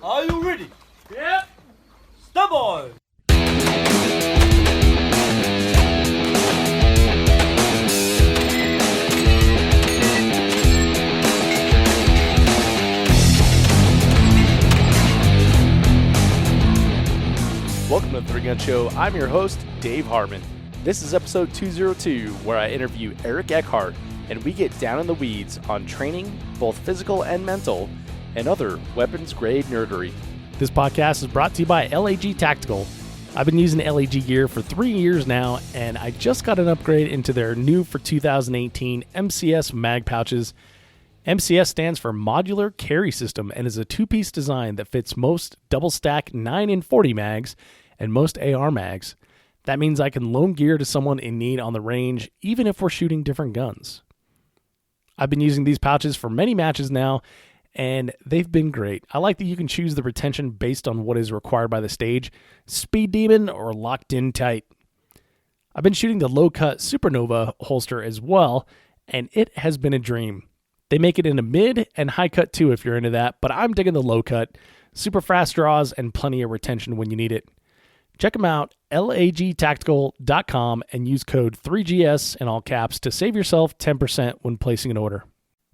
Are you ready? Yep. Stop boy! Welcome to the Three Gun Show. I'm your host, Dave Hartman. This is episode 202, where I interview Eric Eckhardt, and we get down in the weeds on training, both physical and mental, and other weapons-grade nerdery. This podcast is brought to you by LAG Tactical. I've been using LAG gear for 3 years now, and I just got an upgrade into their new for 2018 MCS mag pouches. MCS stands for Modular Carry System and is a two-piece design that fits most double-stack 9 and 40 mags and most AR mags. That means I can loan gear to someone in need on the range, even if we're shooting different guns. I've been using these pouches for many matches now, and they've been great. I like that you can choose the retention based on what is required by the stage, speed demon or locked in tight. I've been shooting the low-cut Supernova holster as well, and it has been a dream. They make it in a mid and high cut too if you're into that, but I'm digging the low cut. Super fast draws and plenty of retention when you need it. Check them out, lagtactical.com, and use code 3GS in all caps to save yourself 10% when placing an order.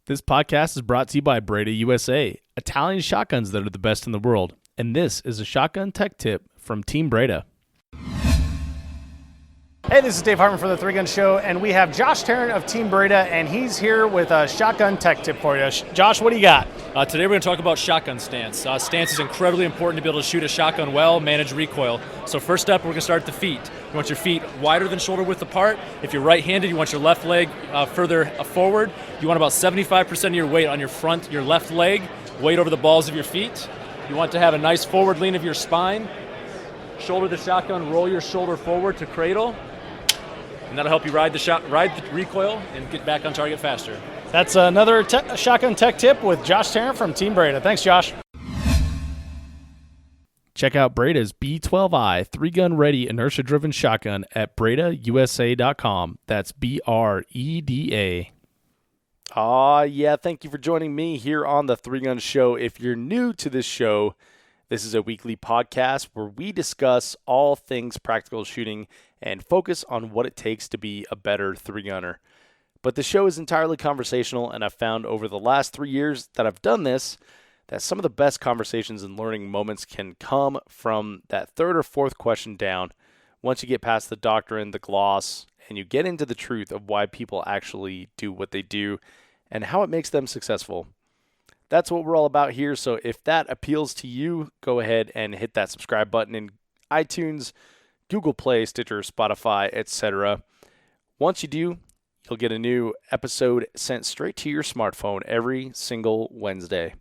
This podcast is brought to you by Breda USA, Italian shotguns that are the best in the world. And this is a shotgun tech tip from Team Breda. Hey, this is Dave Hartman for the Three Gun Show, and we have Josh Tarrant of Team Breda, and he's here with a shotgun tech tip for you. Josh, what do you got? Today we're going to talk about shotgun stance. Stance is incredibly important to be able to shoot a shotgun well, manage recoil. So first up, we're going to start at the feet. You want your feet wider than shoulder width apart. If you're right-handed, you want your left leg further forward. You want about 75% of your weight on your left leg, weight over the balls of your feet. You want to have a nice forward lean of your spine. Shoulder the shotgun, roll your shoulder forward to cradle. And that'll help you ride the recoil and get back on target faster. That's another shotgun tech tip with Josh Tarrant from Team Breda. Thanks, Josh. Check out Breda's B12i 3-gun ready inertia-driven shotgun at bredausa.com. That's BREDA. Yeah, thank you for joining me here on the Three Gun Show. If you're new to this show, this is a weekly podcast where we discuss all things practical shooting and focus on what it takes to be a better three-gunner. But the show is entirely conversational, and I've found over the last 3 years that I've done this, that some of the best conversations and learning moments can come from that third or fourth question down once you get past the doctrine, the gloss, and you get into the truth of why people actually do what they do and how it makes them successful. That's what we're all about here, so if that appeals to you, go ahead and hit that subscribe button in iTunes, Google Play, Stitcher, Spotify, etc. Once you do, you'll get a new episode sent straight to your smartphone every single Wednesday.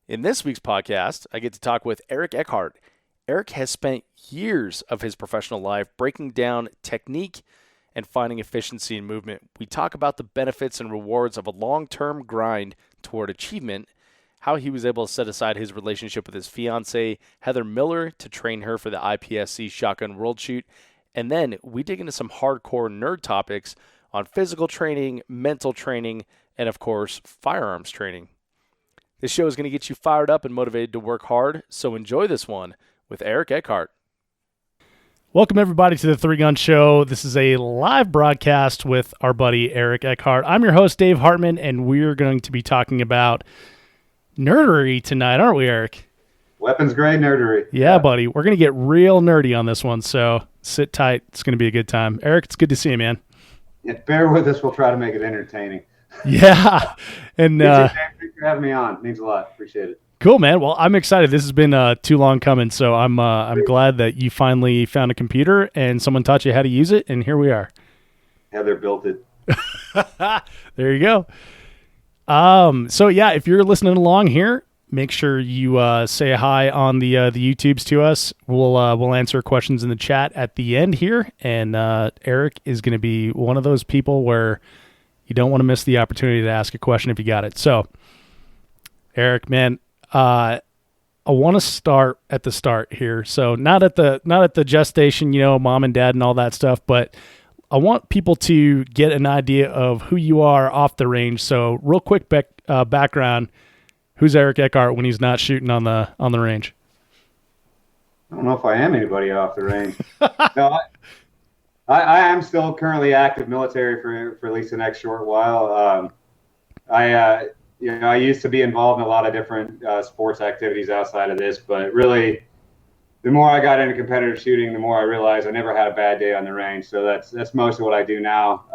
In this week's podcast, I get to talk with Eric Eckhardt. Eric has spent years of his professional life breaking down technique and finding efficiency in movement. We talk about the benefits and rewards of a long-term grind toward achievement, how he was able to set aside his relationship with his fiancé, Heather Miller, to train her for the IPSC Shotgun World Shoot. And then we dig into some hardcore nerd topics on physical training, mental training, and of course, firearms training. This show is going to get you fired up and motivated to work hard, so enjoy this one with Eric Eckhardt. Welcome, everybody, to the Three Gun Show. This is a live broadcast with our buddy Eric Eckhardt. I'm your host, Dave Hartman, and we're going to be talking about nerdery tonight, aren't we, Eric? Weapons grade nerdery. Yeah, buddy. We're going to get real nerdy on this one, so sit tight. It's going to be a good time. Eric, it's good to see you, man. Yeah, bear with us. We'll try to make it entertaining. Yeah. And thanks for having me on. It means a lot. Appreciate it. Cool, man. Well, I'm excited. This has been too long coming, so I'm glad that you finally found a computer and someone taught you how to use it, and here we are. Heather built it. There you go. So yeah, if you're listening along here, make sure you say hi on the YouTubes to us. We'll answer questions in the chat at the end here, and Eric is going to be one of those people where you don't want to miss the opportunity to ask a question if you got it. So, Eric, man. I want to start at the start here. So not at the gestation, mom and dad and all that stuff, but I want people to get an idea of who you are off the range. So real quick background, Who's Eric Eckhardt when he's not shooting on the range? I don't know if I am anybody off the range. No, I am still currently active military for at least the next short while. I used to be involved in a lot of different sports activities outside of this, but really, the more I got into competitive shooting, the more I realized I never had a bad day on the range. So that's most of what I do now.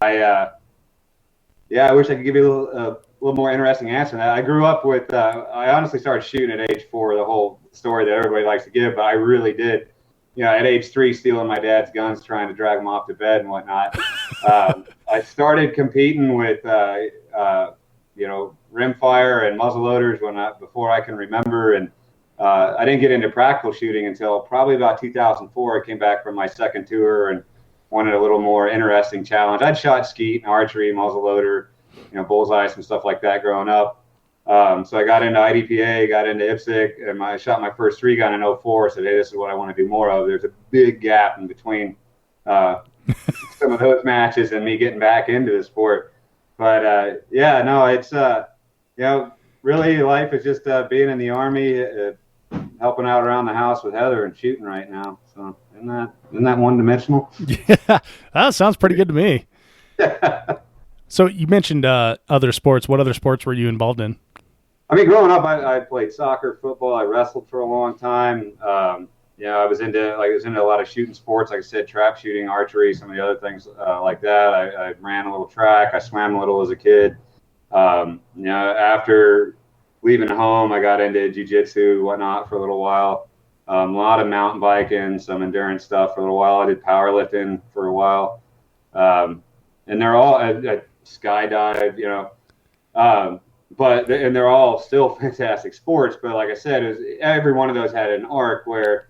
I wish I could give you a little more interesting answer than that. I grew up with. I honestly started shooting at age 4. The whole story that everybody likes to give, but I really did. At age 3, stealing my dad's guns, trying to drag him off to bed and whatnot. I started competing with, rimfire and muzzleloaders before I can remember, and I didn't get into practical shooting until probably about 2004. I came back from my second tour and wanted a little more interesting challenge. I'd shot skeet and archery, muzzleloader, bullseye, some stuff like that growing up. So I got into IDPA, got into IPSC, and I shot my first 3-gun in 04. Said, hey, this is what I want to do more of. There's a big gap in between some of those matches and me getting back into the sport. But it's really life is just being in the Army, helping out around the house with Heather and shooting right now. So isn't that one-dimensional? Yeah, that sounds pretty good to me. So you mentioned other sports. What other sports were you involved in? I mean, growing up, I played soccer, football. I wrestled for a long time. I was into a lot of shooting sports, like I said, trap shooting, archery, some of the other things like that. I ran a little track. I swam a little as a kid. After leaving home, I got into jiu-jitsu, whatnot, for a little while. A lot of mountain biking, some endurance stuff for a little while. I did powerlifting for a while. And they're all skydive, but they're all still fantastic sports. But like I said, every one of those had an arc where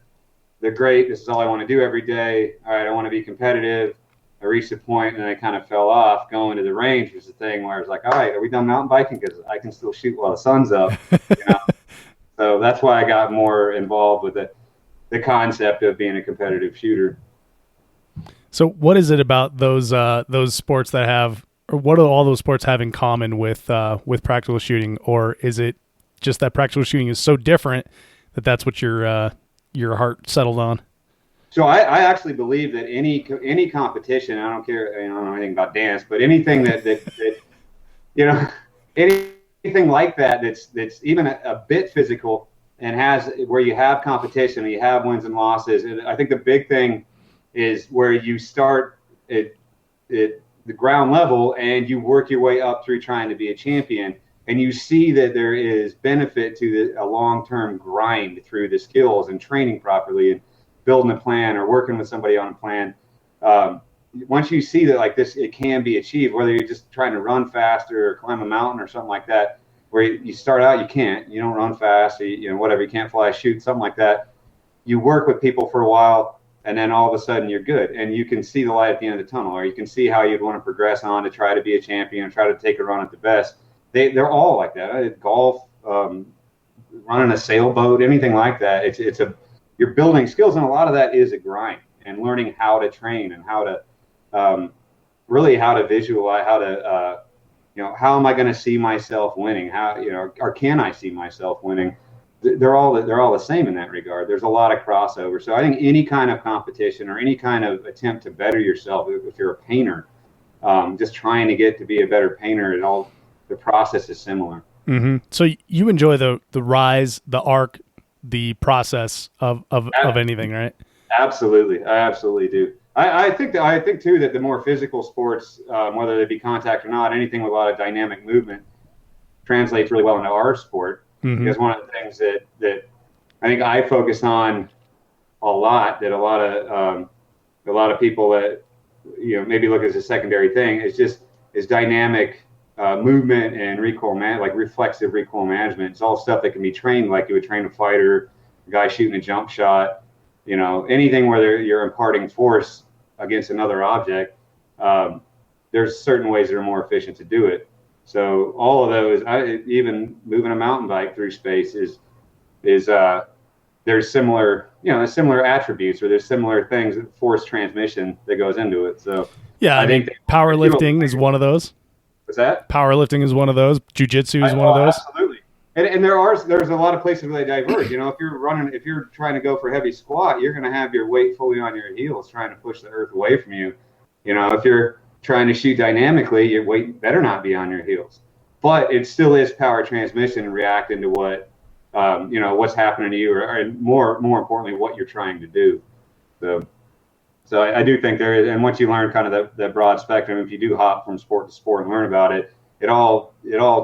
they're great. This is all I want to do every day. All right, I want to be competitive. I reached a point and I kind of fell off. Going to the range was the thing where I was like, all right, are we done mountain biking? Because I can still shoot while the sun's up. So that's why I got more involved with the concept of being a competitive shooter. So what is it about those sports that have, or what do all those sports have in common with practical shooting? Or is it just that practical shooting is so different that that's what your heart settled on? So I actually believe that any competition, I don't care, I don't know anything about dance, but anything that anything like that's even a bit physical and has where you have competition and you have wins and losses. And I think the big thing is where you start at the ground level and you work your way up through trying to be a champion, and you see that there is benefit to a long-term grind through the skills and training properly and building a plan or working with somebody on a plan. Once you see that like this, it can be achieved, whether you're just trying to run faster or climb a mountain or something like that, where you start out, you don't run fast, or whatever, you can't fly, shoot, something like that. You work with people for a while, and then all of a sudden you're good, and you can see the light at the end of the tunnel, or you can see how you'd want to progress on to try to be a champion, try to take a run at the best. They're all like that. Golf, running a sailboat, anything like that. You're building skills, and a lot of that is a grind and learning how to train and how to really how to visualize, how to how am I going to see myself winning? How or can I see myself winning? They're all the same in that regard. There's a lot of crossover. So I think any kind of competition or any kind of attempt to better yourself, if you're a painter, just trying to get to be a better painter, and all the process is similar. Mm-hmm. So you enjoy the rise, the arc, the process of anything, right? Absolutely, I absolutely do. I think too that the more physical sports, whether they be contact or not, anything with a lot of dynamic movement, translates really well into our sport. Mm-hmm. Because one of the things that I think I focus on a lot, that a lot of people that maybe look as a secondary thing, is dynamic movement and recoil like reflexive recoil management. It's all stuff that can be trained like you would train a fighter, a guy shooting a jump shot, anything where you're imparting force against another object. There's certain ways that are more efficient to do it. So all of those, even moving a mountain bike through space is there's similar attributes, or there's similar things, force transmission that goes into it. So yeah, I think powerlifting is one of those. What's that? Powerlifting is one of those. Jiu-jitsu is one of those. Absolutely. And there's a lot of places where they diverge. You know, if you're trying to go for heavy squat, you're going to have your weight fully on your heels, trying to push the earth away from you. You know, if you're trying to shoot dynamically, your weight better not be on your heels. But it still is power transmission reacting to what, what's happening to you, or more importantly, what you're trying to do. So I do think there is, and once you learn kind of that broad spectrum, if you do hop from sport to sport and learn about it, it all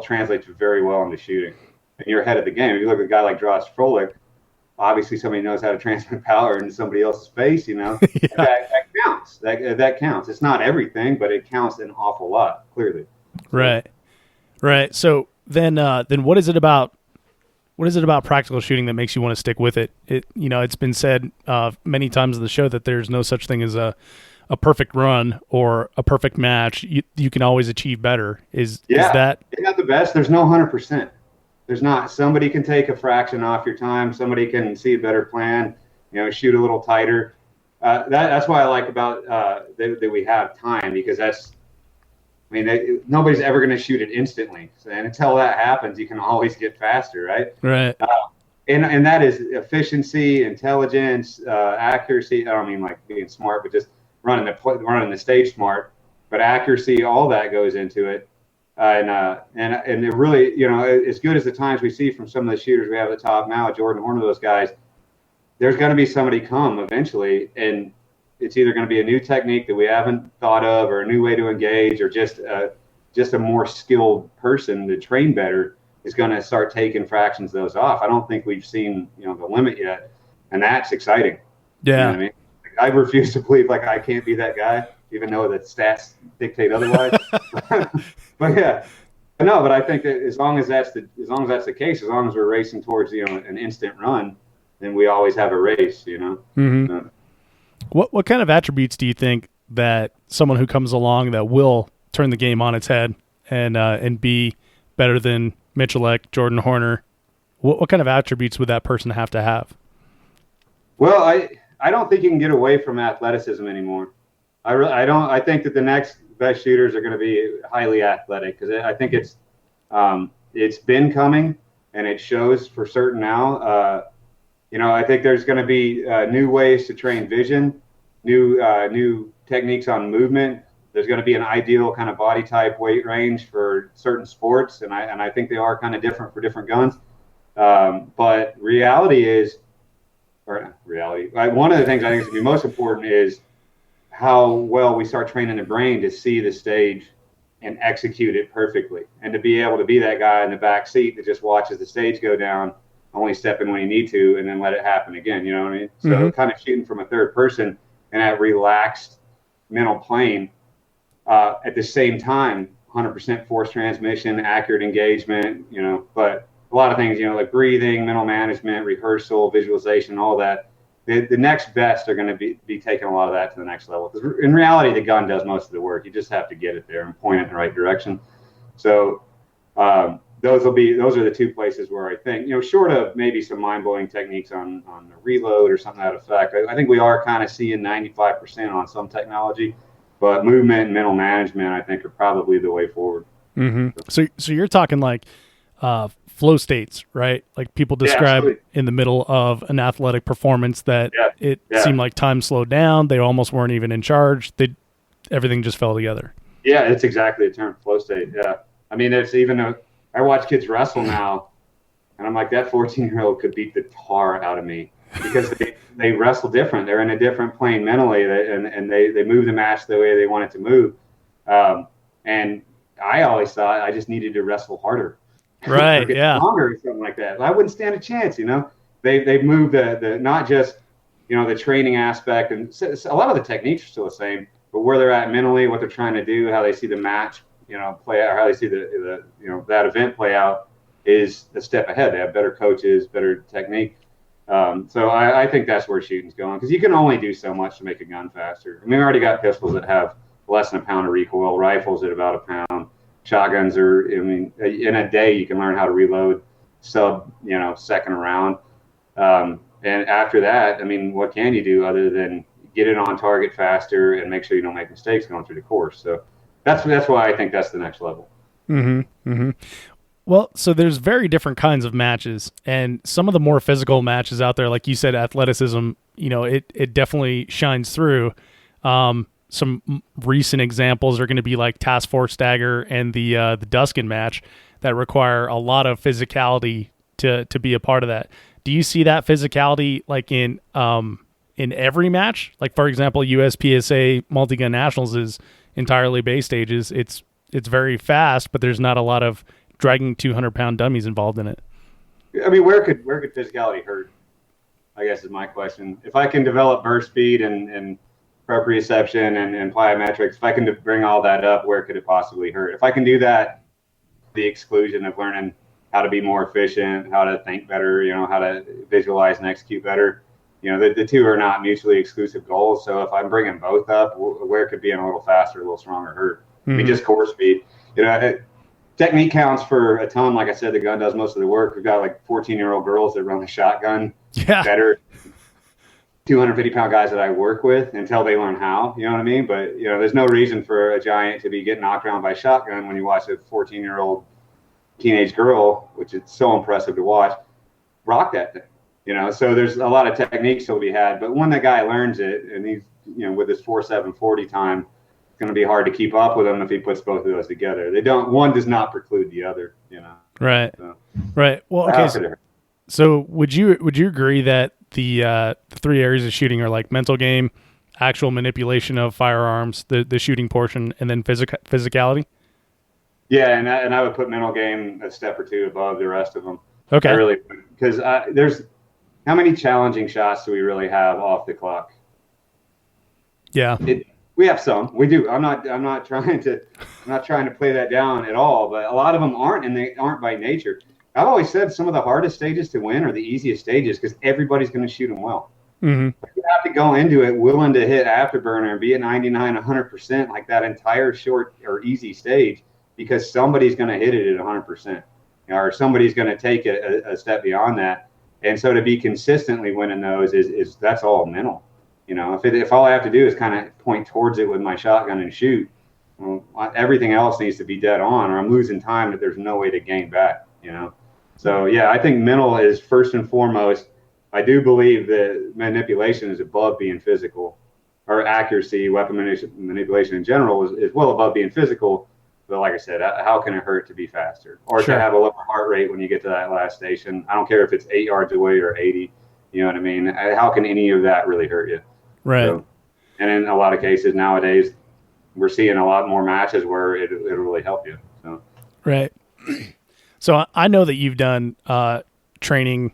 translates very well into shooting. And you're ahead of the game. If you look at a guy like Josh Froelich, obviously somebody knows how to transmit power into somebody else's face, you know. Yeah. That counts. That counts. It's not everything, but it counts an awful lot, clearly. Right. So then what is it about practical shooting that makes you want to stick with it? It's been said many times in the show that there's no such thing as a perfect run or a perfect match. You can always achieve better. Is that? It's not the best. There's no 100%. There's not. Somebody can take a fraction off your time. Somebody can see a better plan, shoot a little tighter. That's why I like about that we have time, because nobody's ever going to shoot it instantly. And until that happens, you can always get faster, right? Right. And that is efficiency, intelligence, accuracy. I don't mean like being smart, but just running the stage smart. But accuracy, all that goes into it. And it really, as good as the times we see from some of the shooters we have at the top now, Jordan Horner, those guys, there's going to be somebody come eventually, and it's either going to be a new technique that we haven't thought of, or a new way to engage, or just a more skilled person to train better is going to start taking fractions of those off. I don't think we've seen, the limit yet, and that's exciting. Yeah. You know what I mean? I refuse to believe like I can't be that guy, even though the stats dictate otherwise. But yeah, but I think that as long as that's the case, as long as we're racing towards an instant run, then we always have a race. Mm-hmm. What kind of attributes do you think that someone who comes along that will turn the game on its head and be better than Miculek, Jordan Horner, what kind of attributes would that person have to have? Well, I don't think you can get away from athleticism anymore. I don't. I think that the next best shooters are going to be highly athletic, because I think it's been coming, and it shows for certain now. I think there's going to be new ways to train vision, new techniques on movement. There's going to be an ideal kind of body type, weight range for certain sports, and I think they are kind of different for different guns. But reality is, one of the things I think is going to be most important is how well we start training the brain to see the stage and execute it perfectly, and to be able to be that guy in the back seat that just watches the stage go down, only step in when you need to, and then let it happen again. You know what I mean? Mm-hmm. So kind of shooting from a third person and that relaxed mental plane, at the same time, 100% force transmission, accurate engagement, but a lot of things, like breathing, mental management, rehearsal, visualization, all that. The next best are going to be taking a lot of that to the next level. Because in reality, the gun does most of the work. You just have to get it there and point it in the right direction. So those are the two places where I think, short of maybe some mind-blowing techniques on the reload or something to that effect, I think we are kind of seeing 95% on some technology, but movement and mental management, I think, are probably the way forward. Mm-hmm. So you're talking like flow states, right? Like people describe in the middle of an athletic performance that it seemed like time slowed down. They almost weren't even in charge. Everything just fell together. Yeah, it's exactly the term, flow state. Yeah. I mean, it's even I watch kids wrestle now, and I'm like, that 14-year-old could beat the tar out of me, because they wrestle different. They're in a different plane mentally, and they move the match the way they want it to move. And I always thought I just needed to wrestle harder. Right. or get Yeah. Longer or something like that. I wouldn't stand a chance. They've moved the not just the training aspect, and a lot of the techniques are still the same, but where they're at mentally, what they're trying to do, how they see the match play out, or how they see the that event play out is a step ahead. They have better coaches, better technique. So I think that's where shooting's going, because you can only do so much to make a gun faster. I mean, we already got pistols that have less than a pound of recoil, rifles at about a pound. Shotguns in a day you can learn how to reload sub second round, and after that, what can you do other than get it on target faster and make sure you don't make mistakes going through the course? So that's why I think that's the next level. Well, so there's very different kinds of matches, and some of the more physical matches out there, like you said, athleticism, it definitely shines through. Some recent examples are going to be like Task Force Dagger and the Duskin match that require a lot of physicality to be a part of that. Do you see that physicality like in every match? Like, for example, USPSA Multi-Gun Nationals is entirely base stages. It's very fast, but there's not a lot of dragging 200-pound dummies involved in it. I mean, where could physicality hurt, I guess is my question. If I can develop burst speed and proprioception and plyometrics, if I can bring all that up, where could it possibly hurt? If I can do that, the exclusion of learning how to be more efficient, how to think better, how to visualize and execute better, the two are not mutually exclusive goals. So if I'm bringing both up, where could being a little faster, a little stronger hurt? I mean, just core speed. Technique counts for a ton. Like I said, the gun does most of the work. We've got like 14-year-old girls that run the shotgun better. 250-pound guys that I work with until they learn how. You know what I mean? But there's no reason for a giant to be getting knocked around by a shotgun when you watch a 14-year-old teenage girl, which is so impressive to watch, rock that thing. So there's a lot of techniques to be had. But when the guy learns it, and he's with his 4.740 time, going to be hard to keep up with him if he puts both of those together. One does not preclude the other, Right. So, right. Well, okay. So would you agree that the three areas of shooting are like mental game, actual manipulation of firearms, the shooting portion, and then physicality? Yeah. And I would put mental game a step or two above the rest of them. Okay. I really, because there's how many challenging shots do we really have off the clock? Yeah. We have some. We do. I'm not trying to play that down at all. But a lot of them aren't, and they aren't by nature. I've always said some of the hardest stages to win are the easiest stages because everybody's going to shoot them well. You have to go into it willing to hit afterburner and be at 99, 100% like that entire short or easy stage because somebody's going to hit it at 100%, or somebody's going to take a step beyond that. And so to be consistently winning those is that's all mental. If all I have to do is kind of point towards it with my shotgun and shoot, well, everything else needs to be dead on, or I'm losing time that there's no way to gain back. So yeah, I think mental is first and foremost. I do believe that manipulation is above being physical, or accuracy, weapon manipulation in general is well above being physical. But like I said, how can it hurt to be faster or to have a lower heart rate when you get to that last station? I don't care if it's 8 yards away or 80. You know what I mean? How can any of that really hurt you? Right. So, and in a lot of cases nowadays, we're seeing a lot more matches where it'll really help you. So. Right. So I know that you've done training.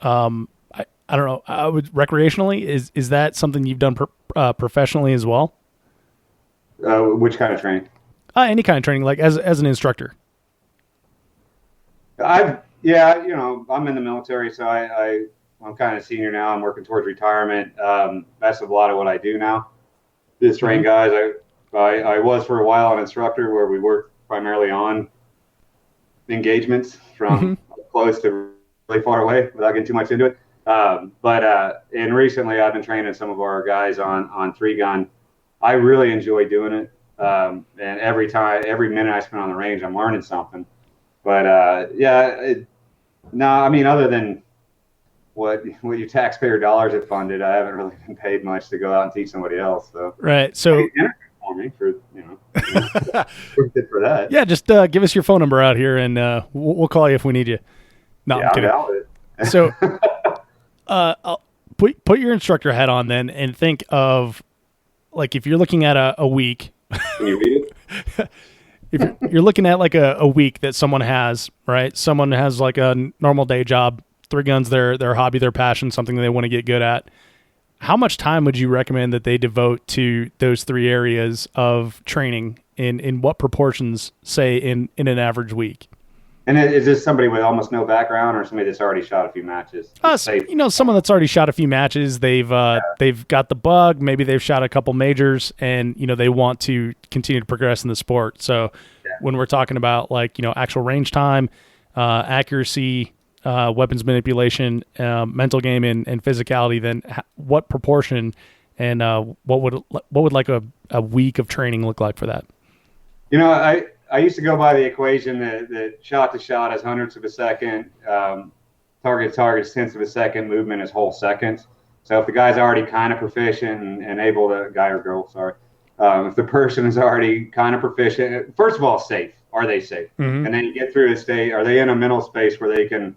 I don't know. Recreationally, is that something you've done professionally as well? Which kind of training? Any kind of training, like as an instructor. I'm in the military, so I'm kind of senior now. I'm working towards retirement. That's a lot of what I do now. Just train guys. I was for a while an instructor where we worked primarily on engagements from close to really far away without getting too much into it. And recently I've been training some of our guys on 3-gun. I really enjoy doing it. And every minute I spend on the range, I'm learning something. But other than what your taxpayer dollars have funded, I haven't really been paid much to go out and teach somebody else. So right. So for me, for for that. Yeah, just give us your phone number out here, and we'll call you if we need you. No, I'm kidding. So, I'll put your instructor hat on then, and think of like if you're looking at a week. Can you read it? If you're looking at like a week that someone has, right? Someone has like a normal day job, 3 guns, their hobby, their passion, something they want to get good at. How much time would you recommend that they devote to those 3 areas of training in what proportions, say, in an average week? And is this somebody with almost no background or somebody that's already shot a few matches? Someone that's already shot a few matches. They've got the bug. Maybe they've shot a couple majors, and they want to continue to progress in the sport. So when we're talking about actual range time, accuracy, weapons manipulation, mental game, and physicality, then what proportion and what would like a week of training look like for that? I used to go by the equation that shot to shot is hundredths of a second, target to target is tenths of a second, movement is whole seconds. So if the guy's already kind of proficient and able to, guy or girl, sorry, if the person is already kind of proficient, first of all, safe. Are they safe? Mm-hmm. And then you get through a stage. Are they in a mental space where they can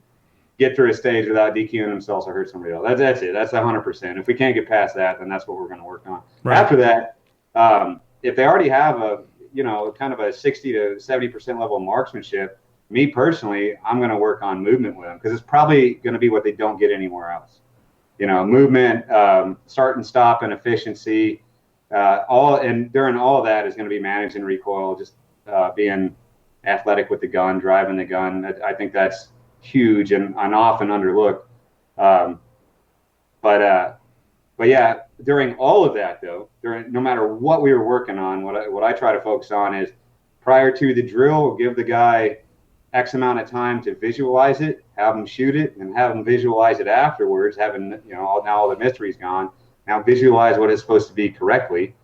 get through a stage without DQing themselves or hurt somebody else? That's it. That's 100%. If we can't get past that, then that's what we're going to work on. Right. After that, if they already have a kind of a 60 to 70% level of marksmanship, me personally, I'm going to work on movement with them because it's probably going to be what they don't get anywhere else. Movement, start and stop, and efficiency. During all of that is going to be managing recoil, just being athletic with the gun, driving the gun. I think that's huge and often underlooked. But yeah, during all of that though, no matter what we were working on, what I try to focus on is prior to the drill, give the guy X amount of time to visualize it, have them shoot it, and have them visualize it afterwards. Having now all the mystery's gone. Now visualize what it's supposed to be correctly,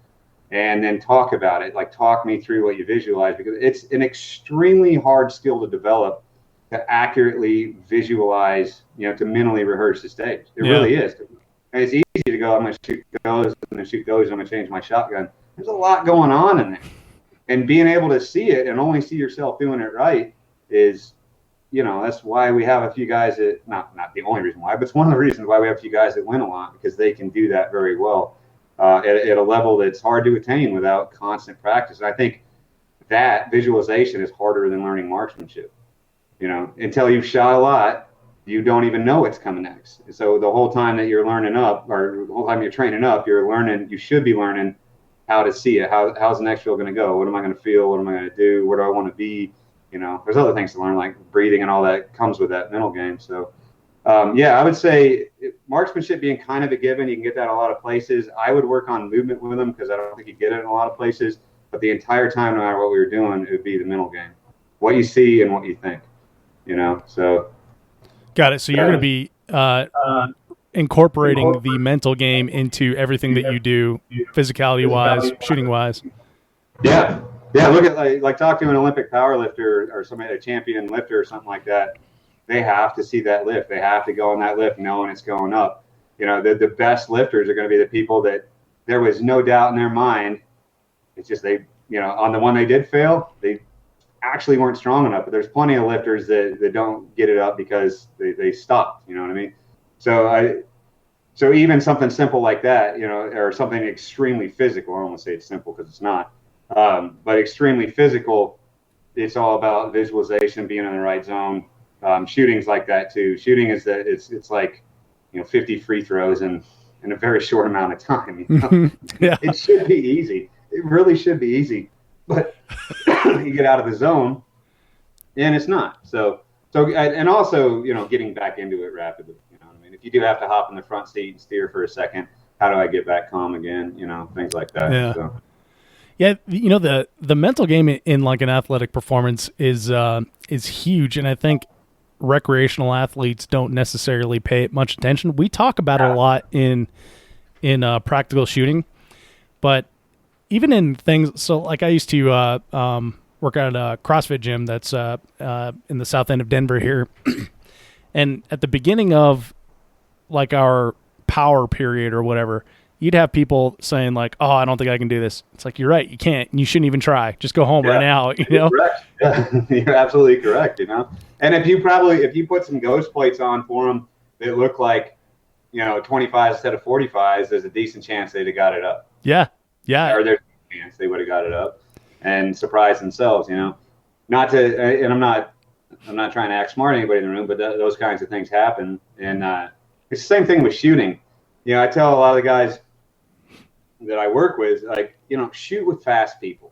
and then talk about it. Like, talk me through what you visualize, because it's an extremely hard skill to develop, to accurately visualize, to mentally rehearse the stage. It really is. And it's easy to go, I'm going to shoot those, I'm going to shoot those, I'm going to change my shotgun. There's a lot going on in there. And being able to see it and only see yourself doing it right is, that's why we have a few guys that, not the only reason why, but it's one of the reasons why we have a few guys that win a lot, because they can do that very well at a level that's hard to attain without constant practice. And I think that visualization is harder than learning marksmanship. Until you've shot a lot, you don't even know what's coming next. So the whole time that you're learning up, or the whole time you're training up, you should be learning how to see it. How's the next drill going to go? What am I going to feel? What am I going to do? Where do I want to be? There's other things to learn, like breathing and all that comes with that mental game. So, I would say marksmanship being kind of a given. You can get that a lot of places. I would work on movement with them because I don't think you get it in a lot of places. But the entire time, no matter what we were doing, it would be the mental game. What you see and what you think, so. Got it. So you're going to be incorporating the mental game into everything that you do, physicality-wise, shooting-wise. Yeah. Yeah, look at like talk to an Olympic powerlifter or somebody, a champion lifter or something like that. They have to see that lift. They have to go on that lift knowing it's going up. The best lifters are going to be the people that there was no doubt in their mind. It's just on the one they did fail, they actually weren't strong enough. But there's plenty of lifters that don't get it up because they stopped. You know what I mean? So even something simple like that, or something extremely physical. I don't want to say it's simple because it's not. But extremely physical, it's all about visualization, being in the right zone. Shooting's like that too. Shooting is that it's like 50 free throws in a very short amount of time. Yeah. It should be easy. It really should be easy, but you get out of the zone, and it's not. So and also getting back into it rapidly. If you do have to hop in the front seat and steer for a second, how do I get back calm again? Things like that. Yeah. So. Yeah, the mental game in like an athletic performance is huge, and I think recreational athletes don't necessarily pay much attention. We talk about it a lot in practical shooting, but even in things. So, like I used to work at a CrossFit gym that's in the south end of Denver here, and at the beginning of like our power period or whatever, you'd have people saying like, "Oh, I don't think I can do this." It's like, you're right, you can't. You shouldn't even try. Just go home right now. You're correct. Yeah. You're absolutely correct. And if you put some ghost plates on for them that look like 25s instead of 45s, there's a decent chance they'd have got it up. Yeah. Or there's a chance they would have got it up and surprised themselves. Not to, and I'm not trying to act smart to anybody in the room, but those kinds of things happen. And it's the same thing with shooting. I tell a lot of the guys that I work with, like, shoot with fast people.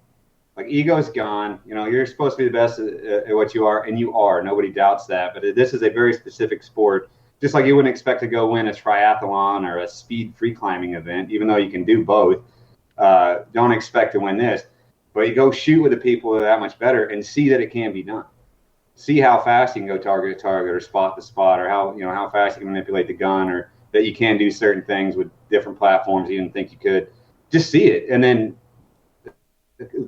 Like, ego's gone. You're supposed to be the best at what you are, and you are. Nobody doubts that. But this is a very specific sport. Just like you wouldn't expect to go win a triathlon or a speed free climbing event, even though you can do both. Don't expect to win this. But you go shoot with the people that are that much better and see that it can be done. See how fast you can go target to target or spot to spot, or how fast you can manipulate the gun, or that you can do certain things with different platforms you didn't think you could. Just see it, and then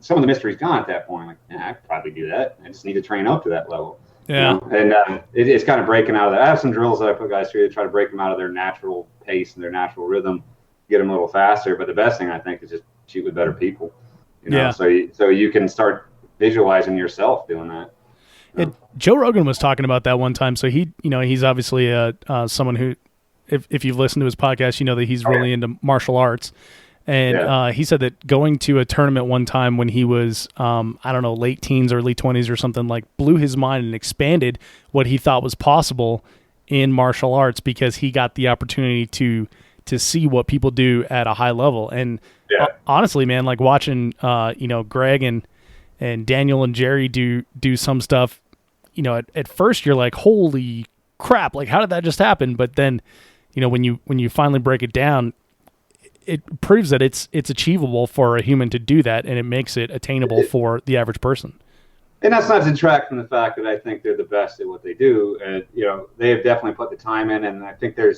some of the mystery's gone at that point. Like, yeah, I could probably do that. I just need to train up to that level. Yeah. You know? And it's kind of breaking out of that. I have some drills that I put guys through to try to break them out of their natural pace and their natural rhythm, get them a little faster. But the best thing I think is just shoot with better people. You know, so you can start visualizing yourself doing that. Joe Rogan was talking about that one time. So he's obviously someone who, if you've listened to his podcast, you know that he's really into martial arts. And he said that going to a tournament one time when he was, late teens, early 20s or something, like blew his mind and expanded what he thought was possible in martial arts because he got the opportunity to see what people do at a high level. And honestly, man, like watching, Greg and Daniel and Jerry do some stuff, at first you're like, holy crap, like how did that just happen? But then, when you finally break it down, it proves that it's achievable for a human to do that, and it makes it attainable for the average person. And that's not to detract from the fact that I think they're the best at what they do. And, they have definitely put the time in, and I think they're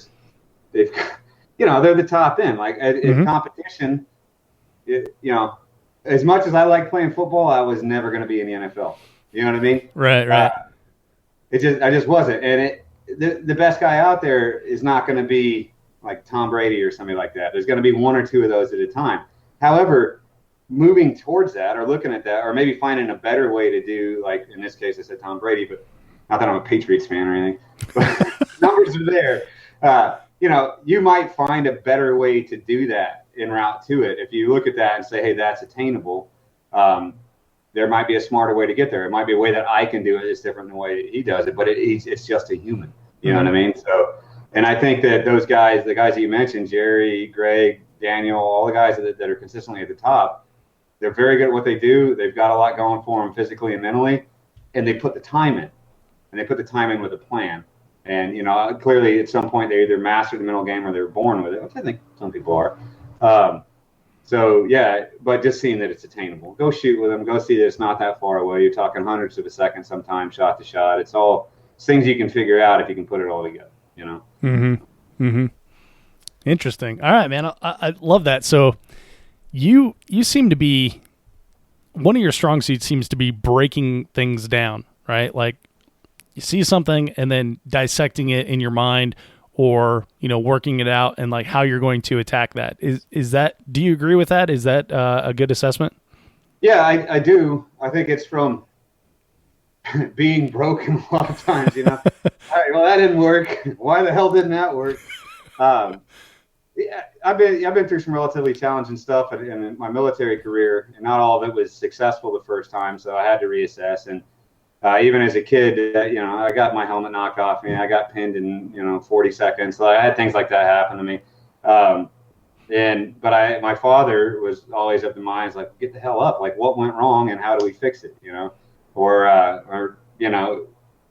the top end. Like in competition, as much as I like playing football, I was never going to be in the NFL. You know what I mean? Right. I just wasn't. And the best guy out there is not going to be like Tom Brady or somebody like that. There's going to be one or two of those at a time. However, moving towards that or looking at that or maybe finding a better way to do, like in this case I said Tom Brady, but not that I'm a Patriots fan or anything, but numbers are there. You might find a better way to do that en route to it. If you look at that and say, hey, that's attainable, there might be a smarter way to get there. It might be a way that I can do it that's different than the way he does it, but it's just a human. You know what I mean? So, and I think that those guys, the guys that you mentioned, Jerry, Greg, Daniel, all the guys that are consistently at the top, they're very good at what they do. They've got a lot going for them physically and mentally, and they put the time in. And they put the time in with a plan. And, clearly at some point they either mastered the mental game or they're born with it, which I think some people are. But just seeing that it's attainable. Go shoot with them. Go see that it's not that far away. You're talking hundreds of a second sometimes, shot to shot. It's things you can figure out if you can put it all together. Interesting. All right, man. I love that. So you seem to be, one of your strong suits seems to be breaking things down, right? Like you see something and then dissecting it in your mind or, working it out and like how you're going to attack that. Is that, do you agree with that? Is that a good assessment? Yeah, I do. I think it's from being broken a lot of times, All right, well, that didn't work. Why the hell didn't that work? I've been through some relatively challenging stuff in my military career, and not all of it was successful the first time, so I had to reassess. And even as a kid, I got my helmet knocked off me. I got pinned in 40 seconds. So I had things like that happen to me. But my father was always of the mind, like, get the hell up. Like, what went wrong and how do we fix it? He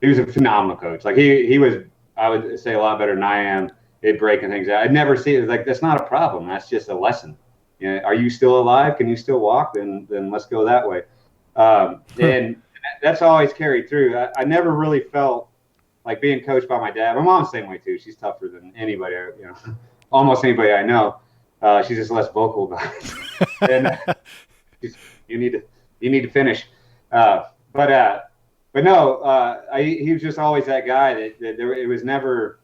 was a phenomenal coach. Like he was, I would say, a lot better than I am at breaking things out. I'd never see it like, that's not a problem. That's just a lesson. Are you still alive? Can you still walk? Then let's go that way. And that's always carried through. I never really felt like being coached by my dad. My mom's the same way too. She's tougher than anybody, almost anybody I know. She's just less vocal about it. And you need to finish. But no, he was just always that guy it was never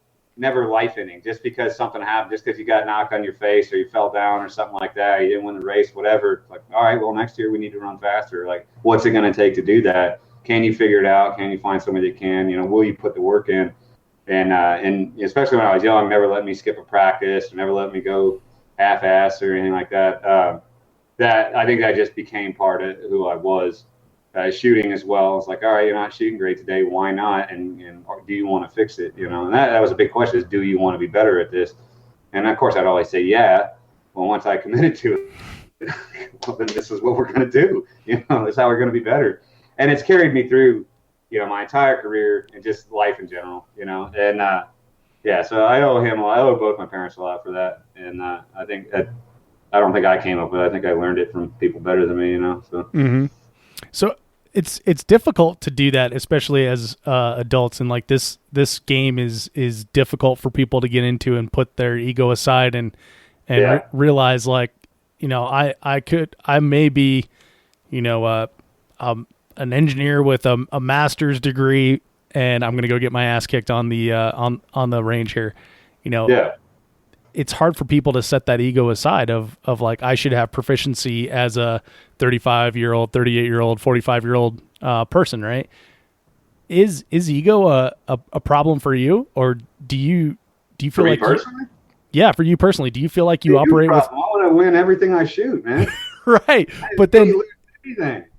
life ending just because something happened, just because you got knocked on your face or you fell down or something like that. You didn't win the race, whatever. Like, all right, well, next year we need to run faster. Like, what's it going to take to do that? Can you figure it out? Can you find somebody that can? Will you put the work in? And especially when I was young, never let me skip a practice, or never let me go half-ass or anything like that. That I think that just became part of who I was. Shooting as well. It's like, all right, you're not shooting great today. Why not? And do you want to fix it? And that was a big question: is do you want to be better at this? And of course, I'd always say, yeah. Well, once I committed to it, well, then this is what we're going to do. That's how we're going to be better. And it's carried me through, my entire career and just life in general. And so I owe him. I owe both my parents a lot for that. And I think that I don't think I came up with it. I think I learned it from people better than me. So. Mm-hmm. So it's difficult to do that, especially as adults, and like this game is difficult for people to get into and put their ego aside and realize, like, I may be an engineer with a master's degree, and I'm going to go get my ass kicked on the on the range here. It's hard for people to set that ego aside of like, I should have proficiency as a 35-year-old, 38-year-old, 45-year-old person, right? Is ego a problem for you, or do you feel for like me personally? For you personally, do you feel like you operate with? I want to win everything I shoot, man. Right, but then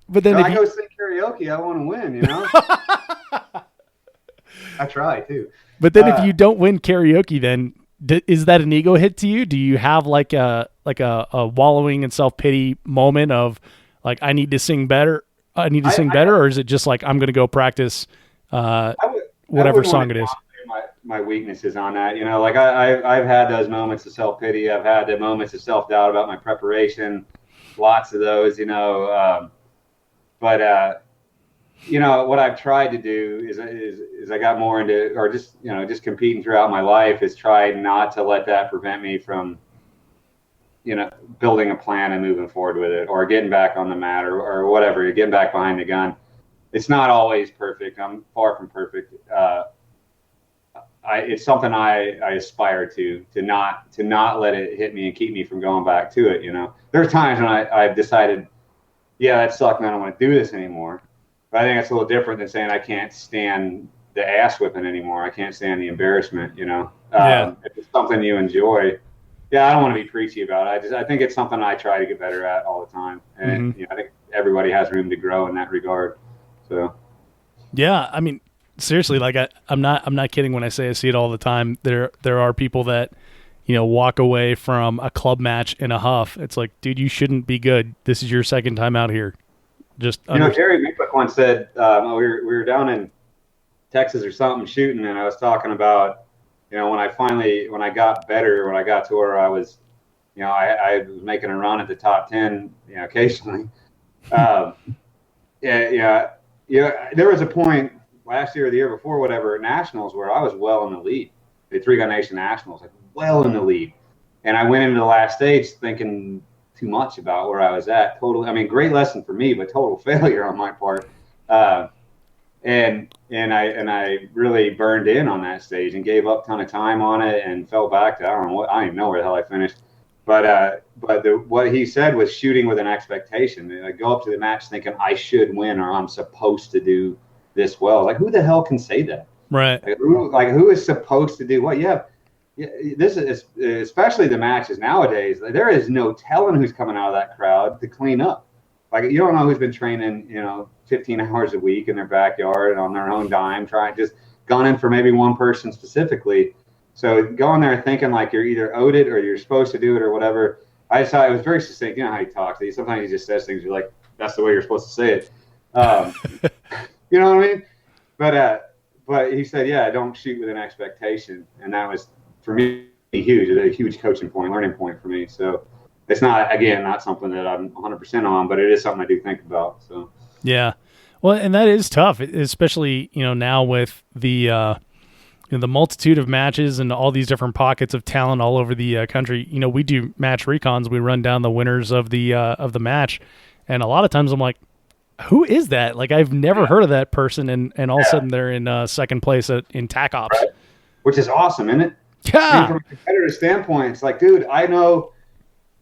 I go sing karaoke, I want to win. I try too. But then if you don't win karaoke, then is that an ego hit to you? Do you have like a wallowing in self-pity moment of like, I need to sing better, or is it just like, I'm going to go practice whatever song it is? My weaknesses on that, like I've had those moments of self-pity. I've had the moments of self-doubt about my preparation, lots of those, but what I've tried to do is I got more into, or just competing throughout my life, is try not to let that prevent me from, building a plan and moving forward with it, or getting back on the mat, or whatever. You're getting back behind the gun. It's not always perfect. I'm far from perfect. It's something I aspire to not let it hit me and keep me from going back to it. There's times when I've decided, that sucked, man, I don't want to do this anymore. But I think it's a little different than saying I can't stand the ass whipping anymore. I can't stand the embarrassment. If it's something you enjoy, I don't want to be preachy about it. I think it's something I try to get better at all the time, and I think everybody has room to grow in that regard. So, I mean, seriously, like I'm not kidding when I say I see it all the time. There are people that walk away from a club match in a huff. It's like, dude, you shouldn't be good. This is your second time out here. Just Jerry Micklick once said, we were down in Texas or something shooting, and I was talking about when I got better, when I got to where I was, I was making a run at the top 10, occasionally. There was a point last year or the year before, whatever, at Nationals, where I was well in the lead. The Three Gun Nation Nationals, like well in the lead. And I went into the last stage thinking too much about where I was at. Great lesson for me, but total failure on my part. And I really burned in on that stage and gave up a ton of time on it and fell back to, I don't even know where the hell I finished. But what he said was shooting with an expectation. I go up to the match thinking I should win, or I'm supposed to do this well. Like, who the hell can say that? Right. Who is supposed to do what? This is, especially the matches nowadays, there is no telling who's coming out of that crowd to clean up. Like, you don't know who's been training, 15 hours a week in their backyard and on their own dime, just gunning for maybe one person specifically. So going there thinking like you're either owed it or you're supposed to do it or whatever. I just thought it was very succinct. You know how he talks. Sometimes he just says things, you're like, that's the way you're supposed to say it. You know what I mean? But he said, don't shoot with an expectation. And that was, for me, huge. A huge coaching point, learning point for me. So it's not something that I'm 100% on, but it is something I do think about. So yeah, well, and that is tough, especially now with the the multitude of matches and all these different pockets of talent all over the country. We do match recons. We run down the winners of the match, and a lot of times I'm like, who is that? Like, I've never heard of that person, and all of a sudden they're in second place in TAC Ops, right. Which is awesome, isn't it? Yeah. From a competitive standpoint, it's like, dude, I know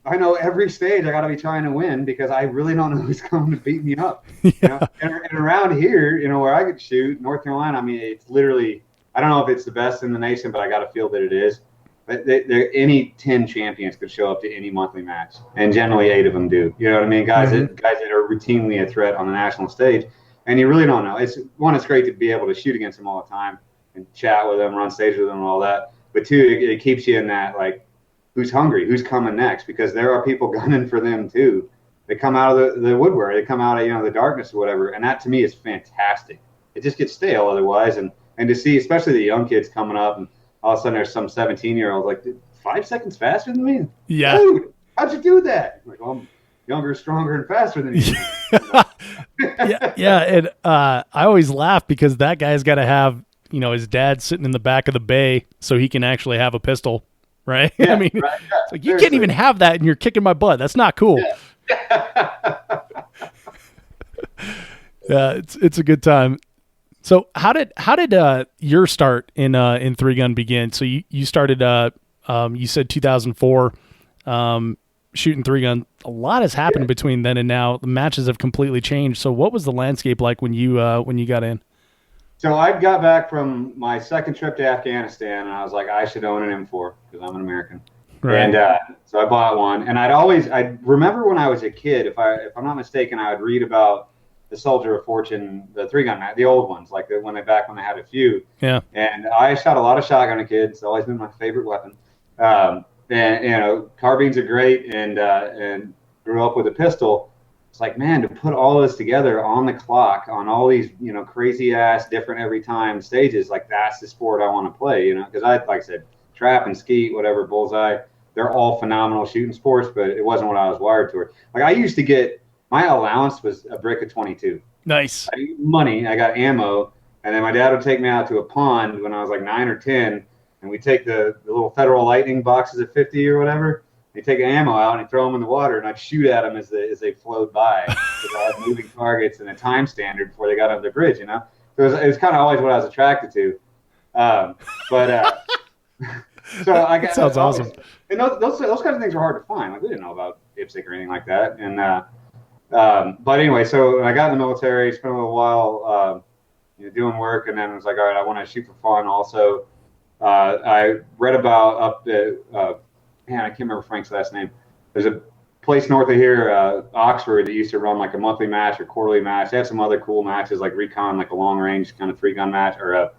every stage I got to be trying to win because I really don't know who's coming to beat me up. Yeah. And around here, where I could shoot, North Carolina, it's literally, I don't know if it's the best in the nation, but I got to feel that it is. But any 10 champions could show up to any monthly match, and generally 8 of them do. You know what I mean? Guys that are routinely a threat on the national stage, and you really don't know. It's great to be able to shoot against them all the time and chat with them, run stage with them, and all that. But 2, it keeps you in that, like, who's hungry, who's coming next, because there are people gunning for them too. They come out of the woodwork, they come out of the darkness or whatever, and that to me is fantastic. It just gets stale otherwise, and to see especially the young kids coming up, and all of a sudden there's some 17-year-old like 5 seconds faster than me. Yeah, dude, how'd you do that? I'm like, well, I'm younger, stronger, and faster than you. yeah, and I always laugh because that guy's got to have his dad sitting in the back of the bay so he can actually have a pistol. Right? Yeah, right, yeah, it's like, you can't even have that and you're kicking my butt. That's not cool. Yeah. It's a good time. So how did your start in three gun begin? So you started you said 2004 shooting three gun. A lot has happened between then and now. The matches have completely changed. So what was the landscape like when you got in? So I got back from my second trip to Afghanistan, and I was like, I should own an M4 because I'm an American. Right. And so I bought one. And I remember when I was a kid, if I'm not mistaken, I would read about the Soldier of Fortune, the three gun, the old ones, like when they had a few. Yeah. And I shot a lot of shotgun as a kid. It's always been my favorite weapon. And carbines are great, and grew up with a pistol. It's like, man, to put all this together on the clock on all these, crazy ass, different every time stages, like that's the sport I want to play, because like I said, trap and skeet, whatever, bullseye, they're all phenomenal shooting sports, but it wasn't what I was wired toward. Like I used to get, my allowance was a brick of 22. Nice. Money, I got ammo, and then my dad would take me out to a pond when I was like 9 or 10, and we'd take the little Federal Lightning boxes of 50 or whatever. He'd take an ammo out and he'd throw them in the water, and I'd shoot at them as they flowed by. Because I had moving targets and a time standard before they got under the bridge, So it was kind of always what I was attracted to. So I got, sounds awesome. And those kinds of things are hard to find. Like we didn't know about IPSC or anything like that. And but anyway, so I got in the military, spent a little while doing work, and then I was like, all right, I want to shoot for fun. Also, I read about man, I can't remember Frank's last name. There's a place north of here, Oxford, that used to run like a monthly match or quarterly match. They have some other cool matches like Recon, like a long range kind of three gun match, or a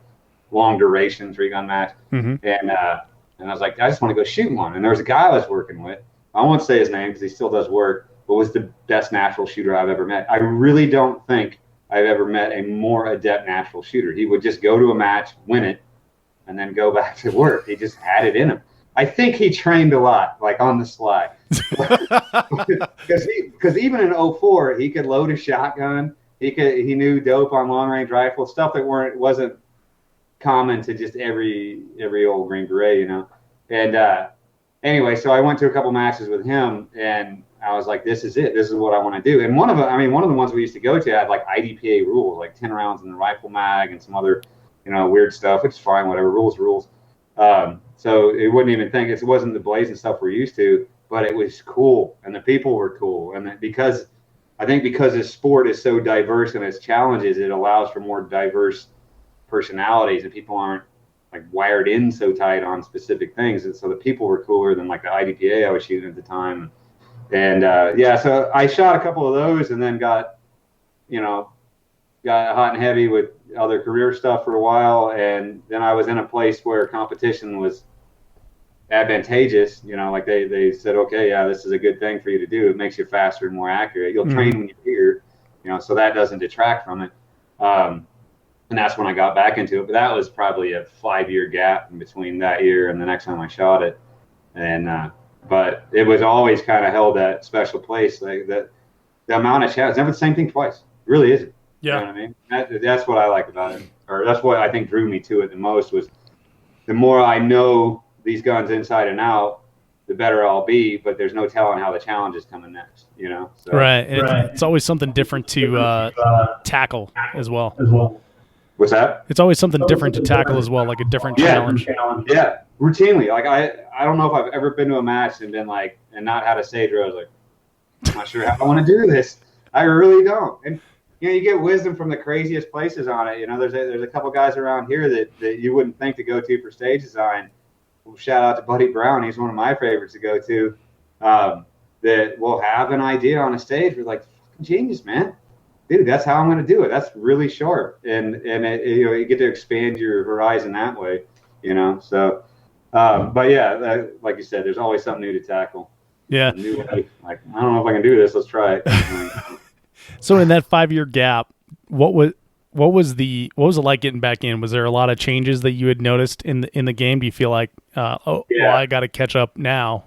long duration three gun match. Mm-hmm. And I was like, I just want to go shoot one. And there was a guy I was working with. I won't say his name because he still does work, but was the best natural shooter I've ever met. I really don't think I've ever met a more adept natural shooter. He would just go to a match, win it, and then go back to work. He just had it in him. I think he trained a lot, like on the sly. Because even in 04, he could load a shotgun. He knew dope on long range rifles, stuff that wasn't common to just every old Green Beret, And anyway, so I went to a couple matches with him, and I was like, this is it. This is what I want to do. And one of the ones we used to go to had like IDPA rules, like 10 rounds in the rifle mag and some other, weird stuff, which is fine, whatever, rules. So it wouldn't even think it wasn't the blazing stuff we're used to, but it was cool, and the people were cool, and because this sport is so diverse and its challenges, it allows for more diverse personalities, and people aren't like wired in so tight on specific things, and so the people were cooler than like the IDPA I was shooting at the time, and so I shot a couple of those, and then got hot and heavy with other career stuff for a while, and then I was in a place where competition was advantageous. Like they said, okay, yeah, this is a good thing for you to do. It makes you faster and more accurate. You'll train when you're here, so that doesn't detract from it. And that's when I got back into it. But that was probably a 5-year gap in between that year and the next time I shot it. And but it was always kind of held that special place. Like that, the amount of challenge, never the same thing twice. It really isn't. Yeah. You know what I mean? That's what I like about it, or that's what I think drew me to it the most. Was the more I know these guns inside and out, the better I'll be. But there's no telling how the challenge is coming next. So, right. It's always something different to tackle as well. What's that? It's always something different to tackle as well, like a different challenge. Yeah, routinely. Like I don't know if I've ever been to a match and been like, and not had a stage where I was like, I'm not sure how I want to do this. I really don't. And you get wisdom from the craziest places on it. There's a couple guys around here that you wouldn't think to go to for stage design. Shout out to Buddy Brown. He's one of my favorites to go to. That will have an idea on a stage. We're like, fucking genius, man. Dude, that's how I'm going to do it. That's really sharp. And you get to expand your horizon that way, So, but yeah, like you said, there's always something new to tackle. Yeah. New way. Like, I don't know if I can do this. Let's try it. So in that 5-year gap, what was it like getting back in? Was there a lot of changes that you had noticed in the game? Do you feel like, well, I got to catch up now?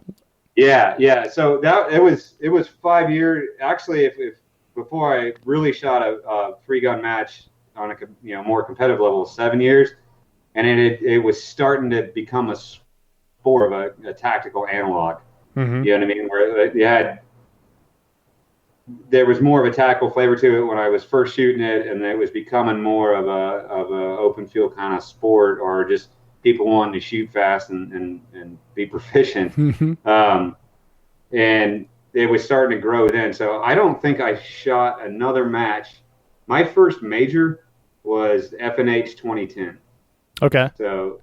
Yeah. So it was 5 years. Actually, if before I really shot a 3-gun match on a more competitive level, 7 years, and it was starting to become a sport of a tactical analog. Mm-hmm. You know what I mean? Where you had there was more of a tactical flavor to it when I was first shooting it, and it was becoming more of a open field kind of sport, or just people wanting to shoot fast and be proficient. And it was starting to grow then. So I don't think I shot another match. My first major was FNH 2010. Okay. So,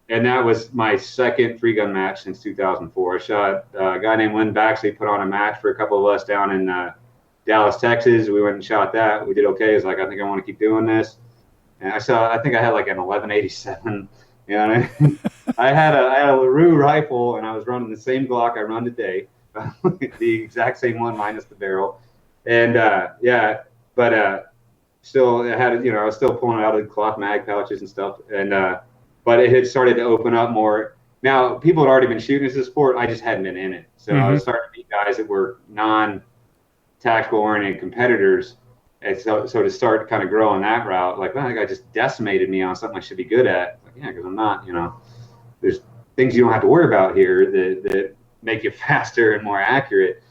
and that was my second 3-gun match since 2004. I shot a guy named Lynn Baxley put on a match for a couple of us down in Dallas, Texas. We went and shot that. We did okay. It's like, I think I want to keep doing this. And I think I had like an 1187. You know what I mean? I had a LaRue rifle, and I was running the same Glock I run today, the exact same one minus the barrel. And still I had, I was still pulling out of the cloth mag pouches and stuff. And but it had started to open up more. Now people had already been shooting as a sport. I just hadn't been in it. So I was starting to meet guys that were non-tactical oriented competitors. And so to start kind of growing that route, like, well, that guy just decimated me on something I should be good at. Like, yeah, because I'm not, there's things you don't have to worry about here that make you faster and more accurate.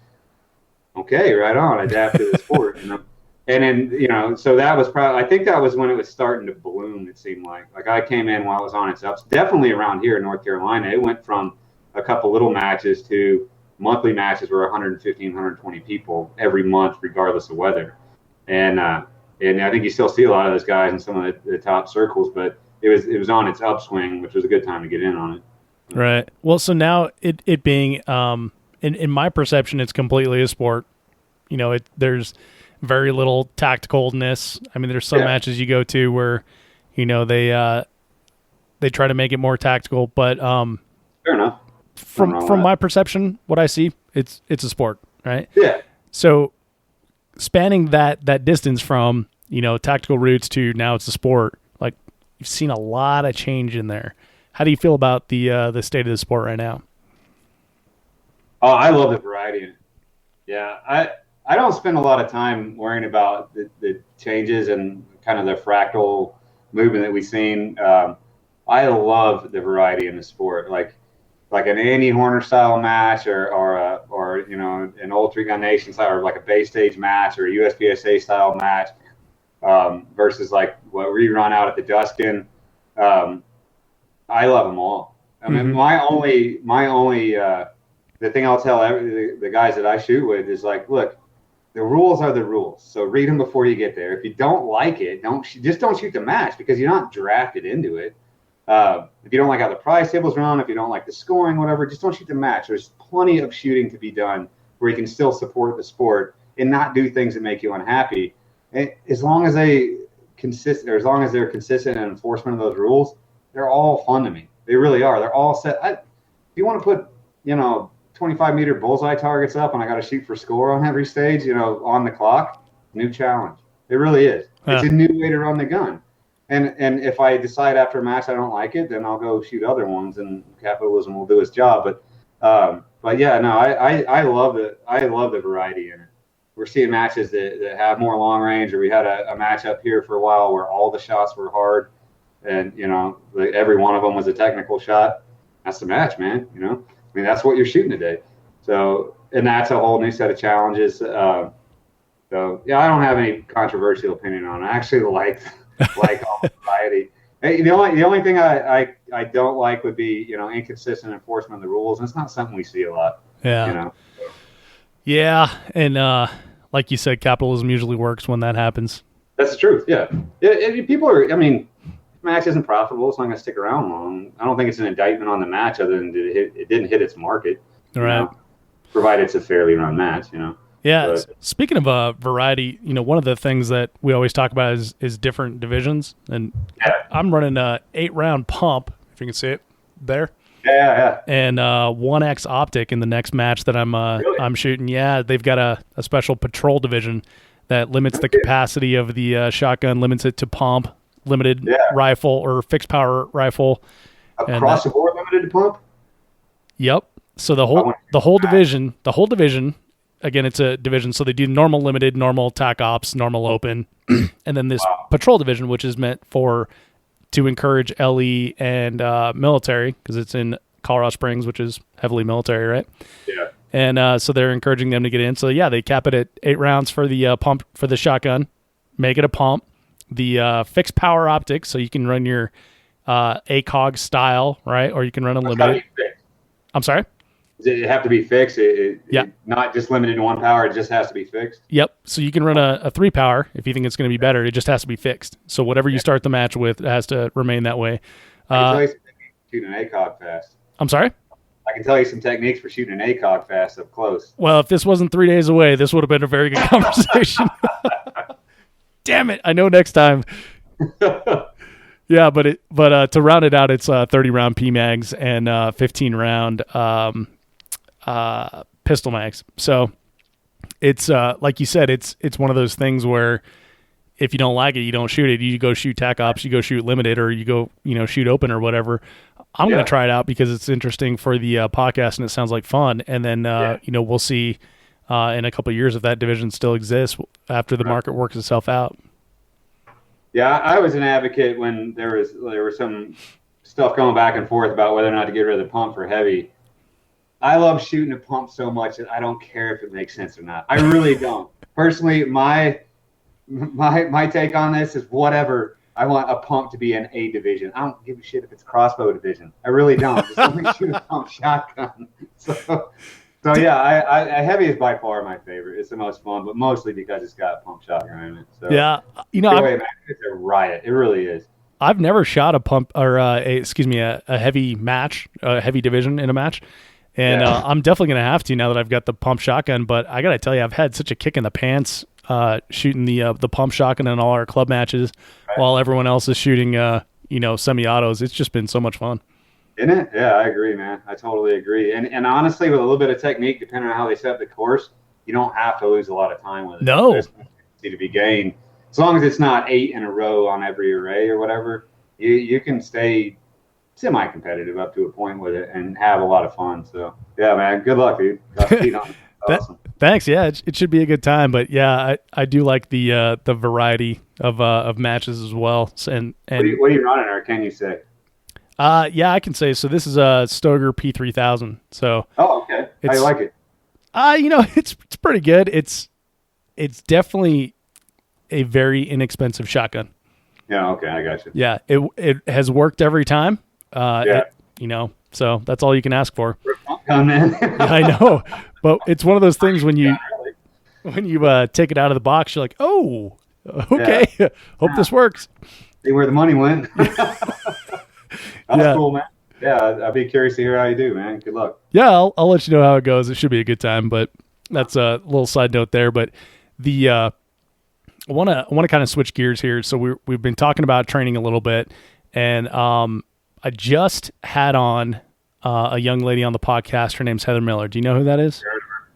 Okay, right on. Adapt to the sport, And then, so that was probably, I think that was when it was starting to bloom, it seemed like. Like, I came in while it was on its ups. Definitely around here in North Carolina. It went from a couple little matches to monthly matches where 115, 120 people every month, regardless of weather. And I think you still see a lot of those guys in some of the top circles, but it was on its upswing, which was a good time to get in on it. Right. Well, so now it being, in my perception, it's completely a sport. There's very little tacticalness. I mean, there's some matches you go to where, they try to make it more tactical, but fair enough. From my perception, what I see, it's a sport, right? Yeah. So spanning that distance from, tactical roots to now it's a sport, like, you've seen a lot of change in there. How do you feel about the state of the sport right now? Oh, I love the variety in it. Yeah, I don't spend a lot of time worrying about the changes and kind of the fractal movement that we've seen. I love the variety in the sport, like an Andy Horner style match, or an old 3-gun nation style, or like a Bay Stage match, or a USPSA style match, versus like what we run out at the Duskin. I love them all. I mean, my only the thing I'll tell the guys that I shoot with is like, look, the rules are the rules. So read them before you get there. If you don't like it, don't shoot the match, because you're not drafted into it. If you don't like how the prize tables run, if you don't like the scoring, whatever, just don't shoot the match. There's plenty of shooting to be done where you can still support the sport and not do things that make you unhappy. And as long as they're consistent in enforcement of those rules, they're all fun to me. They really are. They're all set. If you want to put, 25-meter bullseye targets up, and I got to shoot for score on every stage, on the clock, new challenge. It really is. It's a new way to run the gun. And if I decide after a match I don't like it, then I'll go shoot other ones, and capitalism will do its job. But yeah, no, I love it. I love the variety in it. We're seeing matches that have more long range, or we had a match up here for a while where all the shots were hard, and every one of them was a technical shot. That's the match, man. I mean, that's what you're shooting today. So, and that's a whole new set of challenges. So yeah, I don't have any controversial opinion on it. I actually like all the variety. Hey, the only thing I don't like would be inconsistent enforcement of the rules, and it's not something we see a lot. Yeah. Yeah, and like you said, capitalism usually works when that happens. That's the truth. Yeah. People are. I mean, match isn't profitable. It's not going to stick around long. I don't think it's an indictment on the match, other than it didn't hit its market. Right. Provided it's a fairly run match, Yeah. But Speaking of variety, one of the things that we always talk about is different divisions. And I'm running a 8-round pump, if you can see it there. Yeah. And 1X optic in the next match that I'm shooting. Yeah, they've got a special patrol division that limits the capacity of the shotgun, limits it to pump, limited rifle or fixed power rifle. Across the board, limited to pump. Yep. So the whole division, again, it's a division. So they do normal limited, normal tac ops, normal open, and then this patrol division, which is meant to encourage LE and military, because it's in Colorado Springs, which is heavily military, right? Yeah. And so they're encouraging them to get in. So yeah, they cap it at 8 rounds for the pump for the shotgun, make it a pump. The fixed power optics, so you can run your ACOG style, right? Or you can run unlimited. I'm sorry? Does it have to be fixed? Yeah. Not just limited to 1 power, it just has to be fixed? Yep. So you can run a 3 power if you think it's going to be better. It just has to be fixed. So whatever you start the match with, it has to remain that way. I can tell you some techniques for shooting an ACOG fast. I'm sorry? I can tell you some techniques for shooting an ACOG fast up close. Well, if this wasn't 3 days away, this would have been a very good conversation. Damn it. I know next time. Yeah, but to round it out, it's 30 round PMags and 15 round pistol mags. So it's like you said, it's one of those things where if you don't like it, you don't shoot it. You go shoot TAC Ops, you go shoot limited, or you go shoot open or whatever. I'm going to try it out because it's interesting for the podcast and it sounds like fun. And then we'll see in a couple of years if that division still exists after the market works itself out. Yeah, I was an advocate when there was some stuff going back and forth about whether or not to get rid of the pump for heavy. I love shooting a pump so much that I don't care if it makes sense or not. I really don't. Personally, my take on this is whatever. I want a pump to be an A division. I don't give a shit if it's crossbow division. I really don't. Just let me shoot a pump shotgun. So yeah, I heavy is by far my favorite. It's the most fun, but mostly because it's got a pump shotgun in it. So yeah, it's a riot. It really is. I've never shot a pump or a heavy match, a heavy division in a match, and I'm definitely gonna have to now that I've got the pump shotgun. But I gotta tell you, I've had such a kick in the pants shooting the pump shotgun in all our club matches, while everyone else is shooting semi-autos. It's just been so much fun. Isn't it? Yeah, I agree, man. I totally agree. And honestly, with a little bit of technique, depending on how they set up the course, you don't have to lose a lot of time with it. No. There's to be gained. As long as it's not 8 in a row on every array or whatever, you can stay semi-competitive up to a point with it and have a lot of fun. So, yeah, man, good luck, dude. Awesome. Thanks. Yeah, it should be a good time. But, yeah, I do like the variety of matches as well. And what are you running, or can you say? Yeah, I can say. So this is a Stoeger P3000. So okay. How you like it? It's pretty good. It's definitely a very inexpensive shotgun. Yeah. Okay, I got you. Yeah, it has worked every time. So that's all you can ask for. Man. Yeah, I know, but it's one of those things when you take it out of the box, you're like, oh, okay, hope this works. See where the money went. That's cool, man. Yeah, I'd be curious to hear how you do, man. Good luck. Yeah, I'll let you know how it goes. It should be a good time, but that's a little side note there. But I want to kind of switch gears here. So we've been talking about training a little bit, and I just had on a young lady on the podcast. Her name's Heather Miller. Do you know who that is?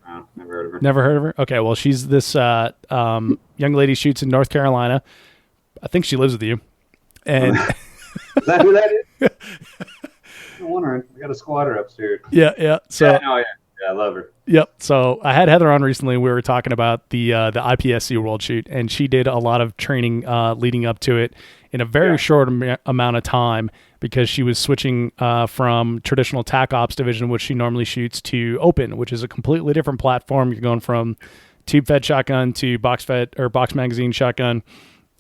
No, never heard of her. Never heard of her? Okay, well, she's this young lady, shoots in North Carolina. I think she lives with you. And is that who that is? I'm wondering. We got a squatter upstairs. Yeah. So yeah, I love her. Yep. So I had Heather on recently. We were talking about the IPSC World Shoot, and she did a lot of training leading up to it in a very short amount of time, because she was switching from traditional TAC Ops division, which she normally shoots, to open, which is a completely different platform. You're going from tube fed shotgun to box fed or box magazine shotgun,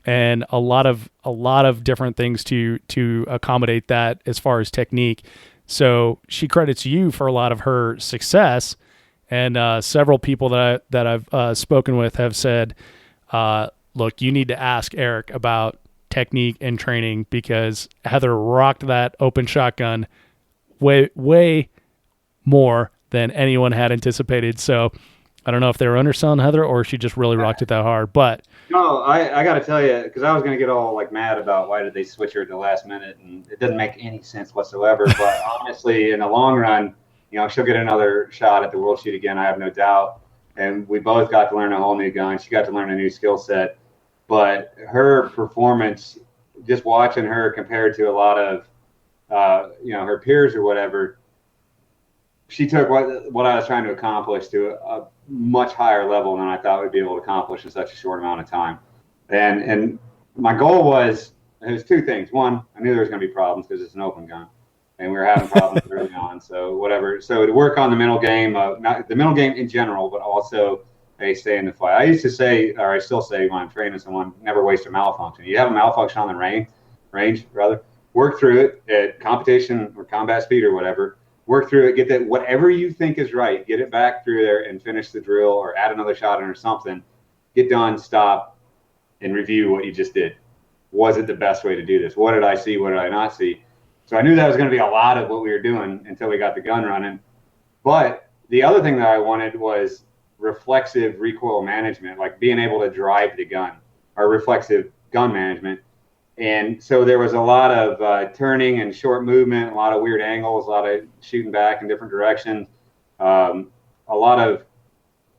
and a lot of different things to accommodate that as far as technique. So she credits you for a lot of her success, and several people that I've spoken with have said, look, you need to ask Eric about technique and training, because Heather rocked that open shotgun way more than anyone had anticipated. So I don't know if they were underselling Heather or she just really rocked it that hard. But no, I got to tell you, because I was going to get all mad about why did they switch her at the last minute, and it doesn't make any sense whatsoever. But honestly, in the long run, she'll get another shot at the World Shoot again, I have no doubt. And we both got to learn a whole new gun. She got to learn a new skill set. But her performance, just watching her compared to a lot of, her peers or whatever, she took what I was trying to accomplish to a much higher level than I thought we'd be able to accomplish in such a short amount of time. And my goal was two things. One, I knew there was going to be problems because it's an open gun, and we were having problems early on. So whatever, so to work on the mental game, not the mental game in general, but also stay in the fight. I used to say, or I still say when I'm training someone, never waste a malfunction. You have a malfunction on the range, work through it at competition or combat speed or whatever. Work through it, get that whatever you think is right, get it back through there and finish the drill or add another shot in or something. Get done, stop, and review what you just did. Was it the best way to do this? What did I see? What did I not see? So I knew that was going to be a lot of what we were doing until we got the gun running. But the other thing that I wanted was reflexive recoil management, like being able to drive the gun, or reflexive gun management. And so there was a lot of turning and short movement, a lot of weird angles, a lot of shooting back in different directions. A lot of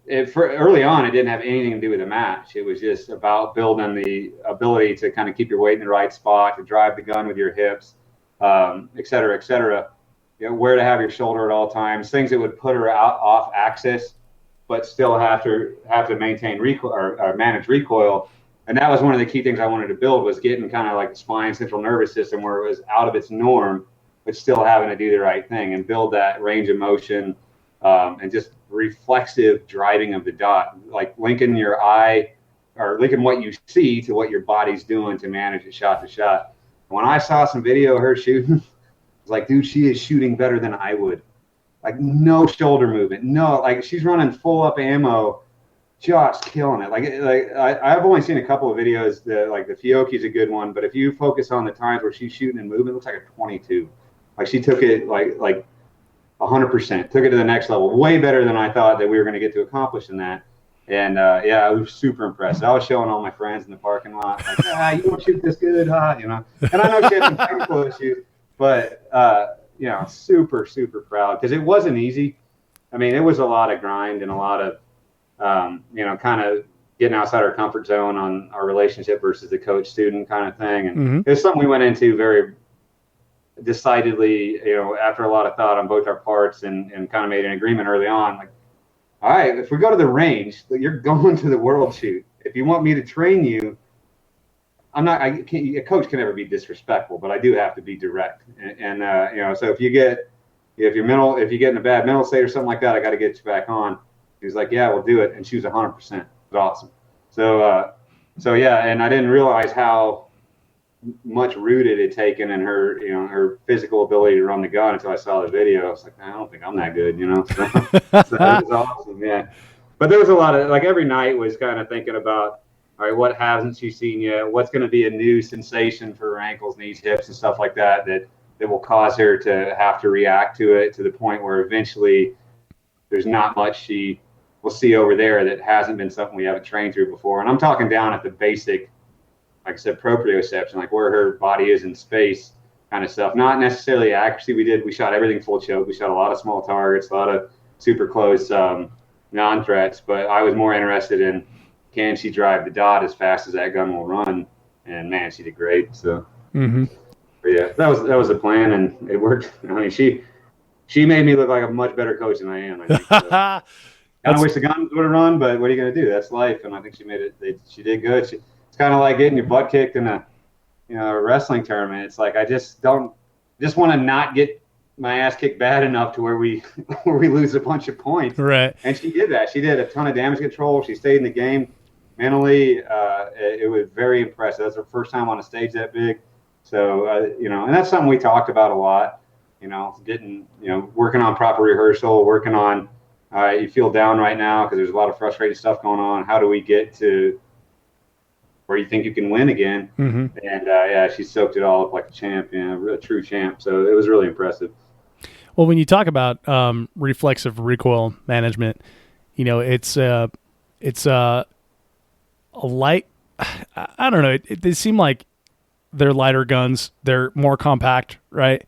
early on, it didn't have anything to do with the match. It was just about building the ability to kind of keep your weight in the right spot, to drive the gun with your hips, et cetera, et cetera. You know, where to have your shoulder at all times, things that would put her out off axis, but still have to maintain recoil or manage recoil. And that was one of the key things I wanted to build, was getting kind of like the spine central nervous system where it was out of its norm, but still having to do the right thing and build that range of motion and just reflexive driving of the dot, like linking your eye or linking what you see to what your body's doing to manage it shot to shot. When I saw some video of her shooting, I was like, dude, she is shooting better than I would. Like no shoulder movement, no, like she's running full up ammo, just killing it. I've only seen a couple of videos. Like the Fiocchi's a good one, but if you focus on the times where she's shooting and moving, it looks like a 22. Like she took it like 100%, took it to the next level, way better than I thought that we were going to get to accomplish in that. And I was super impressed. I was showing all my friends in the parking lot, like, you don't shoot this good, you know. And I know she had some technical issues, but you know, super, super proud because it wasn't easy. I mean, it was a lot of grind and a lot of, you know, kind of getting outside our comfort zone on our relationship versus the coach-student kind of thing. And it's something we went into very decidedly, you know, after a lot of thought on both our parts and kind of made an agreement early on. Like, all right, if we go to the range, you're going to the world shoot. If you want me to train you, a coach can never be disrespectful, but I do have to be direct. And you know, so if you get in a bad mental state or something like that, I got to get you back on. He was like, yeah, we'll do it. And she was 100%. It was awesome. So yeah, and I didn't realize how much root it had taken in her, you know, her physical ability to run the gun until I saw the video. I was like, I don't think I'm that good, you know. So that was awesome, yeah. But there was a lot of, like, every night was kind of thinking about, all right, what hasn't she seen yet? What's going to be a new sensation for her ankles, knees, hips, and stuff like that will cause her to have to react to it to the point where eventually there's not much she will see over there that hasn't been something we haven't trained through before. And I'm talking down at the basic, like I said, proprioception, like where her body is in space kind of stuff. Not necessarily accuracy. We shot everything full choke. We shot a lot of small targets, a lot of super close non-threats. But I was more interested in, can she drive the dot as fast as that gun will run? And man, she did great. So but yeah, that was the plan, and it worked. I mean, she made me look like a much better coach than I am, I think. So. I wish the gun would have run, but what are you going to do? That's life, and I think she made it. She did good. It's kind of like getting your butt kicked in a wrestling tournament. It's like I just want to not get my ass kicked bad enough to where we lose a bunch of points. Right. And she did that. She did a ton of damage control. She stayed in the game mentally. It was very impressive. That's her first time on a stage that big. So you know, and that's something we talked about a lot. You know, working on proper rehearsal, working on. You feel down right now because there's a lot of frustrating stuff going on. How do we get to where you think you can win again? And yeah, she soaked it all up like a champ, a true champ. So it was really impressive. Well, when you talk about reflexive recoil management, you know, it's a light. I don't know. They seem like they're lighter guns. They're more compact, right?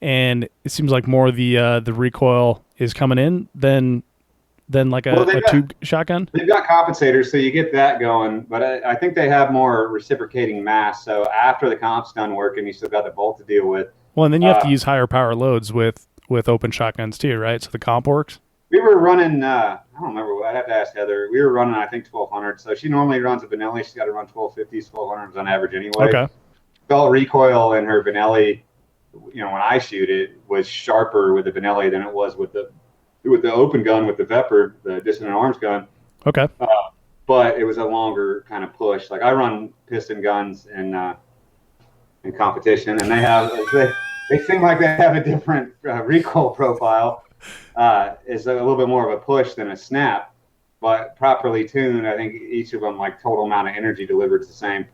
And it seems like more of the recoil is coming in than like a tube shotgun. They've got compensators, so you get that going. But I think they have more reciprocating mass. So after the comp's done working, you still got the bolt to deal with. Well, and then you have to use higher power loads with open shotguns too, right? So the comp works. We were running. I don't remember. I'd have to ask Heather. We were running, I think, 1200. So she normally runs a Benelli. She's got to run 1250s, 1200s on average anyway. Okay. Felt recoil in her Benelli when I shoot it, was sharper with the Benelli than it was with the open gun with the Vepr, the dissonant arms gun. Okay. But it was a longer kind of push. Like I run piston guns in competition, and they seem like they have a different recoil profile. It's a little bit more of a push than a snap, but properly tuned, I think each of them, like, total amount of energy delivered is the same.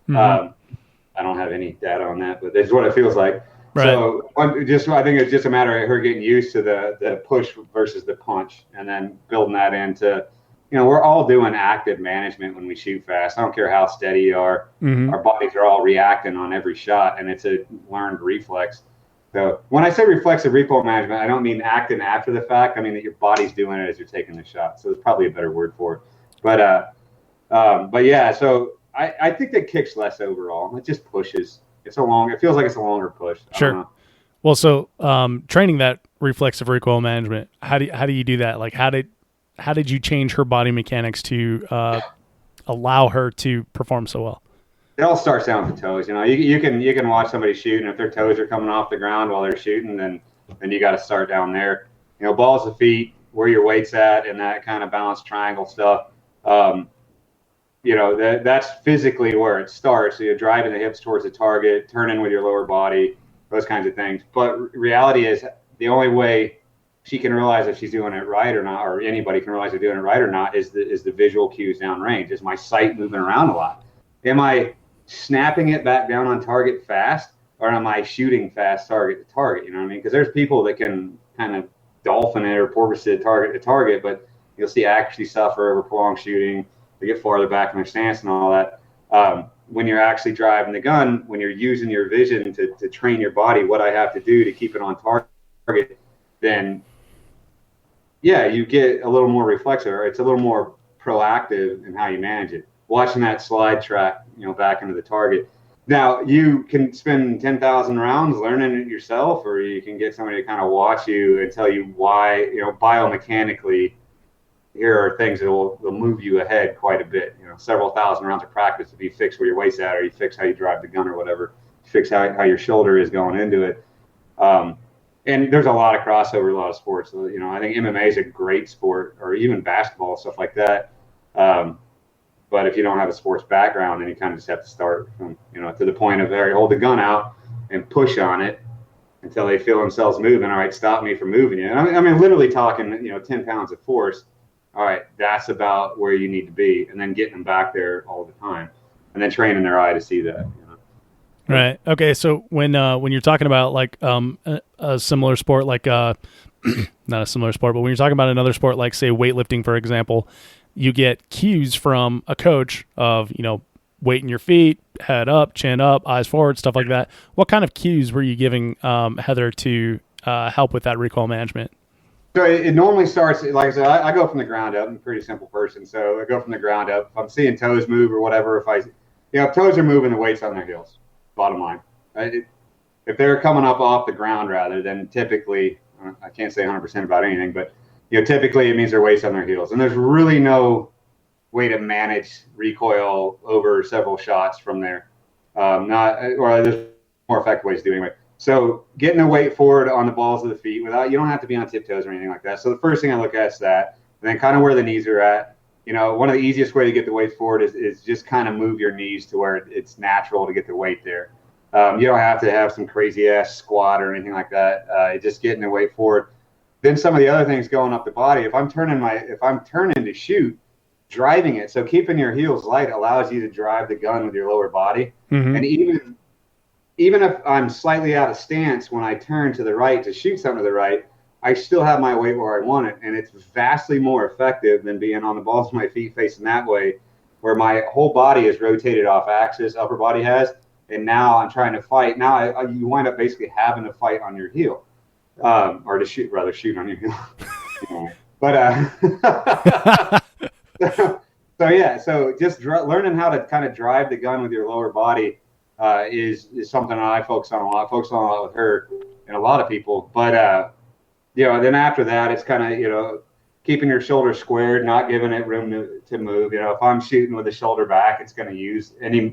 I don't have any data on that, but it's what it feels like. Right. So I think it's just a matter of her getting used to the push versus the punch, and then building that into, we're all doing active management when we shoot fast. I don't care how steady you are. Our bodies are all reacting on every shot, and it's a learned reflex. So when I say reflexive recoil management, I don't mean acting after the fact. I mean that your body's doing it as you're taking the shot. So it's probably a better word for it. But yeah, so I think that kicks less overall. It just pushes. It feels like it's a longer push. Sure. Well, so training that reflexive recoil management, how do you do that? Like how did you change her body mechanics to allow her to perform so well? It all starts down with the toes. You can watch somebody shoot, and if their toes are coming off the ground while they're shooting, then you got to start down there. Balls of feet, where your weight's at, and that kind of balanced triangle stuff. That's physically where it starts. So you're driving the hips towards the target, turning with your lower body, those kinds of things. But reality is, the only way she can realize if she's doing it right or not, or anybody can realize they're doing it right or not, is the visual cues downrange. Is my sight moving around a lot? Am I snapping it back down on target fast, or am I shooting fast target to target? You know what I mean? Because there's people that can kind of dolphin it or porpoise it target to target, but you'll see actually suffer over prolonged shooting. They get farther back in their stance and all that. When you're actually driving the gun, when you're using your vision to train your body, what I have to do to keep it on target, then yeah, you get a little more reflexive. It's a little more proactive in how you manage it. Watching that slide track, back into the target. Now, you can spend 10,000 rounds learning it yourself, or you can get somebody to kind of watch you and tell you why, biomechanically, here are things that will move you ahead quite a bit. Several thousand rounds of practice if you fix where your weight's at, or you fix how you drive the gun or whatever, you fix how your shoulder is going into it. And there's a lot of crossover, a lot of sports. So, I think MMA is a great sport, or even basketball, stuff like that. But if you don't have a sports background, then you kind of just have to start from, to the point of, hold the gun out and push on it until they feel themselves moving. All right, stop me from moving you. I mean, literally talking, 10 pounds of force. All right, that's about where you need to be. And then getting them back there all the time, and then training their eye to see that. Right. Okay. So when you're talking about like a similar sport, like not a similar sport, but when you're talking about another sport, like say weightlifting, for example, you get cues from a coach of, weight in your feet, head up, chin up, eyes forward, stuff like that. What kind of cues were you giving Heather to help with that recoil management? So it normally starts, like I said, I go from the ground up. I'm a pretty simple person. So I go from the ground up. If I'm seeing toes move or whatever, if toes are moving, the weight's on their heels, bottom line. If they're coming up off the ground rather, then typically, I can't say 100% about anything, but typically it means their weight's on their heels. And there's really no way to manage recoil over several shots from there. There's more effective ways to do it anyway. So getting the weight forward on the balls of the feet you don't have to be on tiptoes or anything like that. So the first thing I look at is that, and then kind of where the knees are at. One of the easiest way to get the weight forward is just kind of move your knees to where it's natural to get the weight there. You don't have to have some crazy ass squat or anything like that. Just getting the weight forward. Then some of the other things going up the body. If I'm turning to shoot, driving it. So keeping your heels light allows you to drive the gun with your lower body. Mm-hmm. And even if I'm slightly out of stance when I turn to the right to shoot something to the right, I still have my weight where I want it. And it's vastly more effective than being on the balls of my feet facing that way, where my whole body is rotated off axis, upper body has. And now I'm trying to fight. Now you wind up basically having to fight on your heel. Or to shoot on your heel. So just learning how to kind of drive the gun with your lower body is something that I focus on a lot with her and a lot of people. But then after that, it's kind of keeping your shoulders squared, not giving it room to move. If I'm shooting with the shoulder back, it's going to use any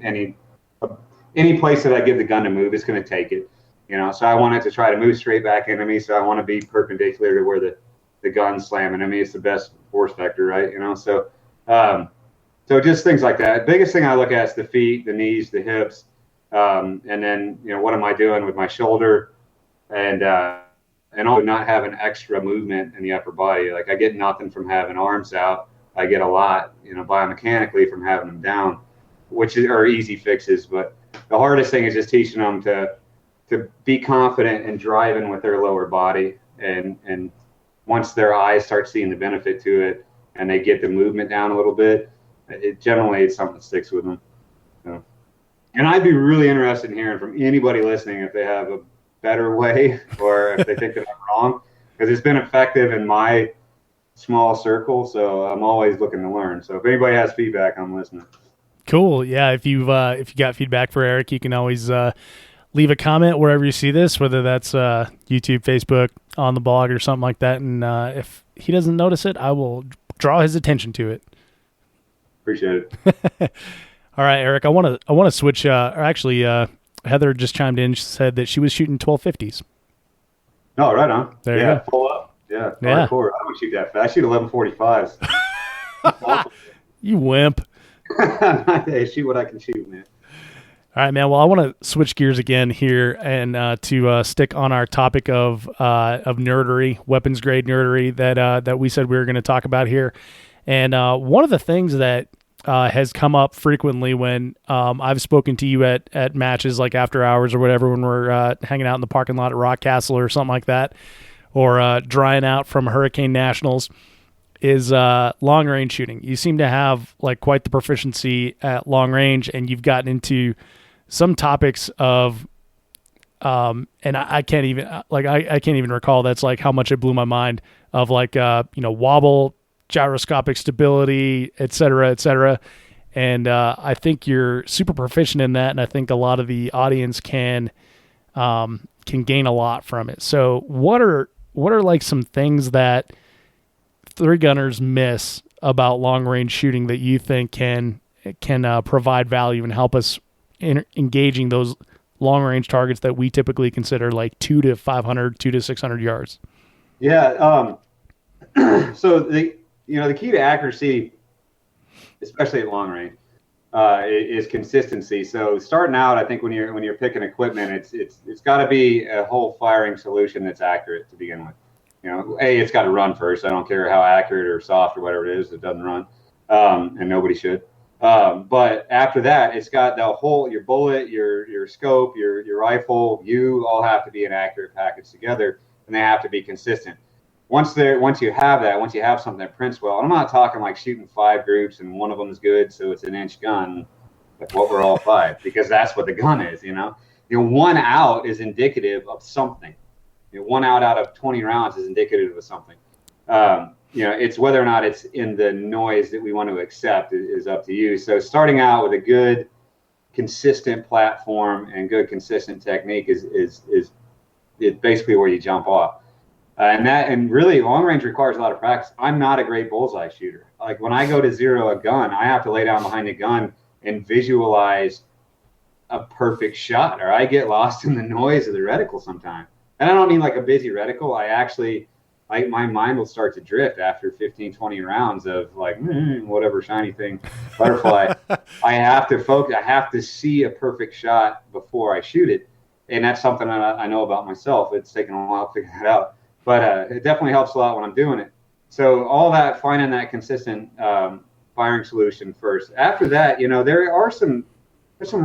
place that I give the gun to move, it's going to take it. So I want it to try to move straight back into me. So I want to be perpendicular to where the gun's slamming into me. It's the best force vector, right? So just things like that. Biggest thing I look at is the feet, the knees, the hips, and then what am I doing with my shoulder, and also not having extra movement in the upper body. Like I get nothing from having arms out. I get a lot, biomechanically from having them down, which are easy fixes. But the hardest thing is just teaching them to be confident in driving with their lower body, and once their eyes start seeing the benefit to it, and they get the movement down a little bit. It's something that sticks with them. So. And I'd be really interested in hearing from anybody listening if they have a better way or if they think that I'm wrong, because it's been effective in my small circle. So I'm always looking to learn. So if anybody has feedback, I'm listening. Cool. Yeah. If you got feedback for Eric, you can always leave a comment wherever you see this, whether that's YouTube, Facebook, on the blog, or something like that. And if he doesn't notice it, I will draw his attention to it. Appreciate it. All right, Eric, I want to switch. Heather just chimed in. She said that she was shooting 1250s. Oh, right on. There you go. Full up. Yeah. Yeah. Hardcore. I don't shoot that fast. I shoot 1145s. You wimp. Hey, shoot what I can shoot, man. All right, man. Well, I want to switch gears again here and to stick on our topic of nerdery, weapons grade nerdery that we said we were going to talk about here. And one of the things that has come up frequently when I've spoken to you at matches like after hours or whatever, when we're hanging out in the parking lot at Rock Castle or something like that, or drying out from Hurricane Nationals, is long range shooting. You seem to have like quite the proficiency at long range, and you've gotten into some topics of and I can't even I can't even recall. That's like how much it blew my mind of like wobble, gyroscopic stability, et cetera, and I think you're super proficient in that, and I think a lot of the audience can gain a lot from it. So what are like some things that three gunners miss about long range shooting that you think can provide value and help us in engaging those long range targets that we typically consider like 200 to 500, 200 to 600 yards? Yeah. So the key to accuracy, especially at long range, is consistency. So starting out, I think when you're picking equipment, it's got to be a whole firing solution that's accurate to begin with. It's got to run first. I don't care how accurate or soft or whatever it is, it doesn't run, and nobody should. But after that, it's got the whole, your bullet, your scope, your rifle, you all have to be an accurate package together, and they have to be consistent. Once you have something that prints well, and I'm not talking like shooting 5 groups and one of them is good, so it's an inch gun, like what we're all 5, because that's what the gun is, one out is indicative of something. 1 out of 20 rounds is indicative of something. It's whether or not it's in the noise that we want to accept is up to you. So starting out with a good, consistent platform and good, consistent technique is basically where you jump off. And really long range requires a lot of practice. I'm not a great bullseye shooter. Like when I go to zero a gun, I have to lay down behind the gun and visualize a perfect shot, or I get lost in the noise of the reticle sometimes. And I don't mean like a busy reticle. My mind will start to drift after 15, 20 rounds of like, whatever shiny thing, butterfly. I have to focus. I have to see a perfect shot before I shoot it. And that's something that I know about myself. It's taken a while to figure that out. But it definitely helps a lot when I'm doing it. So all that, finding that consistent firing solution first. After that, there's some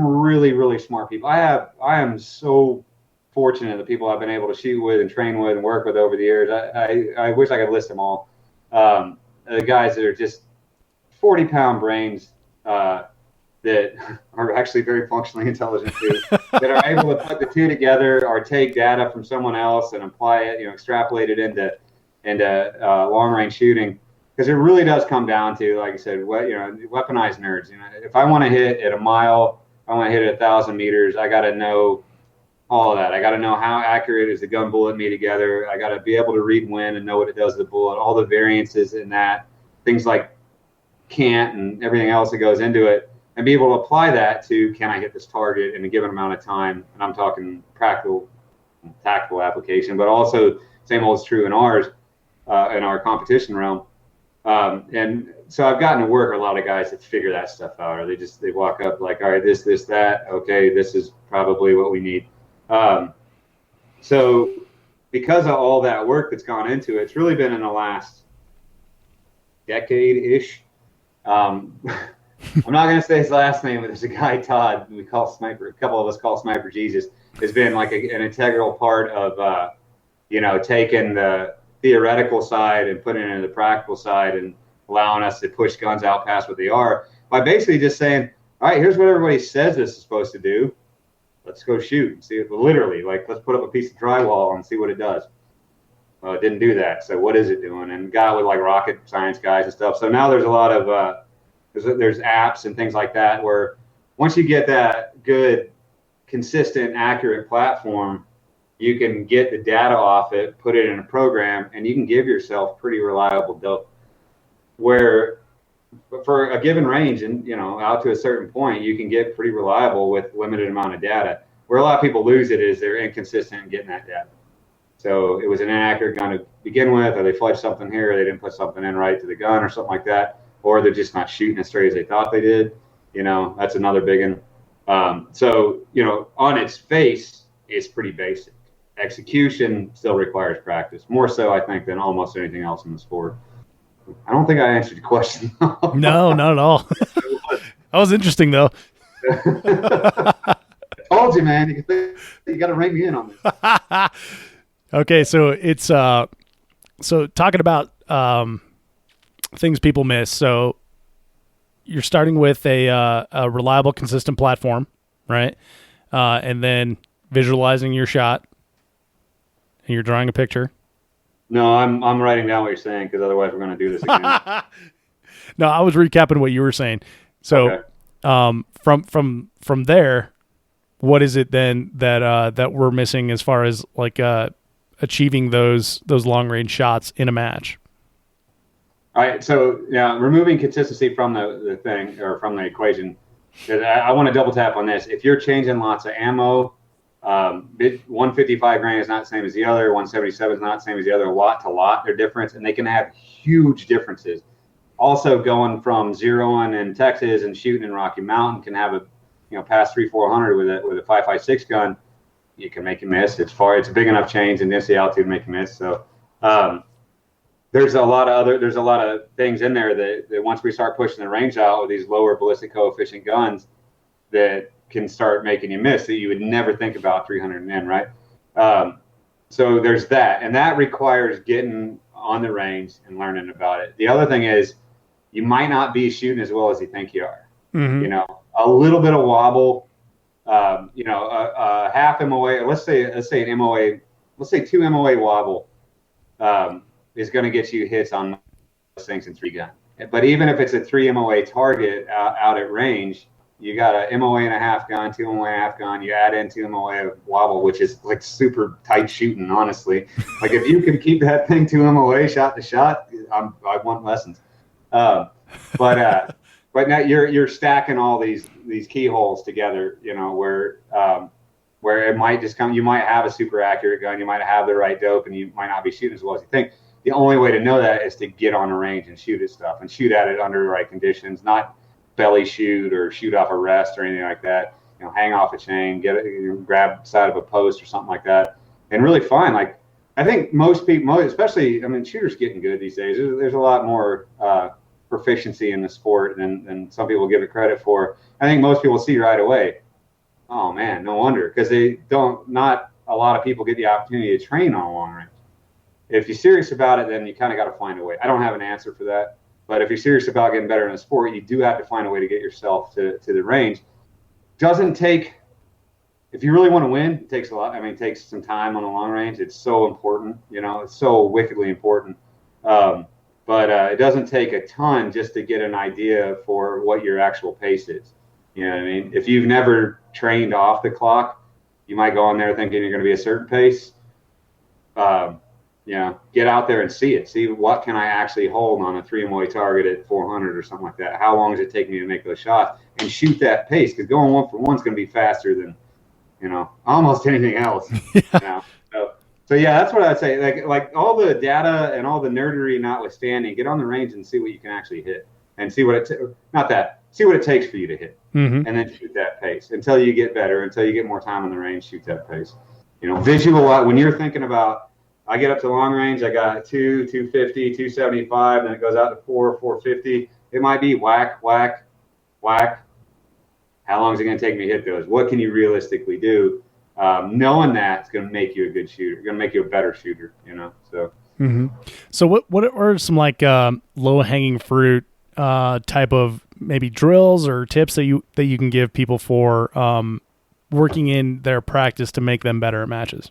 really, really smart people. I am so fortunate the people I've been able to shoot with and train with and work with over the years. I wish I could list them all. The guys that are just 40-pound brains that are actually very functionally intelligent too, that are able to put the two together or take data from someone else and apply it, extrapolate it into long range shooting. Because it really does come down to, like I said, weaponized nerds. If I want to hit at a mile, I want to hit at 1,000 meters, I got to know all of that. I got to know how accurate is the gun bullet me together. I got to be able to read wind and know what it does to the bullet, all the variances in that, things like cant and everything else that goes into it, and be able to apply that to, can I hit this target in a given amount of time? And I'm talking practical tactical application, but also same old is true in ours, in our competition realm. And so I've gotten to work with a lot of guys that figure that stuff out, or they walk up like, all right, this, that, okay, this is probably what we need. So because of all that work that's gone into it, it's really been in the last decade-ish. I'm not going to say his last name, but there's a guy, Todd, we call Sniper, a couple of us call Sniper Jesus, has been like an integral part of, taking the theoretical side and putting it into the practical side and allowing us to push guns out past what they are by basically just saying, all right, here's what everybody says this is supposed to do. Let's go shoot and see it. Literally, like, let's put up a piece of drywall and see what it does. Well, it didn't do that. So what is it doing? And got with like rocket science guys and stuff. So now there's a lot of, there's apps and things like that where once you get that good, consistent, accurate platform, you can get the data off it, put it in a program, and you can give yourself pretty reliable dope. Where for a given range and, out to a certain point, you can get pretty reliable with limited amount of data. Where a lot of people lose it is they're inconsistent in getting that data. So it was an inaccurate gun to begin with, or they fudged something here, or they didn't put something in right to the gun or something like that, or they're just not shooting as straight as they thought they did. That's another big one. So, on its face, it's pretty basic. Execution still requires practice, more so, I think, than almost anything else in the sport. I don't think I answered your question. No, not at all. That was interesting, though. I told you, man. You got to rein me in on this. Okay, so it's so talking about things people miss. So you're starting with a reliable, consistent platform, right? And then visualizing your shot, and you're drawing a picture. No, I'm writing down what you're saying because otherwise we're going to do this again. No, I was recapping what you were saying. So, okay. From there, what is it then that we're missing as far as like achieving those long range shots in a match? All right, so removing consistency from the thing or from the equation, I want to double tap on this. If you're changing lots of ammo, 155 grain is not the same as the other, 177 is not the same as the other, lot to lot, they're different, and they can have huge differences. Also, going from zeroing in Texas and shooting in Rocky Mountain can have a past 300-400 with a 5.56 gun. You can make a miss. It's a big enough change in density altitude to make a miss. So there's a lot of things in there that once we start pushing the range out with these lower ballistic coefficient guns that can start making you miss that you would never think about 300 in, right? So there's that, and that requires getting on the range and learning about it. The other thing is you might not be shooting as well as you think you are. Mm-hmm. A little bit of wobble, a half MOA, let's say an MOA, let's say 2 MOA wobble is going to get you hits on those things in 3 gun. But even if it's a 3 MOA target out at range, you got a MOA and a half gun, 2 MOA and a half gun. You add in 2 MOA wobble, which is like super tight shooting, honestly. Like if you can keep that thing 2 MOA shot to shot, I want lessons. But now you're stacking all these keyholes together, where it might just come. You might have a super accurate gun, you might have the right dope, and you might not be shooting as well as you think. The only way to know that is to get on a range and shoot at stuff and shoot at it under the right conditions, not belly shoot or shoot off a rest or anything like that. Hang off a chain, grab side of a post or something like that, and really find. Like I think most people, especially shooters getting good these days. There's a lot more proficiency in the sport than some people give it credit for. I think most people see right away, oh man, no wonder, because not a lot of people get the opportunity to train on a long range. If you're serious about it, then you kind of got to find a way. I don't have an answer for that. But if you're serious about getting better in the sport, you do have to find a way to get yourself to the range. Doesn't take, if you really want to win, it takes a lot. It takes some time on the long range. It's so important, it's so wickedly important. But it doesn't take a ton just to get an idea for what your actual pace is. You know what I mean? If you've never trained off the clock, you might go on there thinking you're going to be a certain pace. Get out there and see it. See what can I actually hold on a 3 MOA target at 400 or something like that. How long does it take me to make those shots and shoot that pace? Because going 1 for 1 is going to be faster than almost anything else. So yeah, that's what I'd say. Like all the data and all the nerdery notwithstanding, get on the range and see what you can actually hit, and see what it see what it takes for you to hit, and then shoot that pace until you get better, until you get more time on the range. Shoot that pace. Visual. When you're thinking about, I get up to long range, I got 250, 275, then it goes out to 450. It might be whack, whack, whack. How long is it going to take me to hit those? What can you realistically do? Knowing that is going to make you a good shooter. Going to make you a better shooter. So. So what are some like low hanging fruit type of maybe drills or tips that you can give people for working in their practice to make them better at matches?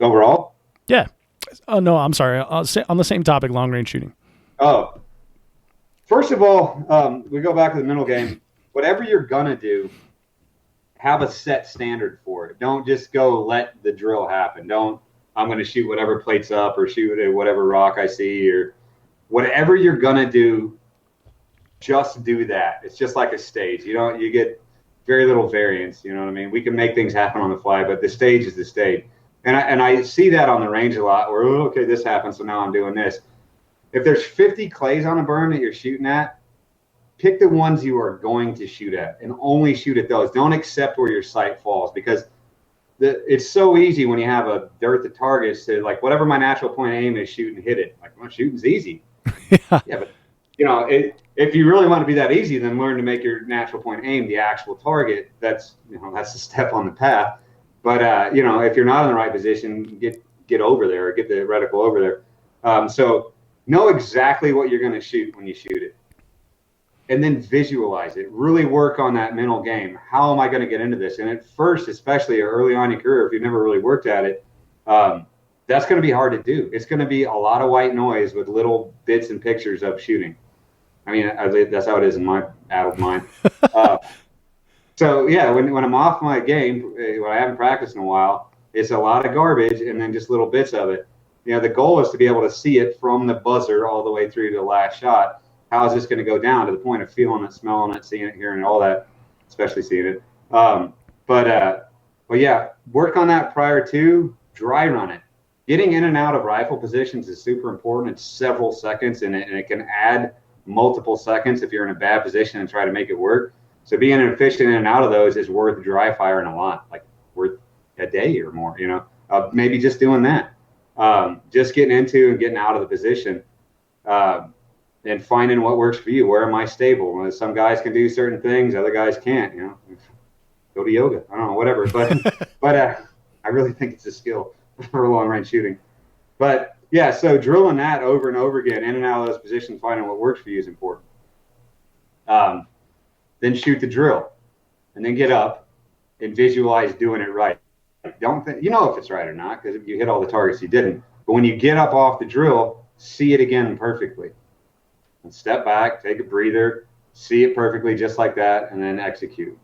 Overall? Yeah. Oh no, I'm sorry. On the same topic, long range shooting. Oh. First of all, we go back to the mental game. Whatever you're gonna do, have a set standard for it. Don't just go let the drill happen. I'm going to shoot whatever plates up or shoot at whatever rock I see, or whatever you're going to do, just do that. It's just like a stage. You get very little variance. You know what I mean? We can make things happen on the fly, but the stage is the stage. And I see that on the range a lot where, okay, this happened, so now I'm doing this. If there's 50 clays on a berm that you're shooting at, pick the ones you are going to shoot at and only shoot at those. Don't accept where your sight falls, because it's so easy when you have a dearth of targets to, like, whatever my natural point aim is, shoot and hit it. Like, well, shooting's easy. Yeah, but if you really want to be that easy, then learn to make your natural point aim the actual target. That's a step on the path. But if you're not in the right position, get over there, or get the reticle over there. So know exactly what you're going to shoot when you shoot it. And then visualize it. Really work on that mental game. How am I going to get into this? And at first, especially early on in your career, if you've never really worked at it, that's going to be hard to do. It's going to be a lot of white noise with little bits and pictures of shooting. I mean, that's how it is in my adult mind. So yeah, when I'm off my game, when I haven't practiced in a while, it's a lot of garbage and then just little bits of it. The goal is to be able to see it from the buzzer all the way through to the last shot. How is this going to go down to the point of feeling it, smelling it, seeing it, hearing it, all that, especially seeing it. But yeah, work on that prior to dry run it. Getting in and out of rifle positions is super important. It's several seconds, and it can add multiple seconds if you're in a bad position and try to make it work. So being efficient in and out of those is worth dry firing a lot, like worth a day or more, maybe just doing that. Just getting into and getting out of the position. And finding what works for you. Where am I stable? Some guys can do certain things, other guys can't. Go to yoga. I don't know, whatever. But I really think it's a skill for long range shooting. But yeah, so drilling that over and over again, in and out of those positions, finding what works for you is important. Then shoot the drill, and then get up and visualize doing it right. Don't think if it's right or not, because if you hit all the targets you didn't. But when you get up off the drill, see it again perfectly. And step back, take a breather, see it perfectly just like that, and then execute.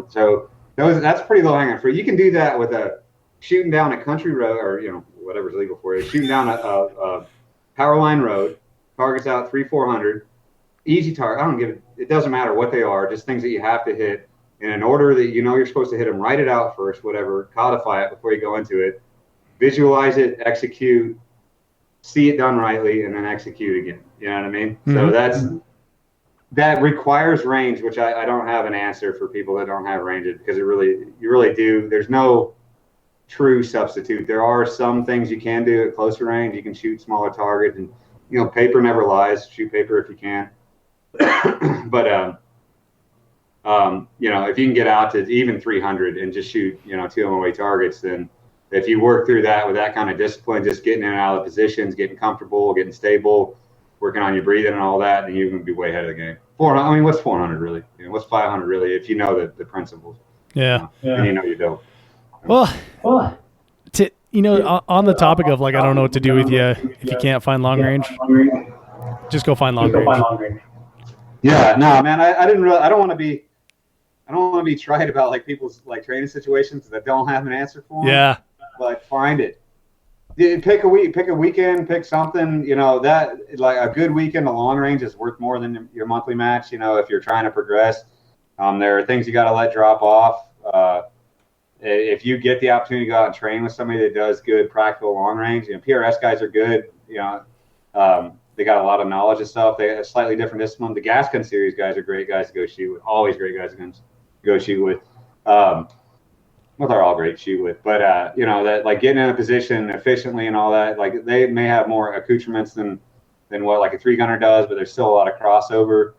So that's pretty low hanging fruit. You can do that with shooting down a country road, or whatever's legal for you. Shooting down a power line road, targets out 300-400, easy target. It doesn't matter what they are, just things that you have to hit in an order that you're supposed to hit them. Write it out first, whatever. Codify it before you go into it. Visualize it, execute. See it done rightly, and then execute again. You know what I mean? Mm-hmm. So that requires range, which I don't have an answer for people that don't have range, because you really do. There's no true substitute. There are some things you can do at closer range. You can shoot smaller targets, and paper never lies. Shoot paper if you can. But if you can get out to even 300 and just shoot 2 MOA targets, then if you work through that with that kind of discipline, just getting in and out of the positions, getting comfortable, getting stable, working on your breathing and all that, then you're going to be way ahead of the game. 400. I mean, what's 400 really? What's 500 really? If you know the principles. Yeah. And you don't. Well, on the topic of, like, I don't know what to do with you if you can't find long range, just go find long range. Yeah. No, man. I don't want to be trite about, like, people's, like, training situations that don't have an answer for them. Yeah. Like, find it. Pick a weekend, pick something, that, like, a good weekend, a long range is worth more than your monthly match. If you're trying to progress, there are things you got to let drop off. if you get the opportunity to go out and train with somebody that does good practical long range, PRS guys are good. They got a lot of knowledge and stuff. They have a slightly different discipline. The gas gun series guys are great guys to go shoot with. Always great guys to go shoot with. Well, they're all great to shoot with, but that like getting in a position efficiently and all that, like they may have more accoutrements than what like a 3-gunner does, but there's still a lot of crossover.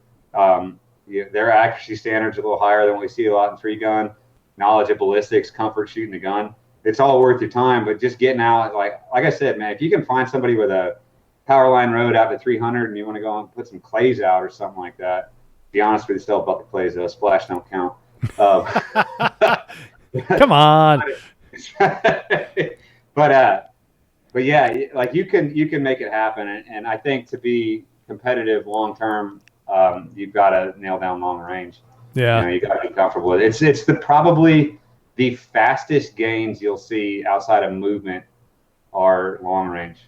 Their accuracy standards are a little higher than what we see a lot in 3-gun. Knowledge of ballistics, comfort shooting the gun. It's all worth your time, but just getting out, like I said, man, if you can find somebody with a power line road out to 300 and you want to go and put some clays out or something like that, to be honest with you, still about the clays, though, splash don't count. Come on. but yeah, like you can make it happen, and I think to be competitive long term, you've got to nail down long range. Yeah, you got to be comfortable with it. It's probably the fastest gains you'll see outside of movement are long range.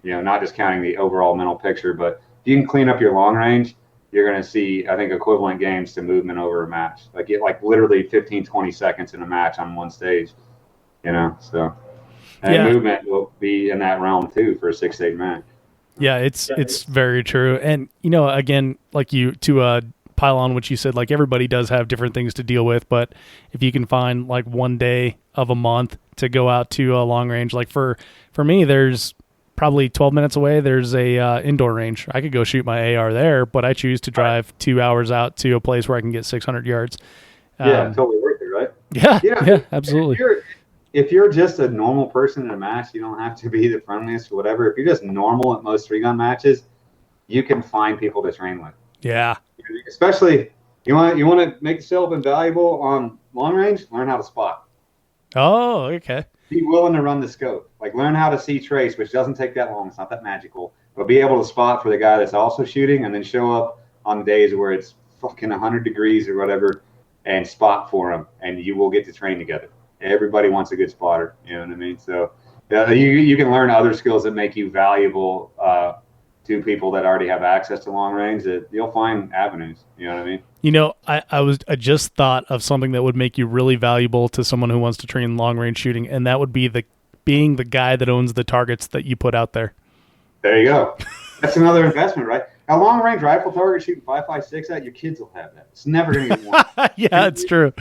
Not just counting the overall mental picture, but if you can clean up your long range, you're going to see, I think, equivalent gains to movement over a match. Like literally 15, 20 seconds in a match on one stage, so. And movement will be in that realm too for a 6-8 match. Yeah, it's very true. And, again, like to pile on what you said, like everybody does have different things to deal with, but if you can find like one day of a month to go out to a long range, like for me, there's probably 12 minutes away, there's a indoor range. I could go shoot my AR there, but I choose to drive 2 hours out to a place where I can get 600 yards. Totally worth it, right? Yeah, absolutely. If you're just a normal person in a match, you don't have to be the friendliest or whatever. If you're just normal at most 3-gun matches, you can find people to train with. Yeah. Especially, you want to make yourself invaluable on long range, learn how to spot. Oh, okay. Be willing to run the scope. Like learn how to see trace, which doesn't take that long. It's not that magical. But be able to spot for the guy that's also shooting, and then show up on days where it's fucking 100 degrees or whatever and spot for him, and you will get to train together. Everybody wants a good spotter. You know what I mean? So you can learn other skills that make you valuable to people that already have access to long range. That you'll find avenues. You know what I mean? I just thought of something that would make you really valuable to someone who wants to train long range shooting, and that would be being the guy that owns the targets that you put out there. There you go. That's another investment, right? A long range rifle target shooting 5.56 at, your kids will have that. It's never going to get one. Yeah, it's true.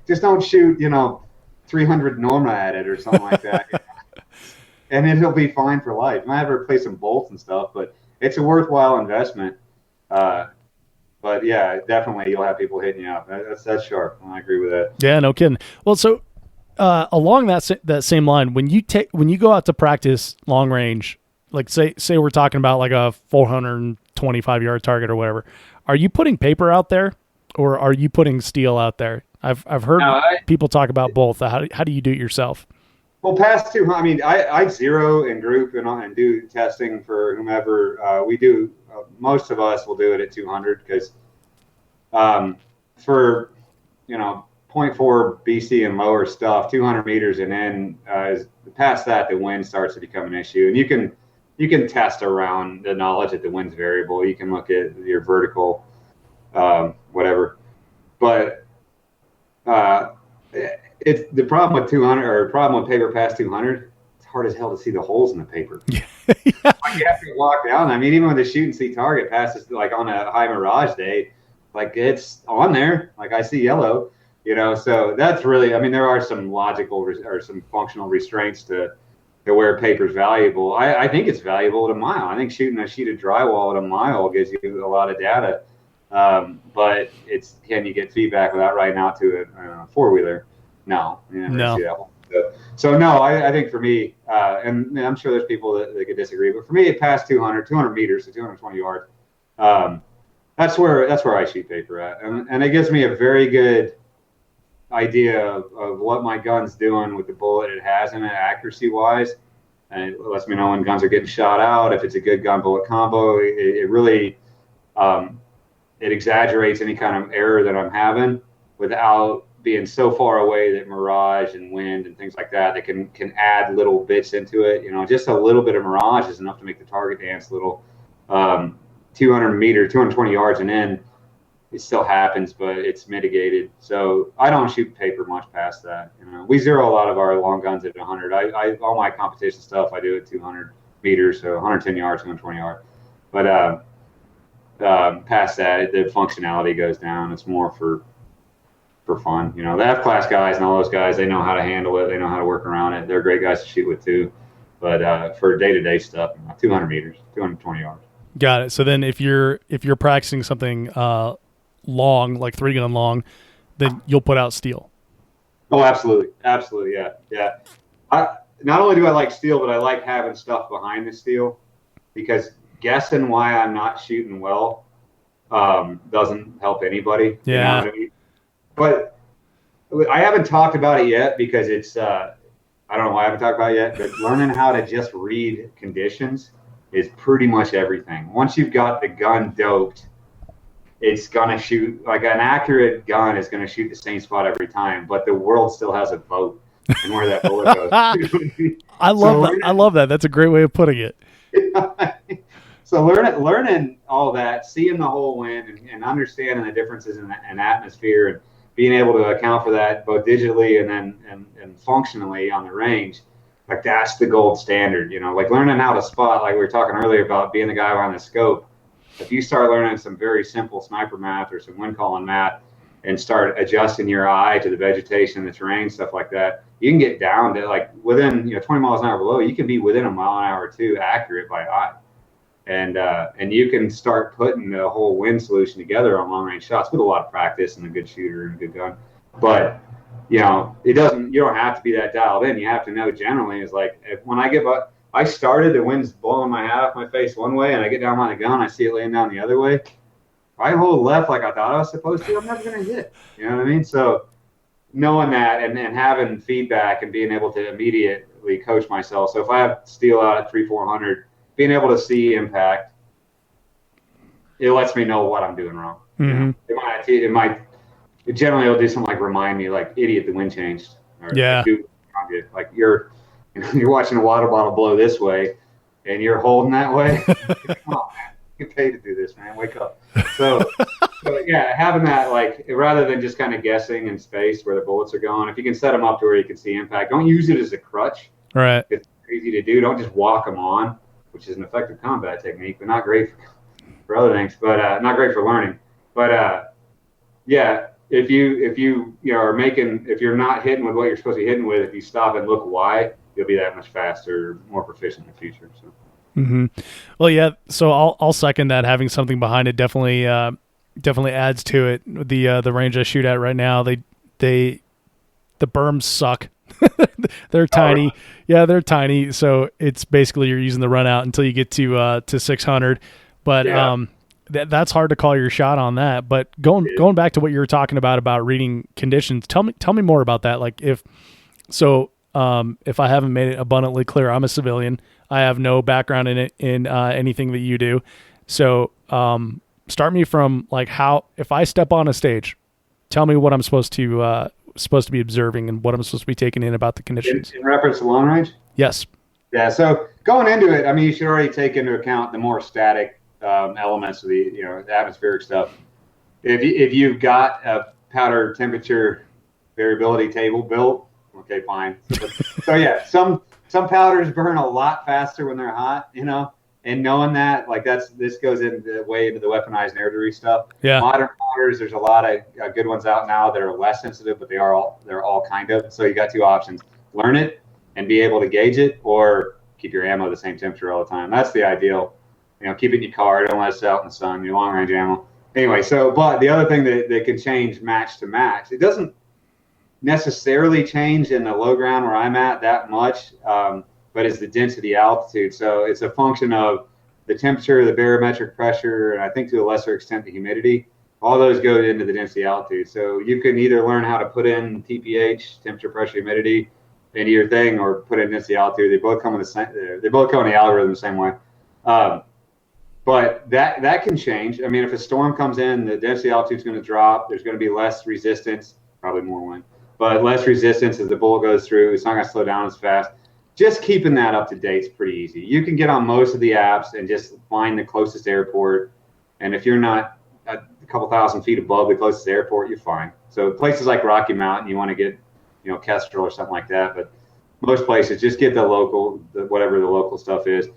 Just don't shoot, 300 Norma at it or something like that. And it'll be fine for life. You might have to replace some bolts and stuff, but it's a worthwhile investment. But yeah, definitely you'll have people hitting you up. That's sharp. I agree with that. Yeah, no kidding. Well, so along that same line, when you go out to practice long range, like say we're talking about like a 425 yard target or whatever, are you putting paper out there or are you putting steel out there? I've heard people talk about both. How do you do it yourself? Well, past 200, I mean, I zero and group and do testing for whomever. We do, most of us will do it at 200 because for, 0.4 BC and lower stuff, 200 meters and in, past that, the wind starts to become an issue. And you can test around the knowledge that the wind's variable. You can look at your vertical, whatever. But it's the problem with 200 or problem with paper past 200. It's hard as hell to see the holes in the paper. Yeah. Like you have to walk down. I mean, even when the shoot and see target passes, like on a high mirage day, like it's on there. Like I see yellow, So that's really. I mean, there are some logical or some functional restraints to where paper's valuable. I think it's valuable at a mile. I think shooting a sheet of drywall at a mile gives you a lot of data. But can you get feedback without riding out to a 4-wheeler? No. No. So no, I think for me, and I'm sure there's people that could disagree, but for me, it past 200 meters to 220 yards. That's where I shoot paper at, and it gives me a very good idea of what my gun's doing with the bullet it has in it, accuracy wise, and it lets me know when guns are getting shot out. If it's a good gun bullet combo, it really it exaggerates any kind of error that I'm having without being so far away that mirage and wind and things like that can add little bits into it. Just a little bit of mirage is enough to make the target dance a little. 200 meters, 220 yards and in, it still happens, but it's mitigated. So I don't shoot paper much past that. We zero a lot of our long guns at 100. All my competition stuff I do at 200 meters, so 110 yards, 220 yards. But past that, the functionality goes down. It's more for fun. The F-class guys and all those guys, they know how to handle it. They know how to work around it. They're great guys to shoot with too. But for day-to-day stuff, 200 meters, 220 yards. Got it. So then if you're practicing something long, like 3-gun long, then you'll put out steel. Oh, absolutely. Absolutely. Yeah. Not only do I like steel, but I like having stuff behind the steel, because guessing why I'm not shooting well doesn't help anybody. Yeah. You know what I mean? But I haven't talked about it yet because it's I don't know why I haven't talked about it yet, but learning how to just read conditions is pretty much everything. Once you've got the gun doped, it's going to shoot, like an accurate gun is going to shoot the same spot every time, but the world still has a vote in where that bullet goes. I love that. That's a great way of putting it. So learning all that, seeing the whole wind and understanding the differences in atmosphere and being able to account for that both digitally and functionally on the range, like that's the gold standard, like learning how to spot, like we were talking earlier about being the guy behind the scope. If you start learning some very simple sniper math or some wind calling math and start adjusting your eye to the vegetation, the terrain, stuff like that, you can get down to like within 20 miles an hour below, you can be within a mile an hour or two accurate by eye. And you can start putting the whole wind solution together on long range shots with a lot of practice and a good shooter and a good gun. But you don't have to be that dialed in. You have to know generally is like when I started, the wind's blowing my hat off my face one way, and I get down on the gun, I see it laying down the other way. If I hold left like I thought I was supposed to, I'm never going to hit. You know what I mean? So knowing that and having feedback and being able to immediately coach myself. So if I have steel out at 300-400, being able to see impact, it lets me know what I'm doing wrong. Mm-hmm. Generally it'll do something like remind me, like, idiot, the wind changed. Or, yeah. Like you're watching a water bottle blow this way and you're holding that way. Come on, man. You get paid to do this, man. Wake up. So yeah, having that, like, rather than just kind of guessing in space where the bullets are going, if you can set them up to where you can see impact, don't use it as a crutch. Right. It's easy to do. Don't just walk them on, which is an effective combat technique, but not great for other things, but not great for learning. But yeah, if you're not hitting with what you're supposed to be hitting with, if you stop and look why, you'll be that much faster, more proficient in the future. So. Mm-hmm. Well, yeah. So I'll second that. Having something behind it definitely adds to it. The range I shoot at right now, the berms suck. They're tiny. Right. Yeah, they're tiny. So it's basically you're using the run out until you get to 600. But yeah. That's hard to call your shot on that. But going back to what you were talking about reading conditions, tell me more about that. Like if I haven't made it abundantly clear, I'm a civilian. I have no background in it in anything that you do. So start me from like how, if I step on a stage, tell me what I'm supposed to be observing and what I'm supposed to be taking in about the conditions. In reference to long range? Yes. Yeah. So going into it, I mean, you should already take into account the more static elements of the atmospheric stuff. If you've got a powder temperature variability table built, okay, fine. So yeah, some powders burn a lot faster when they're hot, and knowing that, like this goes way into the weaponized nerdery stuff. Yeah. Modern powders, there's a lot of good ones out now that are less sensitive, but they're all kind of. So you got two options: learn it and be able to gauge it, or keep your ammo the same temperature all the time. That's the ideal. Keep it in your car. Don't let it sit out in the sun. Your long range ammo. Anyway, but the other thing that can change match to match, it doesn't necessarily change in the low ground where I'm at that much, but it's the density altitude. So it's a function of the temperature, the barometric pressure, and I think to a lesser extent the humidity. All those go into the density altitude. So you can either learn how to put in TPH, temperature, pressure, humidity, into your thing, or put in density altitude. They both come in the algorithm the same way. But that can change. I mean, if a storm comes in, the density altitude is going to drop. There's going to be less resistance, probably more wind, but less resistance as the bullet goes through. It's not going to slow down as fast. Just keeping that up to date is pretty easy. You can get on most of the apps and just find the closest airport. And if you're not, a couple thousand feet above the closest airport, you're fine. So places like Rocky Mountain, you want to get, Kestrel or something like that. But most places, just get whatever the local stuff is.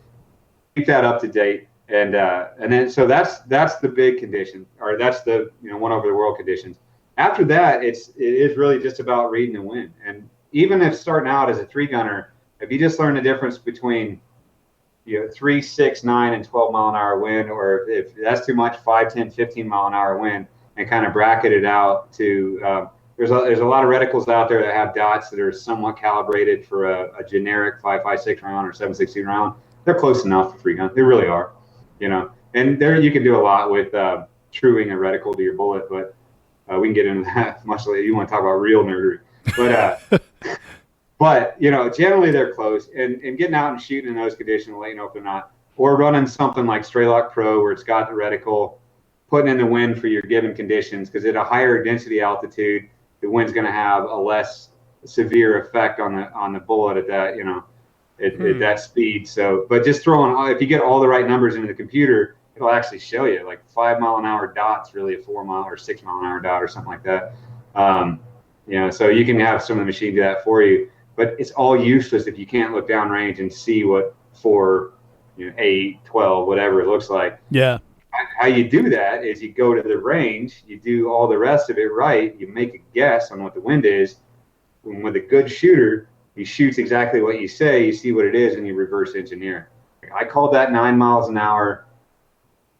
Keep that up to date. And then, so that's the big condition, or that's the, one over the world conditions. After that, it is really just about reading the wind. And even if starting out as a 3-gunner, if you just learn the difference between 3, 6, 9, and 12 mile an hour wind, or if that's too much, 5, 10, 15 mile an hour wind, and kind of bracket it out to, there's a lot of reticles out there that have dots that are somewhat calibrated for a generic 5.56 round or 7.62 round. They're close enough for 3-gun. They really are, and there you can do a lot with truing a reticle to your bullet, but we can get into that much later. You want to talk about real nerdery, but generally they're close, and getting out and shooting in those conditions, letting if they're not, or running something like Straylock Pro where it's got the reticle, putting in the wind for your given conditions, because at a higher density altitude, the wind's going to have a less severe effect on the bullet at that at that speed. So, but just if you get all the right numbers into the computer, it'll actually show you like 5 mile an hour dot's really a 4 mile or 6 mile an hour dot or something like that. So you can have some of the machine do that for you, but it's all useless if you can't look downrange and see what 4, 8, 12, whatever it looks like. Yeah. How you do that is you go to the range, you do all the rest of it right, you make a guess on what the wind is. And with a good shooter, he shoots exactly what you say, you see what it is, and you reverse engineer. I called that 9 miles an hour.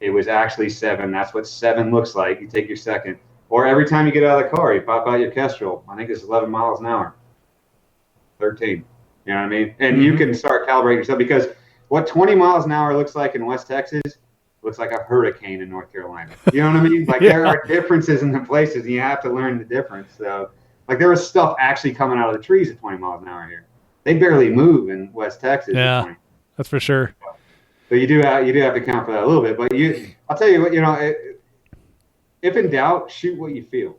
It was actually 7. That's what 7 looks like. You take your second. Or every time you get out of the car, you pop out your Kestrel. I think it's 11 miles an hour. 13. You know what I mean? And you can start calibrating yourself, because what 20 miles an hour looks like in West Texas looks like a hurricane in North Carolina. You know what I mean? Like there are differences in the places, and you have to learn the difference. So like there was stuff actually coming out of the trees at 20 miles an hour here. They barely move in West Texas. Yeah, at 20. that's for sure. So you do have to account for that a little bit. But I'll tell you what, if in doubt, shoot what you feel.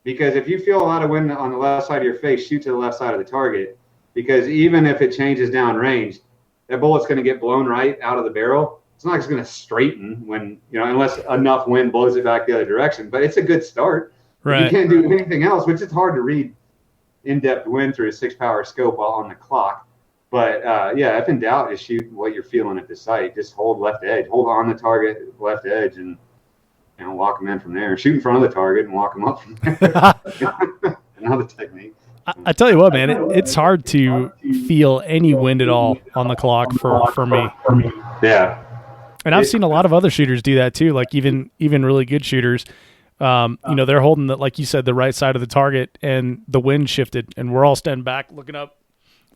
Because if you feel a lot of wind on the left side of your face, shoot to the left side of the target. Because even if it changes down range, that bullet's going to get blown right out of the barrel. It's not like it's going to straighten when, unless enough wind blows it back the other direction. But it's a good start. Right. You can't do anything else, which is hard to read in-depth wind through a 6-power scope while on the clock. But, if in doubt, just shoot what you're feeling at the site. Just hold left edge. Hold on the target, left edge, and walk them in from there. Shoot in front of the target and walk them up from there. Another technique. I tell you what, man, it's hard to feel any wind at all on the clock for me. Yeah. And I've seen a lot of other shooters do that too, like even really good shooters. They're holding like you said, the right side of the target, and the wind shifted, and we're all standing back looking up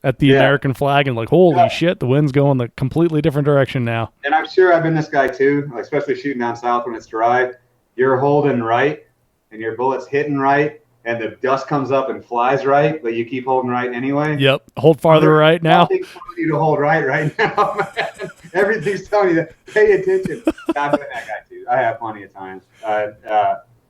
at the American flag and like, holy shit, the wind's going the completely different direction now. And I'm sure I've been this guy too, especially shooting down south when it's dry. You're holding right, and your bullet's hitting right, and the dust comes up and flies right, but you keep holding right anyway. Yep. Hold farther right now. Nothing's telling you to hold right now, man. Everything's telling you to pay attention. I've been that guy too. I have plenty of times.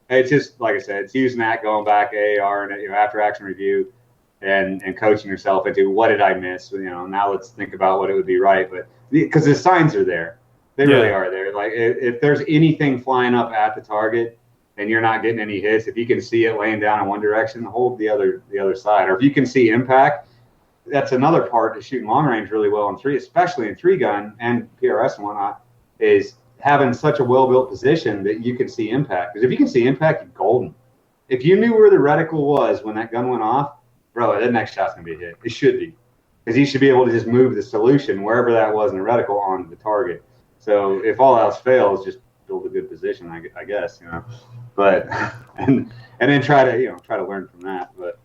It's just, like I said, it's using that, going back AAR and after action review, and coaching yourself into what did I miss? Now let's think about what it would be right. But because the signs are there. They really are there. Like if there's anything flying up at the target and you're not getting any hits, if you can see it laying down in one direction, hold the other side. Or if you can see impact, that's another part to shooting long range really well in 3, especially in 3-gun and PRS and whatnot, is having such a well-built position that you can see impact. Because if you can see impact, you're golden. If you knew where the reticle was when that gun went off, bro, that next shot's going to be a hit. It should be. Because you should be able to just move the solution, wherever that was in the reticle, onto the target. So if all else fails, just build a good position, I guess, But and then try to learn from that. But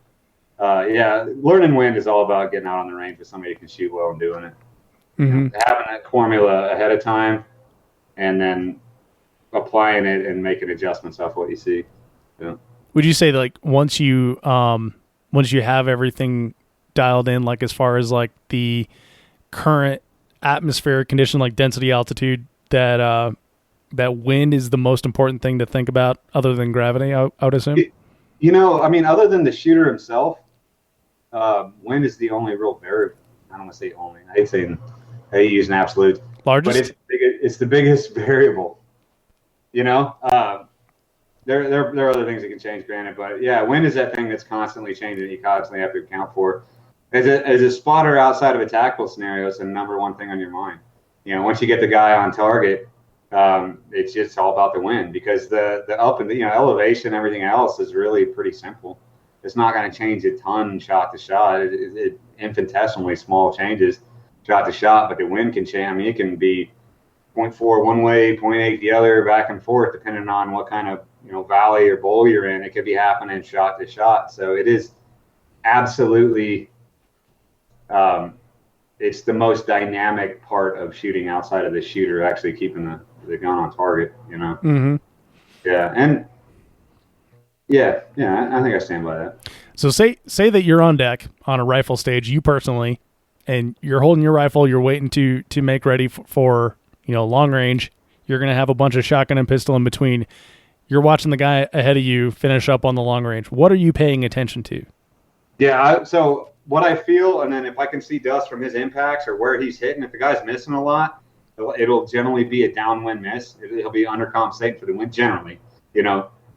learning wind is all about getting out on the range with somebody who can shoot well and doing it. Having that formula ahead of time, and then applying it and making adjustments off what you see. Yeah. Would you say like once you have everything dialed in, like as far as like the current atmospheric condition, like density, altitude, that wind is the most important thing to think about other than gravity, I would assume? Other than the shooter himself, wind is the only real variable. I don't want to say only. I hate saying, I hate using absolute. Largest? But it's the biggest variable. there are other things that can change, granted, but yeah, wind is that thing that's constantly changing that you constantly have to account for. As a spotter outside of a tactical scenario, it's the number one thing on your mind. Once you get the guy on target, it's just all about the wind, because the up and elevation, everything else is really pretty simple. It's not going to change a ton shot to shot. It infinitesimally small changes shot to shot, but the wind can change. I mean, it can be 0.4 one way, 0.8 the other, back and forth, depending on what kind of valley or bowl you're in. It could be happening shot to shot. So it is absolutely, it's the most dynamic part of shooting outside of the shooter, actually keeping the gun on target. Mm-hmm. Yeah, and yeah, I think I stand by that. So say that you're on deck on a rifle stage, you personally, and you're holding your rifle, you're waiting to make ready for long range. You're going to have a bunch of shotgun and pistol in between. You're watching the guy ahead of you finish up on the long range. What are you paying attention to? Yeah, so what I feel, and then if I can see dust from his impacts or where he's hitting, if the guy's missing a lot, it'll generally be a downwind miss. He'll be undercompensating for the wind generally,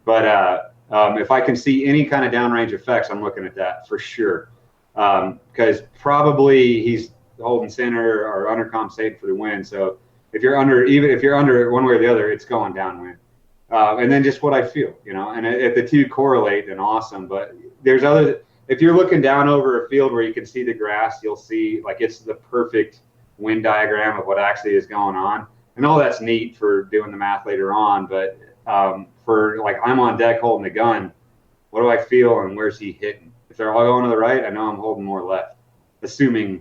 But if I can see any kind of downrange effects, I'm looking at that for sure. Because probably he's holding center or undercompensating for the wind. So even if you're under one way or the other, it's going downwind. And then just what I feel, and if the two correlate, then awesome. But if you're looking down over a field where you can see the grass, you'll see like it's the perfect wind diagram of what actually is going on. And all that's neat for doing the math later on. But for like, I'm on deck holding the gun, what do I feel and where's he hitting? If they're all going to the right, I know I'm holding more left, assuming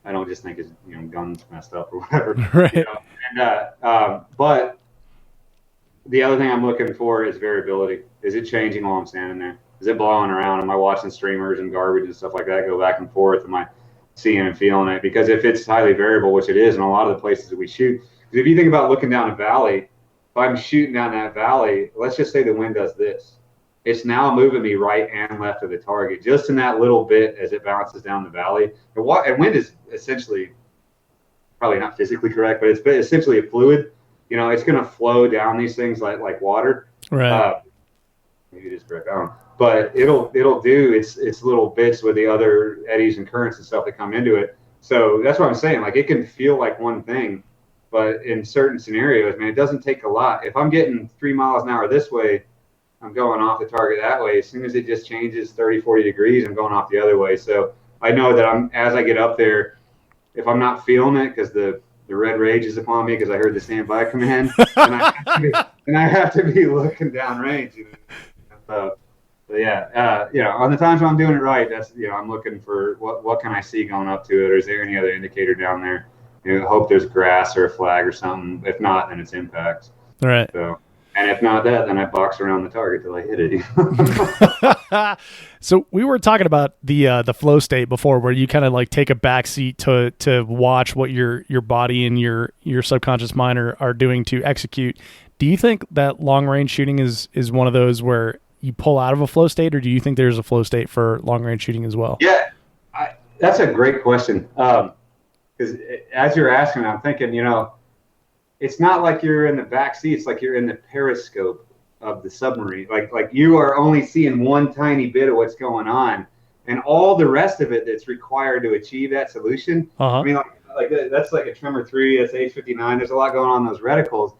I don't just think his gun's messed up or whatever. Right. But the other thing I'm looking for is variability. Is it changing while I'm standing there? Is it blowing around? Am I watching streamers and garbage and stuff like that go back and forth? Am I seeing and feeling it? Because if it's highly variable, which it is in a lot of the places that we shoot, because if you think about looking down a valley, if I'm shooting down that valley, let's just say the wind does this. It's now moving me right and left of the target, just in that little bit as it bounces down the valley. And wind is essentially, probably not physically correct, but it's essentially a fluid. It's going to flow down these things like water. Right. Maybe it is correct. I don't know. But it'll do its little bits with the other eddies and currents and stuff that come into it. So that's what I'm saying. Like, it can feel like one thing, but in certain scenarios, man, it doesn't take a lot. If I'm getting 3 miles an hour this way, I'm going off the target that way. As soon as it just changes 30, 40 degrees, I'm going off the other way. So I know that as I get up there, if I'm not feeling it because the red rage is upon me because I heard the standby command, and I have to be looking down range. On the times when I'm doing it right, that's I'm looking for what can I see going up to it, or is there any other indicator down there? Hope there's grass or a flag or something. If not, then it's impacts. All right. So, and if not that, then I box around the target till I hit it. So we were talking about the flow state before, where you kind of like take a back seat to watch what your body and your subconscious mind are doing to execute. Do you think that long range shooting is one of those where you pull out of a flow state, or do you think there's a flow state for long range shooting as well? Yeah, that's a great question. Because as you're asking, I'm thinking, it's not like you're in the back seat. It's like you're in the periscope of the submarine. Like you are only seeing one tiny bit of what's going on, and all the rest of it that's required to achieve that solution. Uh-huh. I mean, like that's like a Tremor 3, that's H59. There's a lot going on in those reticles.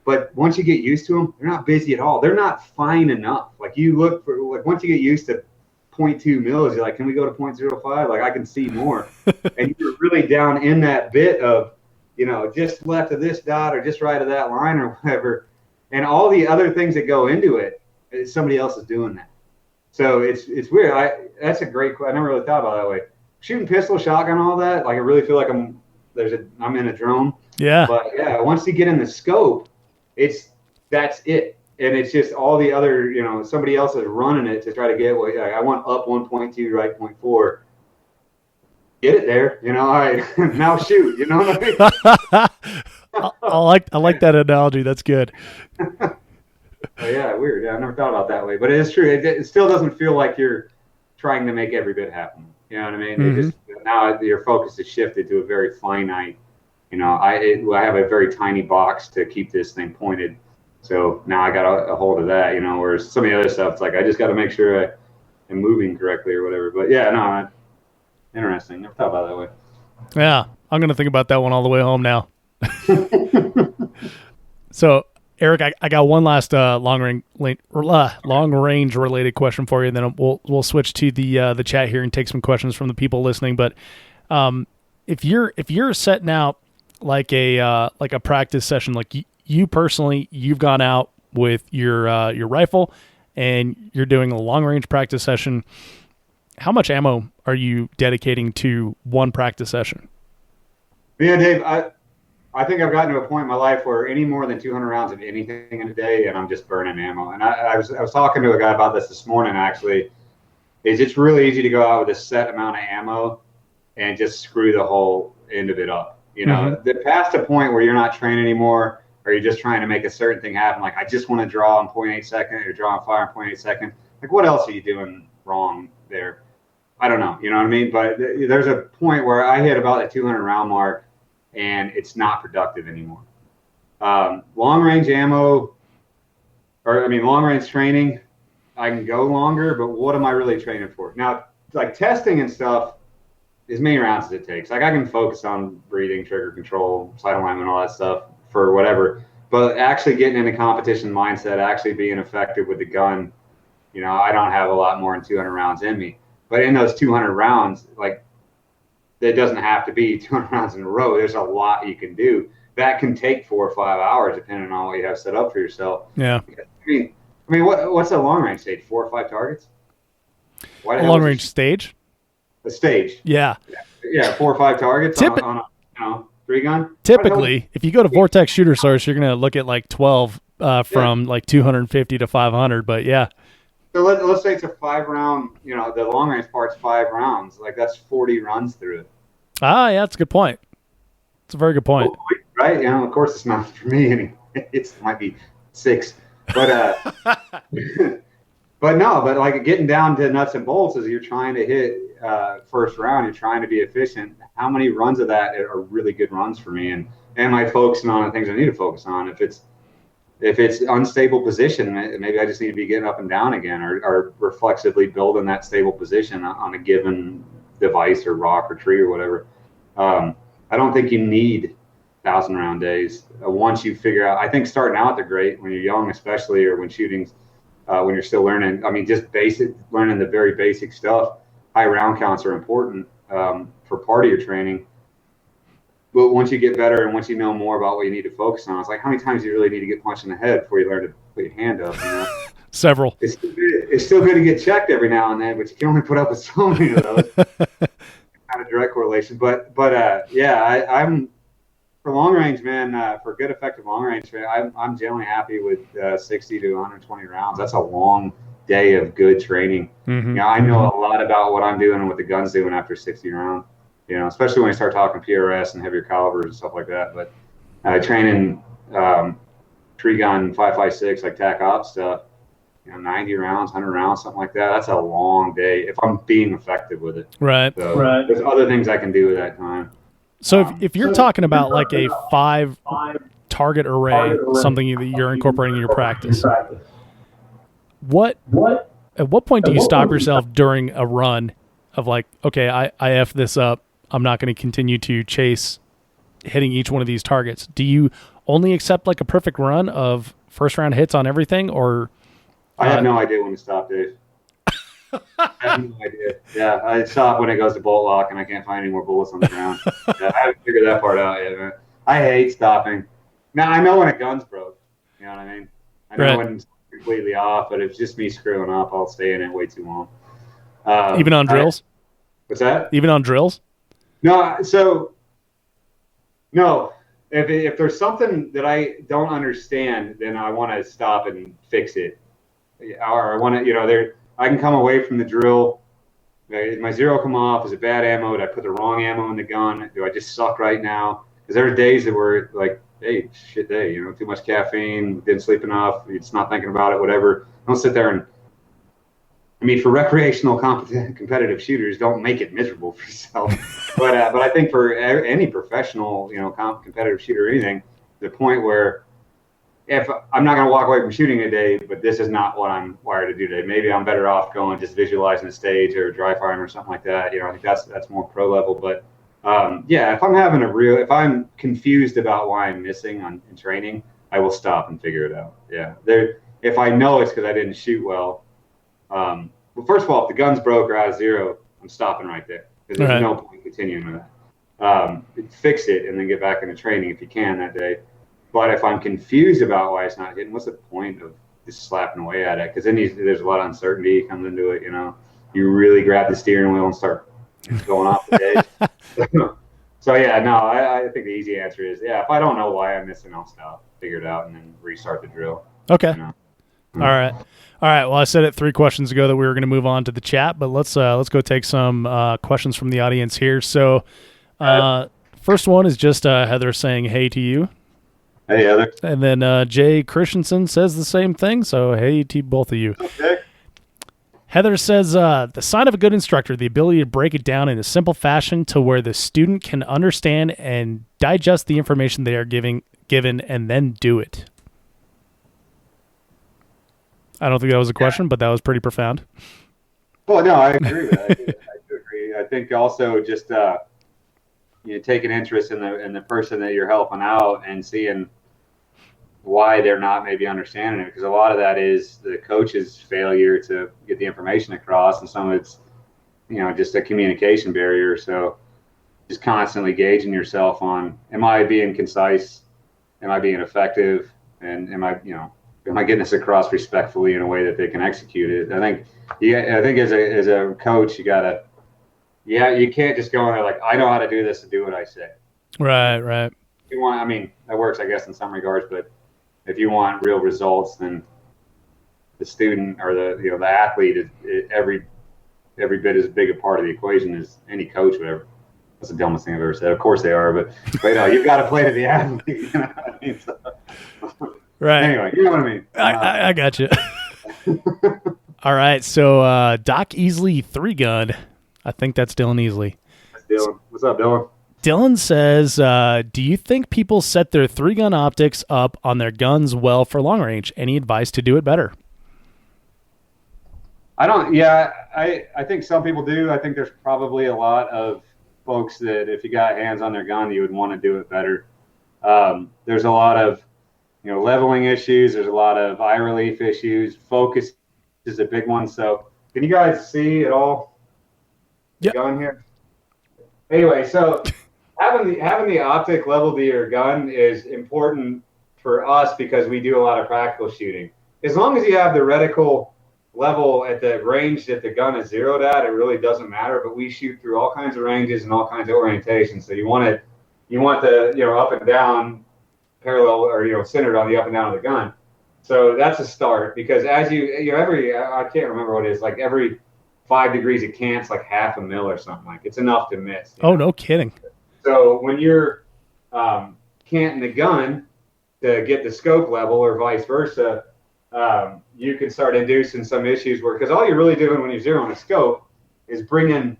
But once you get used to them, they're not busy at all. They're not fine enough. Like you look for, like once you get used to 0.2 mils, you're like, can we go to 0.05? Like I can see more. And you're really down in that bit of, just left of this dot or just right of that line or whatever. And all the other things that go into it, somebody else is doing that. So it's weird. That's a great question. I never really thought about it that way. Shooting pistol, shotgun, all that, like I really feel like I'm in a drone. Yeah. But yeah, once you get in the scope, that's it. And it's just all the other, somebody else is running it to try to get what I want up 1.2, right 0.4. Get it there, all right, now shoot, you know what I mean? I like that analogy. That's good. Yeah, weird. Yeah, I never thought about it that way. But it is true. It still doesn't feel like you're trying to make every bit happen. You know what I mean? Mm-hmm. Now your focus is shifted to a very finite, I have a very tiny box to keep this thing pointed. So now I got a hold of that, you know, whereas some of the other stuff, it's like, I just got to make sure I am moving correctly or whatever. But yeah, no, interesting. Never thought about it that way. Yeah, I'm gonna think about that one all the way home now. So, Eric, I got one last long range related question for you, and then we'll switch to the chat here and take some questions from the people listening. But if you're setting out like a practice session, like you personally, you've gone out with your rifle and you're doing a long range practice session, how much ammo are you dedicating to one practice session? Yeah, Dave, I think I've gotten to a point in my life where any more than 200 rounds of anything in a day, and I'm just burning ammo. And I was talking to a guy about this morning, actually. It's really easy to go out with a set amount of ammo and just screw the whole end of it up. You know, past a point where you're not training anymore, or you're just trying to make a certain thing happen. Like, I just want to draw in 0.8 second, or draw and fire in 0.8 second. Like, what else are you doing wrong there? I don't know. You know what I mean? But there's a point where I hit about the 200 round mark, and it's not productive anymore. Long range ammo, long range training, I can go longer, but what am I really training for? Now, like testing and stuff, as many rounds as it takes. Like, I can focus on breathing, trigger control, sight alignment, all that stuff for whatever. But actually getting in a competition mindset, actually being effective with the gun, you know, I don't have a lot more than 200 rounds in me. But in those 200 rounds, like, it doesn't have to be 200 rounds in a row. There's a lot you can do. That can take 4 or 5 hours, depending on what you have set up for yourself. Yeah. I mean, what's a long range stage? 4 or 5 targets? A long range stage? A stage. Yeah. Yeah, 4 or 5 targets on a 3-gun. Typically, if you go to Vortex Shooter Source, you're gonna look at like 12 from like 250 to 500. But yeah. So let's say it's a 5-round, you know, the long range part's 5 rounds. Like, that's 40 runs through it. Yeah, that's a good point. It's a very good point. Right? You know, of course it's not for me anyway. It might be 6. But but like getting down to nuts and bolts as you're trying to hit first round, you're trying to be efficient. How many runs of that are really good runs for me? And am I focusing on the things I need to focus on? If it's unstable position, maybe I just need to be getting up and down again, or reflexively building that stable position on a given device or rock or tree or whatever. I don't think you need 1,000-round days. Once you figure out, I think starting out they're great when you're young, especially, or when shooting, when you're still learning. I mean, just learning the very basic stuff. High round counts are important for part of your training. But once you get better and once you know more about what you need to focus on, it's like, how many times do you really need to get punched in the head before you learn to put your hand up? You know? Several. It's still good to get checked every now and then, but you can only put up with so many of those. Kind of direct correlation. But yeah, I'm for long range, man. For good, effective long range, I'm generally happy with 60 to 120 rounds. That's a long day of good training. Mm-hmm. You know, I know a lot about what I'm doing and what the gun's doing after 60 rounds. You know, especially when you start talking PRS and heavier calibers and stuff like that. But training tree gun 5.56 like TAC ops stuff, you know, 90 rounds, 100 rounds, something like that. That's a long day if I'm being effective with it. Right. So there's other things I can do with that time. So if you're talking about like a 5 target array, something that you're incorporating in your practice, at what point do you stop yourself during a run of like, okay, I F this up. I'm not going to continue to chase hitting each one of these targets. Do you only accept like a perfect run of first round hits on everything, or? I have no idea when to stop, Dave. I have no idea. Yeah, I stop when it goes to bolt lock and I can't find any more bullets on the ground. Yeah, I haven't figured that part out yet, man. I hate stopping. Now, I know when a gun's broke. You know what I mean? I know when it's completely off, but if it's just me screwing up, I'll stay in it way too long. Even on drills? What's that? Even on drills? No, if there's something that I don't understand, then I want to stop and fix it. Or I want to, you know, I can come away from the drill. Did my zero come off? Is it bad ammo? Did I put the wrong ammo in the gun? Do I just suck right now? Because there are days that were like, hey, shit day, you know, too much caffeine, didn't sleep enough, you're just not thinking about it, whatever. Don't sit there and, I mean, for recreational competitive shooters, don't make it miserable for yourself. But I think for any professional, you know, competitive shooter or anything, the point where if I'm not going to walk away from shooting a day, but this is not what I'm wired to do today. Maybe I'm better off going just visualizing the stage or dry firing or something like that. I think that's more pro level. But if if I'm confused about why I'm missing in training, I will stop and figure it out. Yeah, if I know it's because I didn't shoot well. Well, first of all, if the gun's broke or out of zero, I'm stopping right there because there's no point continuing with that. Fix it and then get back into training if you can that day. But if I'm confused about why it's not hitting, what's the point of just slapping away at it? Because then there's a lot of uncertainty comes into it. You really grab the steering wheel and start going off the edge. So I think the easy answer is if I don't know why I'm missing, I'll stop, figure it out, and then restart the drill. Okay. All right. Well, I said it 3 questions ago that we were going to move on to the chat, but let's go take some questions from the audience here. So, first one is just Heather saying hey to you. Hey, Heather. And then Jay Christensen says the same thing. So, hey to both of you. Okay. Heather says, the sign of a good instructor, the ability to break it down in a simple fashion to where the student can understand and digest the information they are given and then do it. I don't think that was a question, but that was pretty profound. Well, no, I agree with that. I do agree. I think also just take an interest in the person that you're helping out and seeing why they're not maybe understanding it, because a lot of that is the coach's failure to get the information across, and some of it's just a communication barrier. So just constantly gauging yourself on, am I being concise, am I being effective, and am I getting this across respectfully in a way that they can execute it. I think as a coach, you can't just go in there like, I know how to do this and do what I say. Right. That works, I guess, in some regards, but if you want real results, then the student or the athlete is every bit as big a part of the equation as any coach would ever. That's the dumbest thing I've ever said. Of course they are, but you've got to play to the athlete. You know what I mean? Right. Anyway, you know what I mean. I got you. All right. So Doc Easley 3-gun. I think that's Dylan Easley. That's Dylan. What's up, Dylan? Dylan says, do you think people set their 3-gun optics up on their guns well for long range? Any advice to do it better? I don't. Yeah, I think some people do. I think there's probably a lot of folks that if you got hands on their gun, you would want to do it better. There's a lot of leveling issues. There's a lot of eye relief issues. Focus is a big one. So can you guys see it all? Yep. Gun here. Anyway, so having the optic level to your gun is important for us because we do a lot of practical shooting. As long as you have the reticle level at the range that the gun is zeroed at, it really doesn't matter. But we shoot through all kinds of ranges and all kinds of orientations. So you want the up and down parallel or centered on the up and down of the gun. So that's a start, because as I can't remember what it is, like every 5 degrees it cants like half a mil or something, like it's enough to miss. Oh, no kidding. So when you're canting the gun to get the scope level or vice versa, you can start inducing some issues because all you're really doing when you're zeroing a scope is you're bringing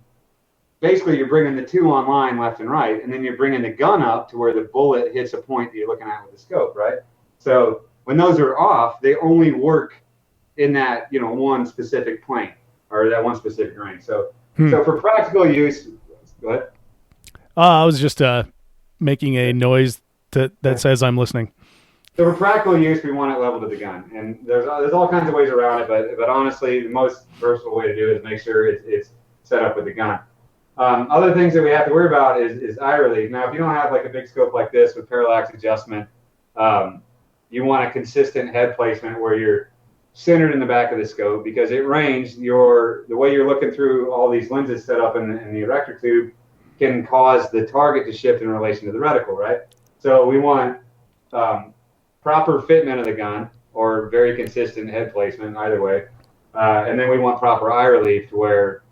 the two online left and right, and then you're bringing the gun up to where the bullet hits a point that you're looking at with the scope, right? So when those are off, they only work in that one specific plane or that one specific range. So for practical use, go ahead. I was just making a noise that says I'm listening. So for practical use, we want it level to the gun, and there's all kinds of ways around it, but honestly, the most versatile way to do it is make sure it's set up with the gun. Other things that we have to worry about is eye relief. Now, if you don't have like a big scope like this with parallax adjustment, you want a consistent head placement where you're centered in the back of the scope, because at range, the way you're looking through all these lenses set up in the erector tube can cause the target to shift in relation to the reticle, right? So we want proper fitment of the gun or very consistent head placement, either way. And then we want proper eye relief to where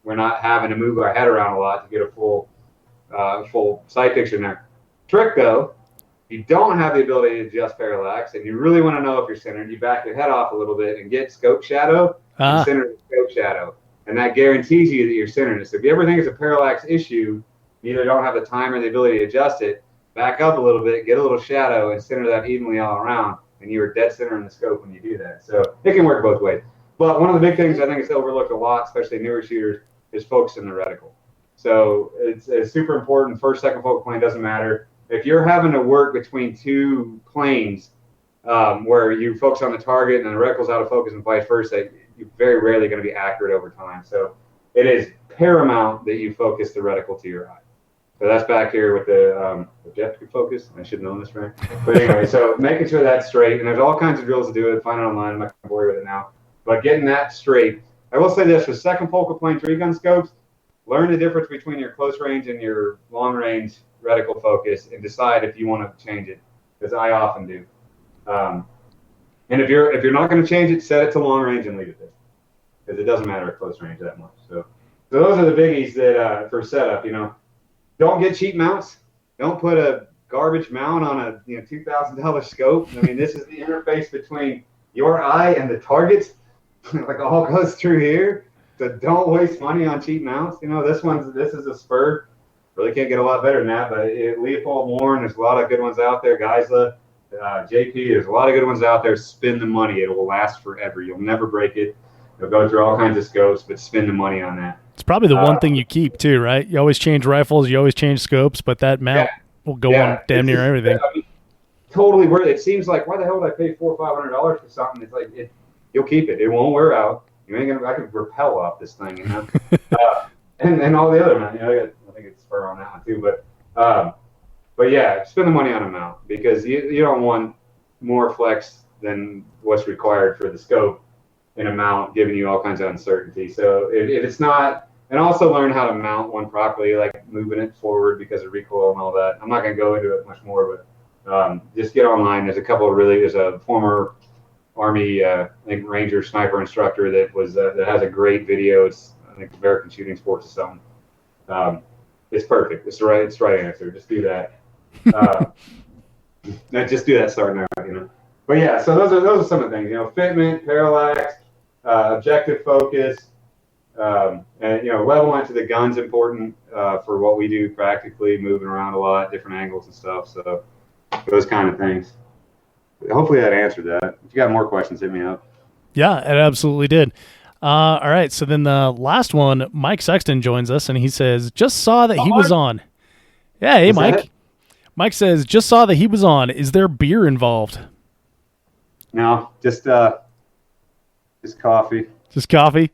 we're not having to move our head around a lot to get a full sight picture in there. Trick though, you don't have the ability to adjust parallax and you really want to know if you're centered, you back your head off a little bit and get scope shadow and center the scope shadow. And that guarantees you that you're centered. So if you ever think it's a parallax issue, you either don't have the time or the ability to adjust it, back up a little bit, get a little shadow, and center that evenly all around, and you are dead center in the scope when you do that. So it can work both ways. But one of the big things I think is overlooked a lot, especially newer shooters, is focusing the reticle. So it's super important. First, second focal plane doesn't matter. If you're having to work between two planes where you focus on the target and the reticle's out of focus and vice versa, you're very rarely going to be accurate over time. So it is paramount that you focus the reticle to your eye. So that's back here with the objective focus. I should have known this, right? But anyway, so making sure that's straight. And there's all kinds of drills to do it. Find it online. I'm not going to bore you with it now. But getting that straight. I will say this, for second focal plane 3-gun scopes, learn the difference between your close range and your long range reticle focus and decide if you want to change it, because I often do. And if you're not going to change it, set it to long range and leave it there, because it doesn't matter at close range that much. So those are the biggies that for setup. Don't get cheap mounts. Don't put a garbage mount on a $2,000 scope. I mean, this is the interface between your eye and the target. Like all goes through here. So don't waste money on cheap mounts. This is a Spur. Really can't get a lot better than that. But Leopold Warren, there's a lot of good ones out there. Geisler, JP, there's a lot of good ones out there. Spend the money. It will last forever. You'll never break it. You'll go through all kinds of scopes, but spend the money on that. It's probably the one thing you keep too, right? You always change rifles, you always change scopes, but that mount will go on damn near everything. Totally worth it. It seems like, why the hell would I pay $400 or $500 for something? It's like you'll keep it. It won't wear out. You ain't gonna. I could rappel off this thing, and all the other mounts. I think it's Spur on that one too. But yeah, spend the money on a mount, because you don't want more flex than what's required for the scope in a mount, giving you all kinds of uncertainty. So if it's not, and also learn how to mount one properly, like moving it forward because of recoil and all that. I'm not going to go into it much more, but just get online. There's a former Army, I think, Ranger sniper instructor that has a great video. It's, I think, American Shooting Sports or something. It's perfect. It's the right answer. Just do that. Just do that starting out, But yeah, so those are some of the things, fitment, parallax, objective focus, and level into the gun's important for what we do practically, moving around a lot, different angles and stuff. So those kind of things. Hopefully that answered that. If you got more questions, hit me up. Yeah, it absolutely did. All right, so then the last one, Mike Sexton joins us, and he says, just saw that he was on. Yeah, hey, Mike. Mike says, just saw that he was on. Is there beer involved? No, just coffee. Just coffee?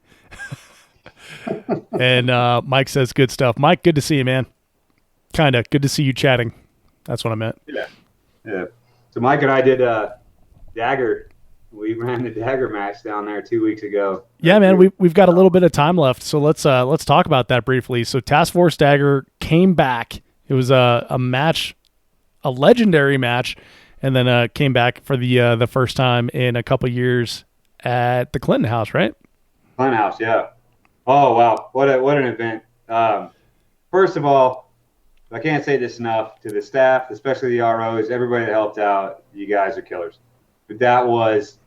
And Mike says, good stuff. Mike, good to see you, man. Kind of. Good to see you chatting. That's what I meant. Yeah. So Mike and I did Dagger. We ran the Dagger match down there 2 weeks ago. Yeah, man, we've got a little bit of time left, so let's talk about that briefly. So Task Force Dagger came back. It was a match, a legendary match, and then came back for the first time in a couple years at the Clinton House, right? Clinton House, yeah. Oh wow, what an event! First of all, I can't say this enough to the staff, especially the ROs, everybody that helped out. You guys are killers. But that was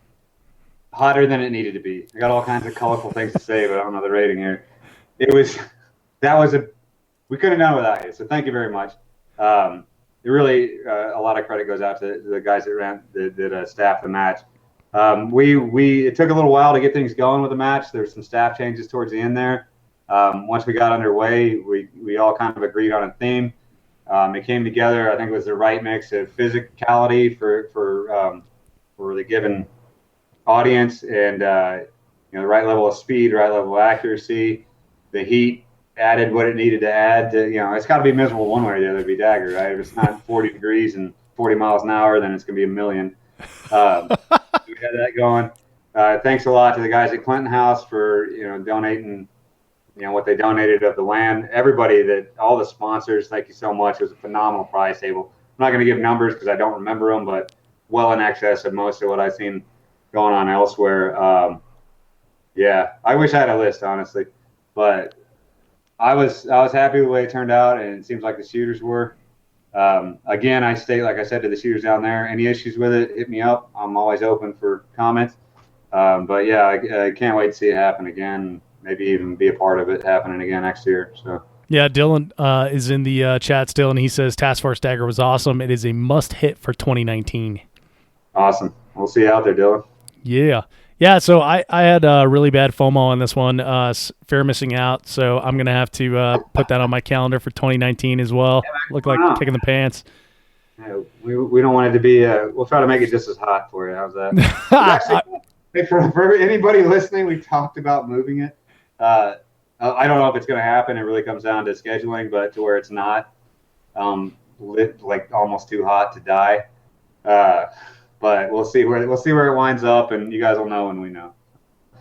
hotter than it needed to be. I got all kinds of colorful things to say, but I don't know the rating here. We couldn't have done it without you. So thank you very much. It really, a lot of credit goes out to the guys that staffed the match. It took a little while to get things going with the match. There were some staff changes towards the end there. Once we got underway, we all kind of agreed on a theme. It came together. I think it was the right mix of physicality for the given audience, and the right level of speed, right level of accuracy. The heat added what it needed to add. It's got to be miserable one way or the other to be Dagger, right? If it's not 40 degrees and 40 miles an hour, then it's going to be a million. We had that going. Thanks a lot to the guys at Clinton House for donating. What they donated of the land. Everybody, all the sponsors, thank you so much. It was a phenomenal prize table. I'm not going to give numbers because I don't remember them, but well in excess of most of what I've seen going on elsewhere. I wish I had a list, honestly, but I was happy with the way it turned out, and it seems like the shooters were. Again, I state, like I said to the shooters down there, any issues with it, hit me up. I'm always open for comments. But yeah, I can't wait to see it happen again. Maybe even be a part of it happening again next year. So yeah, Dylan is in the chat still, and he says Task Force Dagger was awesome. It is a must hit for 2019. Awesome. we'll see how they're doing. Yeah. Yeah, so I had really bad FOMO on this one, fear of missing out. So I'm going to have to put that on my calendar for 2019 as well. Look like kicking the pants. Yeah, we don't want it to be, we'll try to make it just as hot for you. How's that? Actually, for anybody listening, we talked about moving it. I don't know if it's going to happen. It really comes down to scheduling, but to where it's not like almost too hot to die. But we'll see where it winds up, and you guys will know when we know.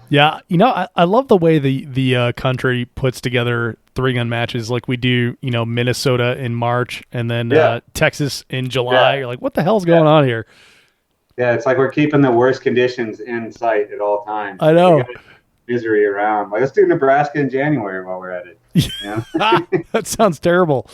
Yeah, I love the way the country puts together 3-gun matches, like we do. Minnesota in March, and then Texas in July. You're like, what the hell's going on here? Yeah, it's like we're keeping the worst conditions in sight at all times. I know. Misery around. Like, let's do Nebraska in January while we're at it. That sounds terrible.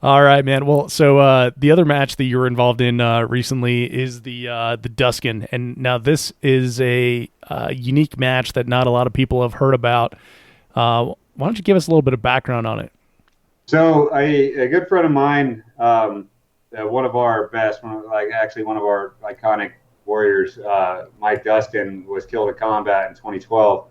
All right, man. Well, so the other match that you were involved in recently is the Duskin, and now this is a unique match that not a lot of people have heard about. Why don't you give us a little bit of background on it? So, a good friend of mine, one of our best, one of our iconic warriors, Mike Duskin, was killed in combat in 2012.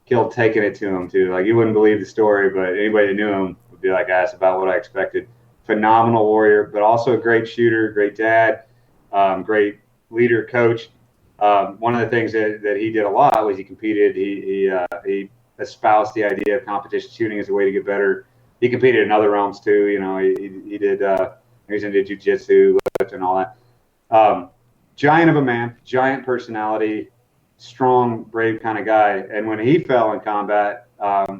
Killed taking it to him too. Like, you wouldn't believe the story, but anybody that knew him would be like, that's about what I expected. Phenomenal warrior, but also a great shooter, great dad, great leader, coach. One of the things that he did a lot was he competed. He espoused the idea of competition shooting as a way to get better. He competed in other realms too. He did. He was into jiu-jitsu and all that. Giant of a man, giant personality, strong, brave kind of guy. And when he fell in combat,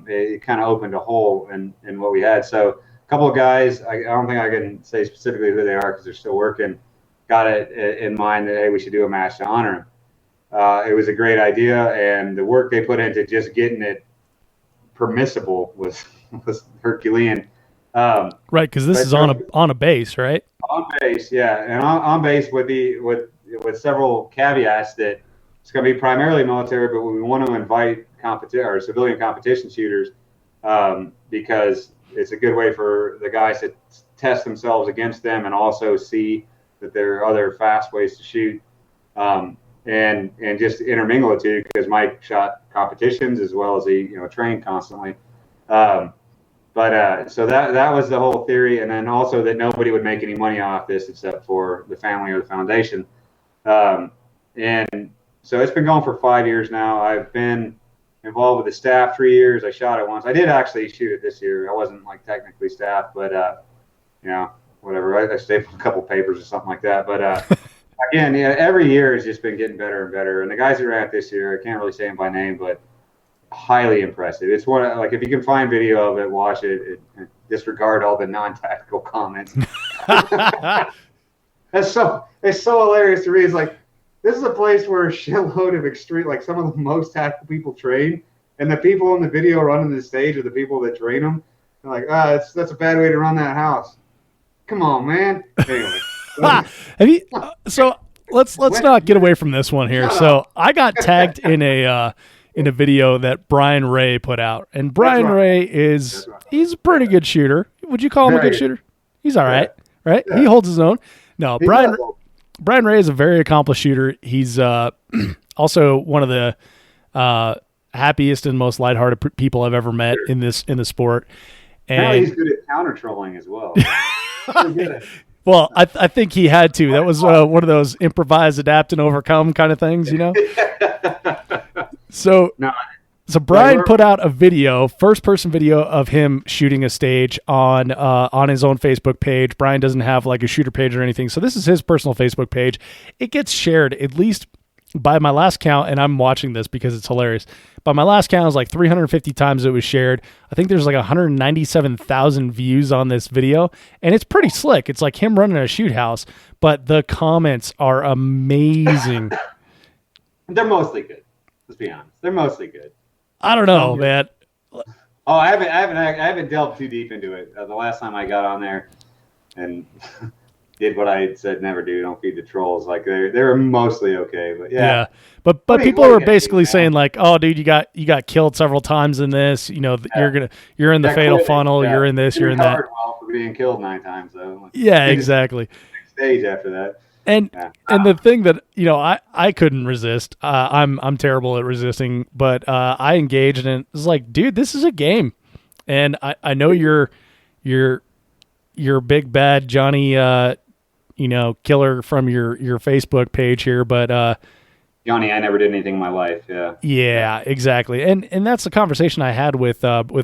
it kind of opened a hole in what we had. So a couple of guys, I don't think I can say specifically who they are because they're still working, got it in mind that, hey, we should do a match to honor him. It was a great idea, and the work they put into just getting it permissible was Herculean. Right, because this is on a base, right? On base, yeah, and on base with several caveats that it's going to be primarily military, but we want to invite civilian competition shooters because it's a good way for the guys to test themselves against them and also see that there are other fast ways to shoot and just intermingle it too, because Mike shot competitions as well as he trained constantly. So that was the whole theory, and then also that nobody would make any money off this except for the family or the foundation. And so it's been going for 5 years now. I've been involved with the staff 3 years. I shot it once. I did actually shoot it this year. I wasn't like technically staff, but whatever. I stapled a couple papers or something like that. But again, every year has just been getting better and better. And the guys that are at this year, I can't really say them by name, but highly impressive. It's one, like, if you can find video of it, watch it. Disregard all the non-tactical comments. It's so hilarious to read. It's like, this is a place where a shitload of extreme, like some of the most tactical people train, and the people in the video running the stage are the people that train them. They're like, that's a bad way to run that house. Come on, man. Anyway, so let's not get away from this one here. So I got tagged in a video that Brian Ray put out, and Brian Ray he's a pretty good shooter. Would you call him a good shooter? He's all right, right? Yeah. He holds his own. No, Brian Ray is a very accomplished shooter. He's also one of the happiest and most lighthearted people I've ever met in the sport. And he's good at counter trolling as well. Well, I think he had to. That was one of those improvise, adapt, and overcome kind of things, So Brian put out a video, first-person video of him shooting a stage on his own Facebook page. Brian doesn't have like a shooter page or anything, so this is his personal Facebook page. It gets shared at least by my last count, and I'm watching this because it's hilarious. By my last count, it was like 350 times it was shared. I think there's like 197,000 views on this video, and it's pretty slick. It's like him running a shoot house, but the comments are amazing. They're mostly good. Let's be honest. They're mostly good. I don't know, man. Oh, I haven't delved too deep into it. The last time I got on there and did what I said never do, don't feed the trolls. Like they were mostly okay, but yeah. But people were basically saying like, "Oh, dude, you got killed several times in this. You're in the fatal funnel. Yeah. You're in this. You're in that." Well for being killed 9 times though. Yeah, exactly. Stage after that. And the thing that, I couldn't resist, I'm terrible at resisting, but I engaged, and it's like, dude, this is a game. And I know you're big bad Johnny, killer from your Facebook page here, but Johnny, I never did anything in my life. Yeah. Yeah, exactly. And that's the conversation I had with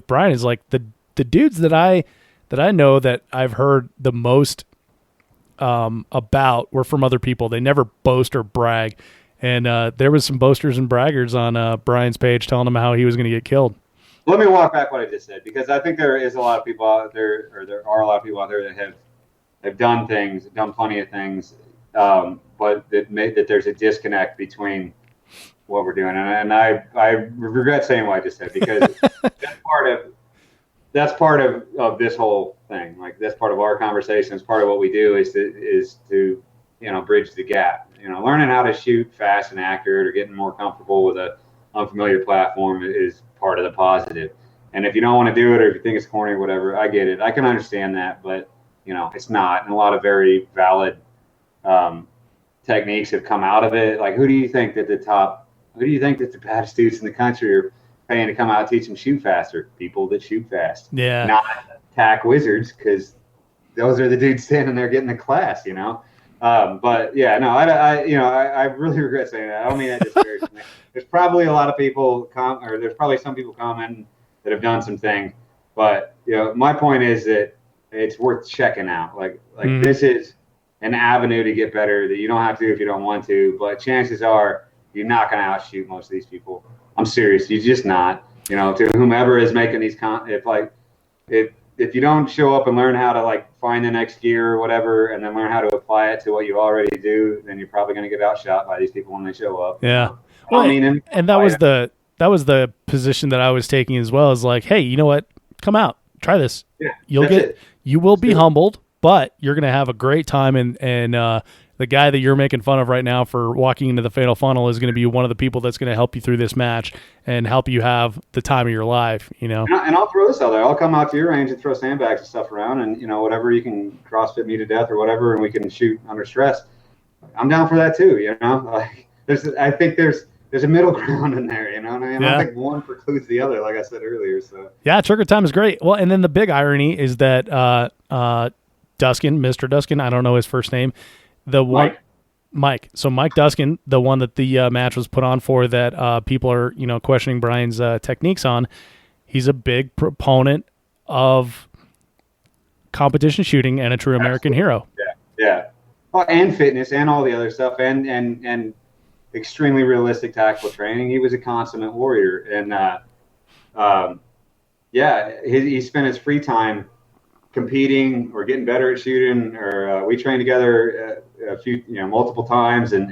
Brian, is like the dudes that I know that I've heard the most about were from other people. They never boast or brag. And there was some boasters and braggers on Brian's page telling him how he was going to get killed. Let me walk back what I just said, because I think there is a lot of people out there, or there are a lot of people out there that have done plenty of things, but that there's a disconnect between what we're doing. And I regret saying what I just said, because that's part of this whole thing. Like, that's part of our conversation. It's part of what we do is to bridge the gap. Learning how to shoot fast and accurate, or getting more comfortable with a unfamiliar platform, is part of the positive. And if you don't want to do it, or if you think it's corny or whatever, I get it. I can understand that, but it's not. And a lot of very valid techniques have come out of it. Like, who do you think that the baddest dudes in the country are paying to come out and teach them shoot faster? People that shoot fast. Yeah. Not tack wizards, because those are the dudes standing there getting the class, But yeah, no, I really regret saying that. I don't mean that disparagingly. There's probably a lot of people there's probably some people commenting that have done some things, but my point is that it's worth checking out. Like This is an avenue to get better that you don't have to if you don't want to, but chances are you're not going to outshoot most of these people. I'm serious. You're just not. To whomever is making these if you don't show up and learn how to find the next gear or whatever, and then learn how to apply it to what you already do, then you're probably going to get outshot by these people when they show up. Yeah. Well, and that was the position that I was taking as well. Is like, hey, you know what? Come out, try this. Yeah, you will be humbled, but you're going to have a great time. And the guy that you're making fun of right now for walking into the fatal funnel is going to be one of the people that's going to help you through this match and help you have the time of your life. And I'll throw this out there. I'll come out to your range and throw sandbags and stuff around, and whatever you can CrossFit me to death or whatever, and we can shoot under stress. I'm down for that too. I think there's a middle ground in there. I don't think one precludes the other, like I said earlier. So yeah, trigger time is great. Well, and then the big irony is that Duskin, Mr. Duskin, I don't know his first name. Mike. So Mike Duskin, the one that the match was put on for, that people are questioning Brian's techniques on, he's a big proponent of competition shooting and a true American hero. Yeah. Oh, and fitness and all the other stuff, and extremely realistic tactical training. He was a consummate warrior, and he spent his free time competing or getting better at shooting, or we trained together multiple times, and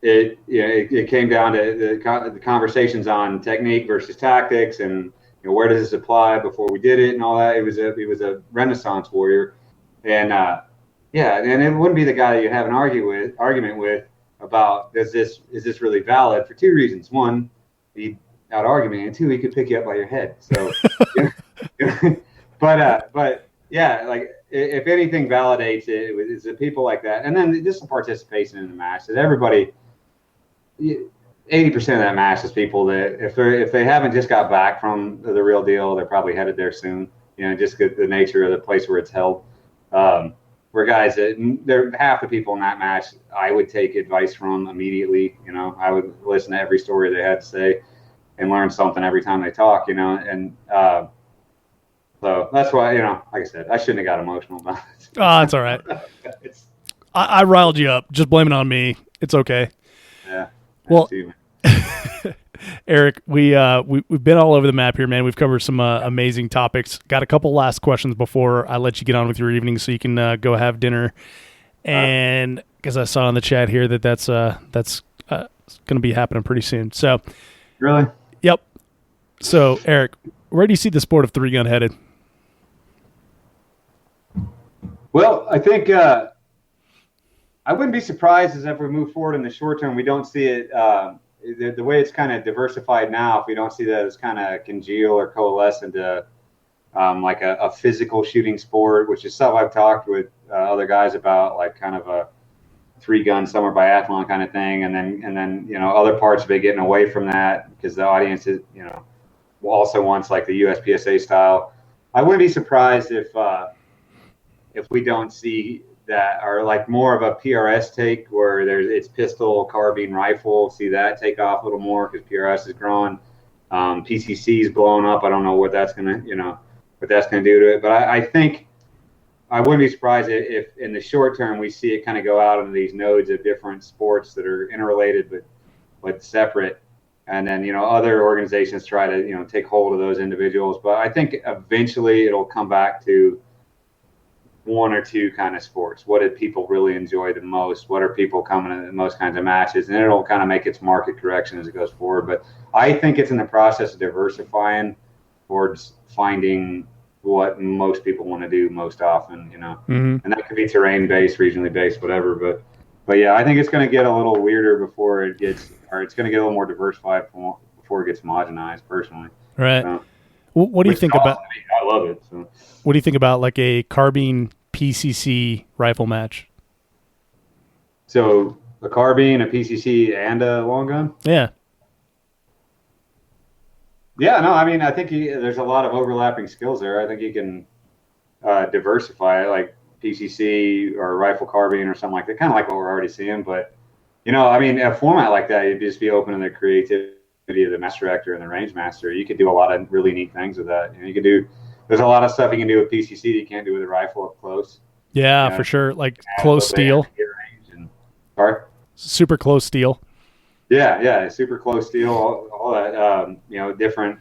it came down to the conversations on technique versus tactics, and where does this apply before we did it and all that. He was a Renaissance warrior, and and it wouldn't be the guy that you have an argument with about is this really valid, for two reasons. One, he out arguing, and two, he could pick you up by your head. So but if anything validates it, is the people like that, and then just the participation in the match. That everybody, 80% of that match is people that if they haven't just got back from the real deal, they're probably headed there soon. Just the nature of the place where it's held. Where guys, they're half the people in that match, I would take advice from immediately. I would listen to every story they had to say and learn something every time they talk. And so that's why, like I said, I shouldn't have got emotional about it. Oh, that's all right. I riled you up. Just blame it on me. It's okay. Yeah. Well, Eric, we've been all over the map here, man. We've covered some amazing topics. Got a couple last questions before I let you get on with your evening, so you can go have dinner. And because I saw in the chat here that's going to be happening pretty soon. So, really? Yep. So, Eric, where do you see the sport of three-gun headed? Well, I think I wouldn't be surprised as if we move forward in the short term, we don't see it the way it's kind of diversified now. If we don't see that as kind of congeal or coalesce into like a physical shooting sport, which is stuff I've talked with other guys about, like kind of a 3-gun summer biathlon kind of thing, and then other parts of it getting away from that because the audience is also wants like the USPSA style. I wouldn't be surprised if we don't see that, or like more of a PRS take where it's pistol, carbine, rifle. See that take off a little more because PRS is growing. PCC is blowing up. I don't know what that's gonna do to it, but I think I wouldn't be surprised if in the short term we see it kind of go out into these nodes of different sports that are interrelated but separate, and then other organizations try to take hold of those individuals. But I think eventually it'll come back to one or two kind of sports. What did people really enjoy the most? What are people coming to the most kinds of matches? And it'll kind of make its market correction as it goes forward. But I think it's in the process of diversifying towards finding what most people want to do most often, and that could be terrain based, regionally based, whatever. But yeah, I think it's going to get a little weirder before it's going to get a little more diversified before it gets homogenized, personally. Right. What do you think about? I love it. So. What do you think about like a carbine PCC rifle match? So a carbine, a PCC, and a long gun. Yeah. Yeah, no, I mean, I think there's a lot of overlapping skills there. I think you can diversify it, like PCC or rifle carbine or something like that, kind of like what we're already seeing. But, I mean, a format like that, you'd just be open to the creativity of the master director and the range master. You could do a lot of really neat things with that. There's a lot of stuff you can do with PCC that you can't do with a rifle up close. Yeah, for sure. Like close steel. Super close steel. Yeah, super close steel, all that, different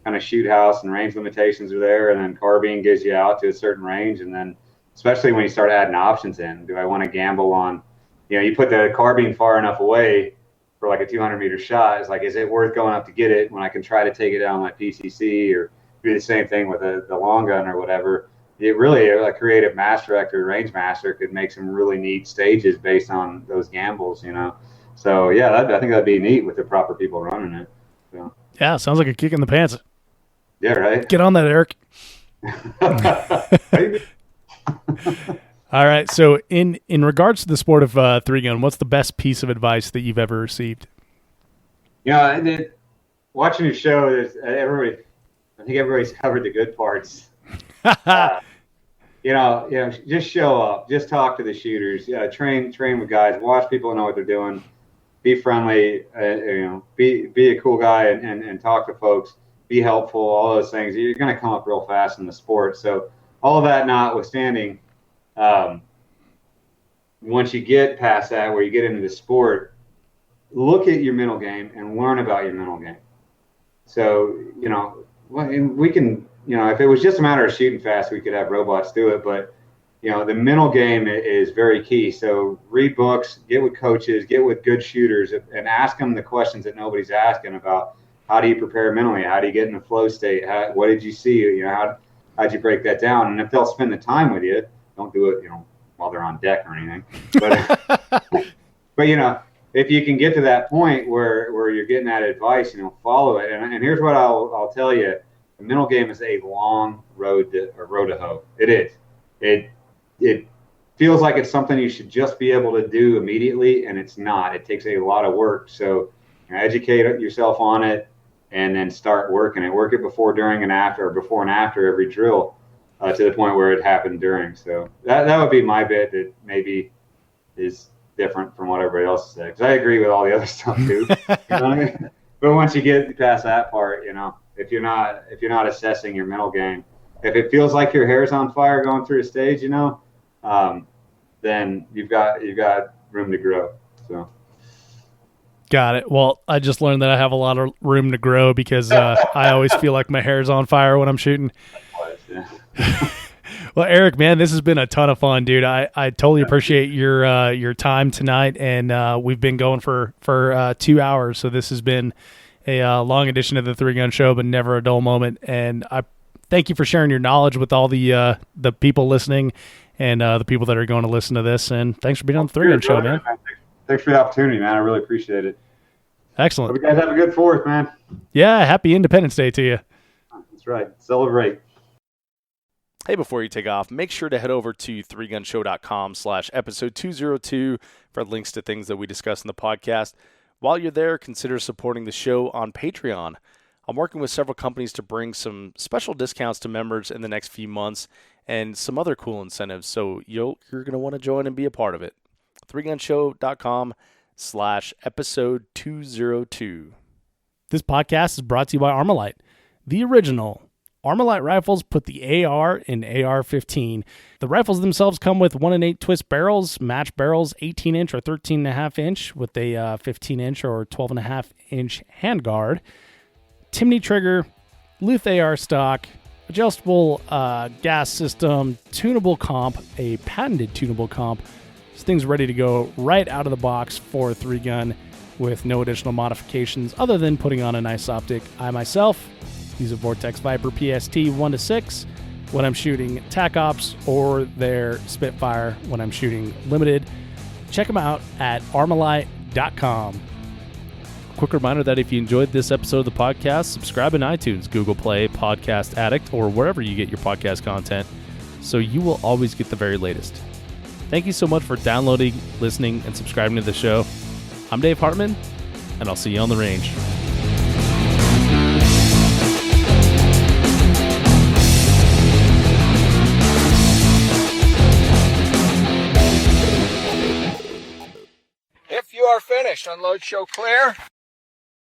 kind of shoot house and range limitations are there. And then carbine gives you out to a certain range. And then especially when you start adding options in, do I want to gamble on, you put the carbine far enough away for like a 200-meter shot. It's like, is it worth going up to get it when I can try to take it down like PCC or do the same thing with the long gun or whatever? It really, a creative master director, range master could make some really neat stages based on those gambles, So yeah, I think that'd be neat with the proper people running it. So. Yeah, sounds like a kick in the pants. Yeah, right. Get on that, Eric. All right. So in regards to the sport of 3-gun, what's the best piece of advice that you've ever received? Watching your show, I think everybody's covered the good parts. Just show up, just talk to the shooters, train with guys, watch people know what they're doing, be friendly, be a cool guy and talk to folks, be helpful, all those things. You're going to come up real fast in the sport. So all of that notwithstanding, once you get past that, where you get into the sport, look at your mental game and learn about your mental game. So, we can, if it was just a matter of shooting fast, we could have robots do it. But, the mental game is very key. So read books, get with coaches, get with good shooters, and ask them the questions that nobody's asking about. How do you prepare mentally? How do you get in the flow state? What did you see? How'd you break that down? And if they'll spend the time with you, don't do it, while they're on deck or anything. But if you can get to that point where you're getting that advice, follow it. And here's what I'll tell you: the mental game is a long road to hoe. It is. It feels like it's something you should just be able to do immediately, and it's not. It takes a lot of work. So educate yourself on it, and then start working it. Work it before, during, and after, or before and after every drill, to the point where it happened during. So that would be my bit that maybe is different from what everybody else said. Because I agree with all the other stuff too. What I mean? But once you get past that part, if you're not assessing your mental game, if it feels like your hair's on fire going through a stage, then you've got room to grow. So. Got it. Well, I just learned that I have a lot of room to grow because I always feel like my hair's on fire when I'm shooting. Well, Eric, man, this has been a ton of fun, dude. I totally appreciate your time tonight, and we've been going for 2 hours, so this has been a long edition of the 3-Gun Show, but never a dull moment. And I thank you for sharing your knowledge with all the people listening and the people that are going to listen to this. And thanks for being on the 3-Gun Show, man. Thanks for the opportunity, man. I really appreciate it. Excellent. Hope you guys have a good 4th, man. Yeah, happy Independence Day to you. That's right. Celebrate. Hey, before you take off, make sure to head over to 3gunshow.com/episode 202 for links to things that we discuss in the podcast. While you're there, consider supporting the show on Patreon. I'm working with several companies to bring some special discounts to members in the next few months and some other cool incentives, so you're going to want to join and be a part of it. 3gunshow.com/episode 202. This podcast is brought to you by Armalite, the original. Armalite rifles put the AR in AR-15. The rifles themselves come with 1 8 twist barrels, match barrels, 18-inch or 13.5-inch with a 15-inch or 12.5-inch handguard, Timney trigger, Luth AR stock, adjustable gas system, tunable comp, a patented tunable comp. This thing's ready to go right out of the box for a 3-gun with no additional modifications other than putting on a nice optic. I myself use a Vortex Viper PST 1-6 when I'm shooting TAC Ops or their Spitfire when I'm shooting limited. Check them out at armalite.com. Quick reminder that if you enjoyed this episode of the podcast, subscribe in iTunes, Google Play, Podcast Addict, or wherever you get your podcast content, so you will always get the very latest. Thank you so much for downloading, listening, and subscribing to the show. I'm Dave Hartman, and I'll see you on the range. If you are finished, unload, show clear.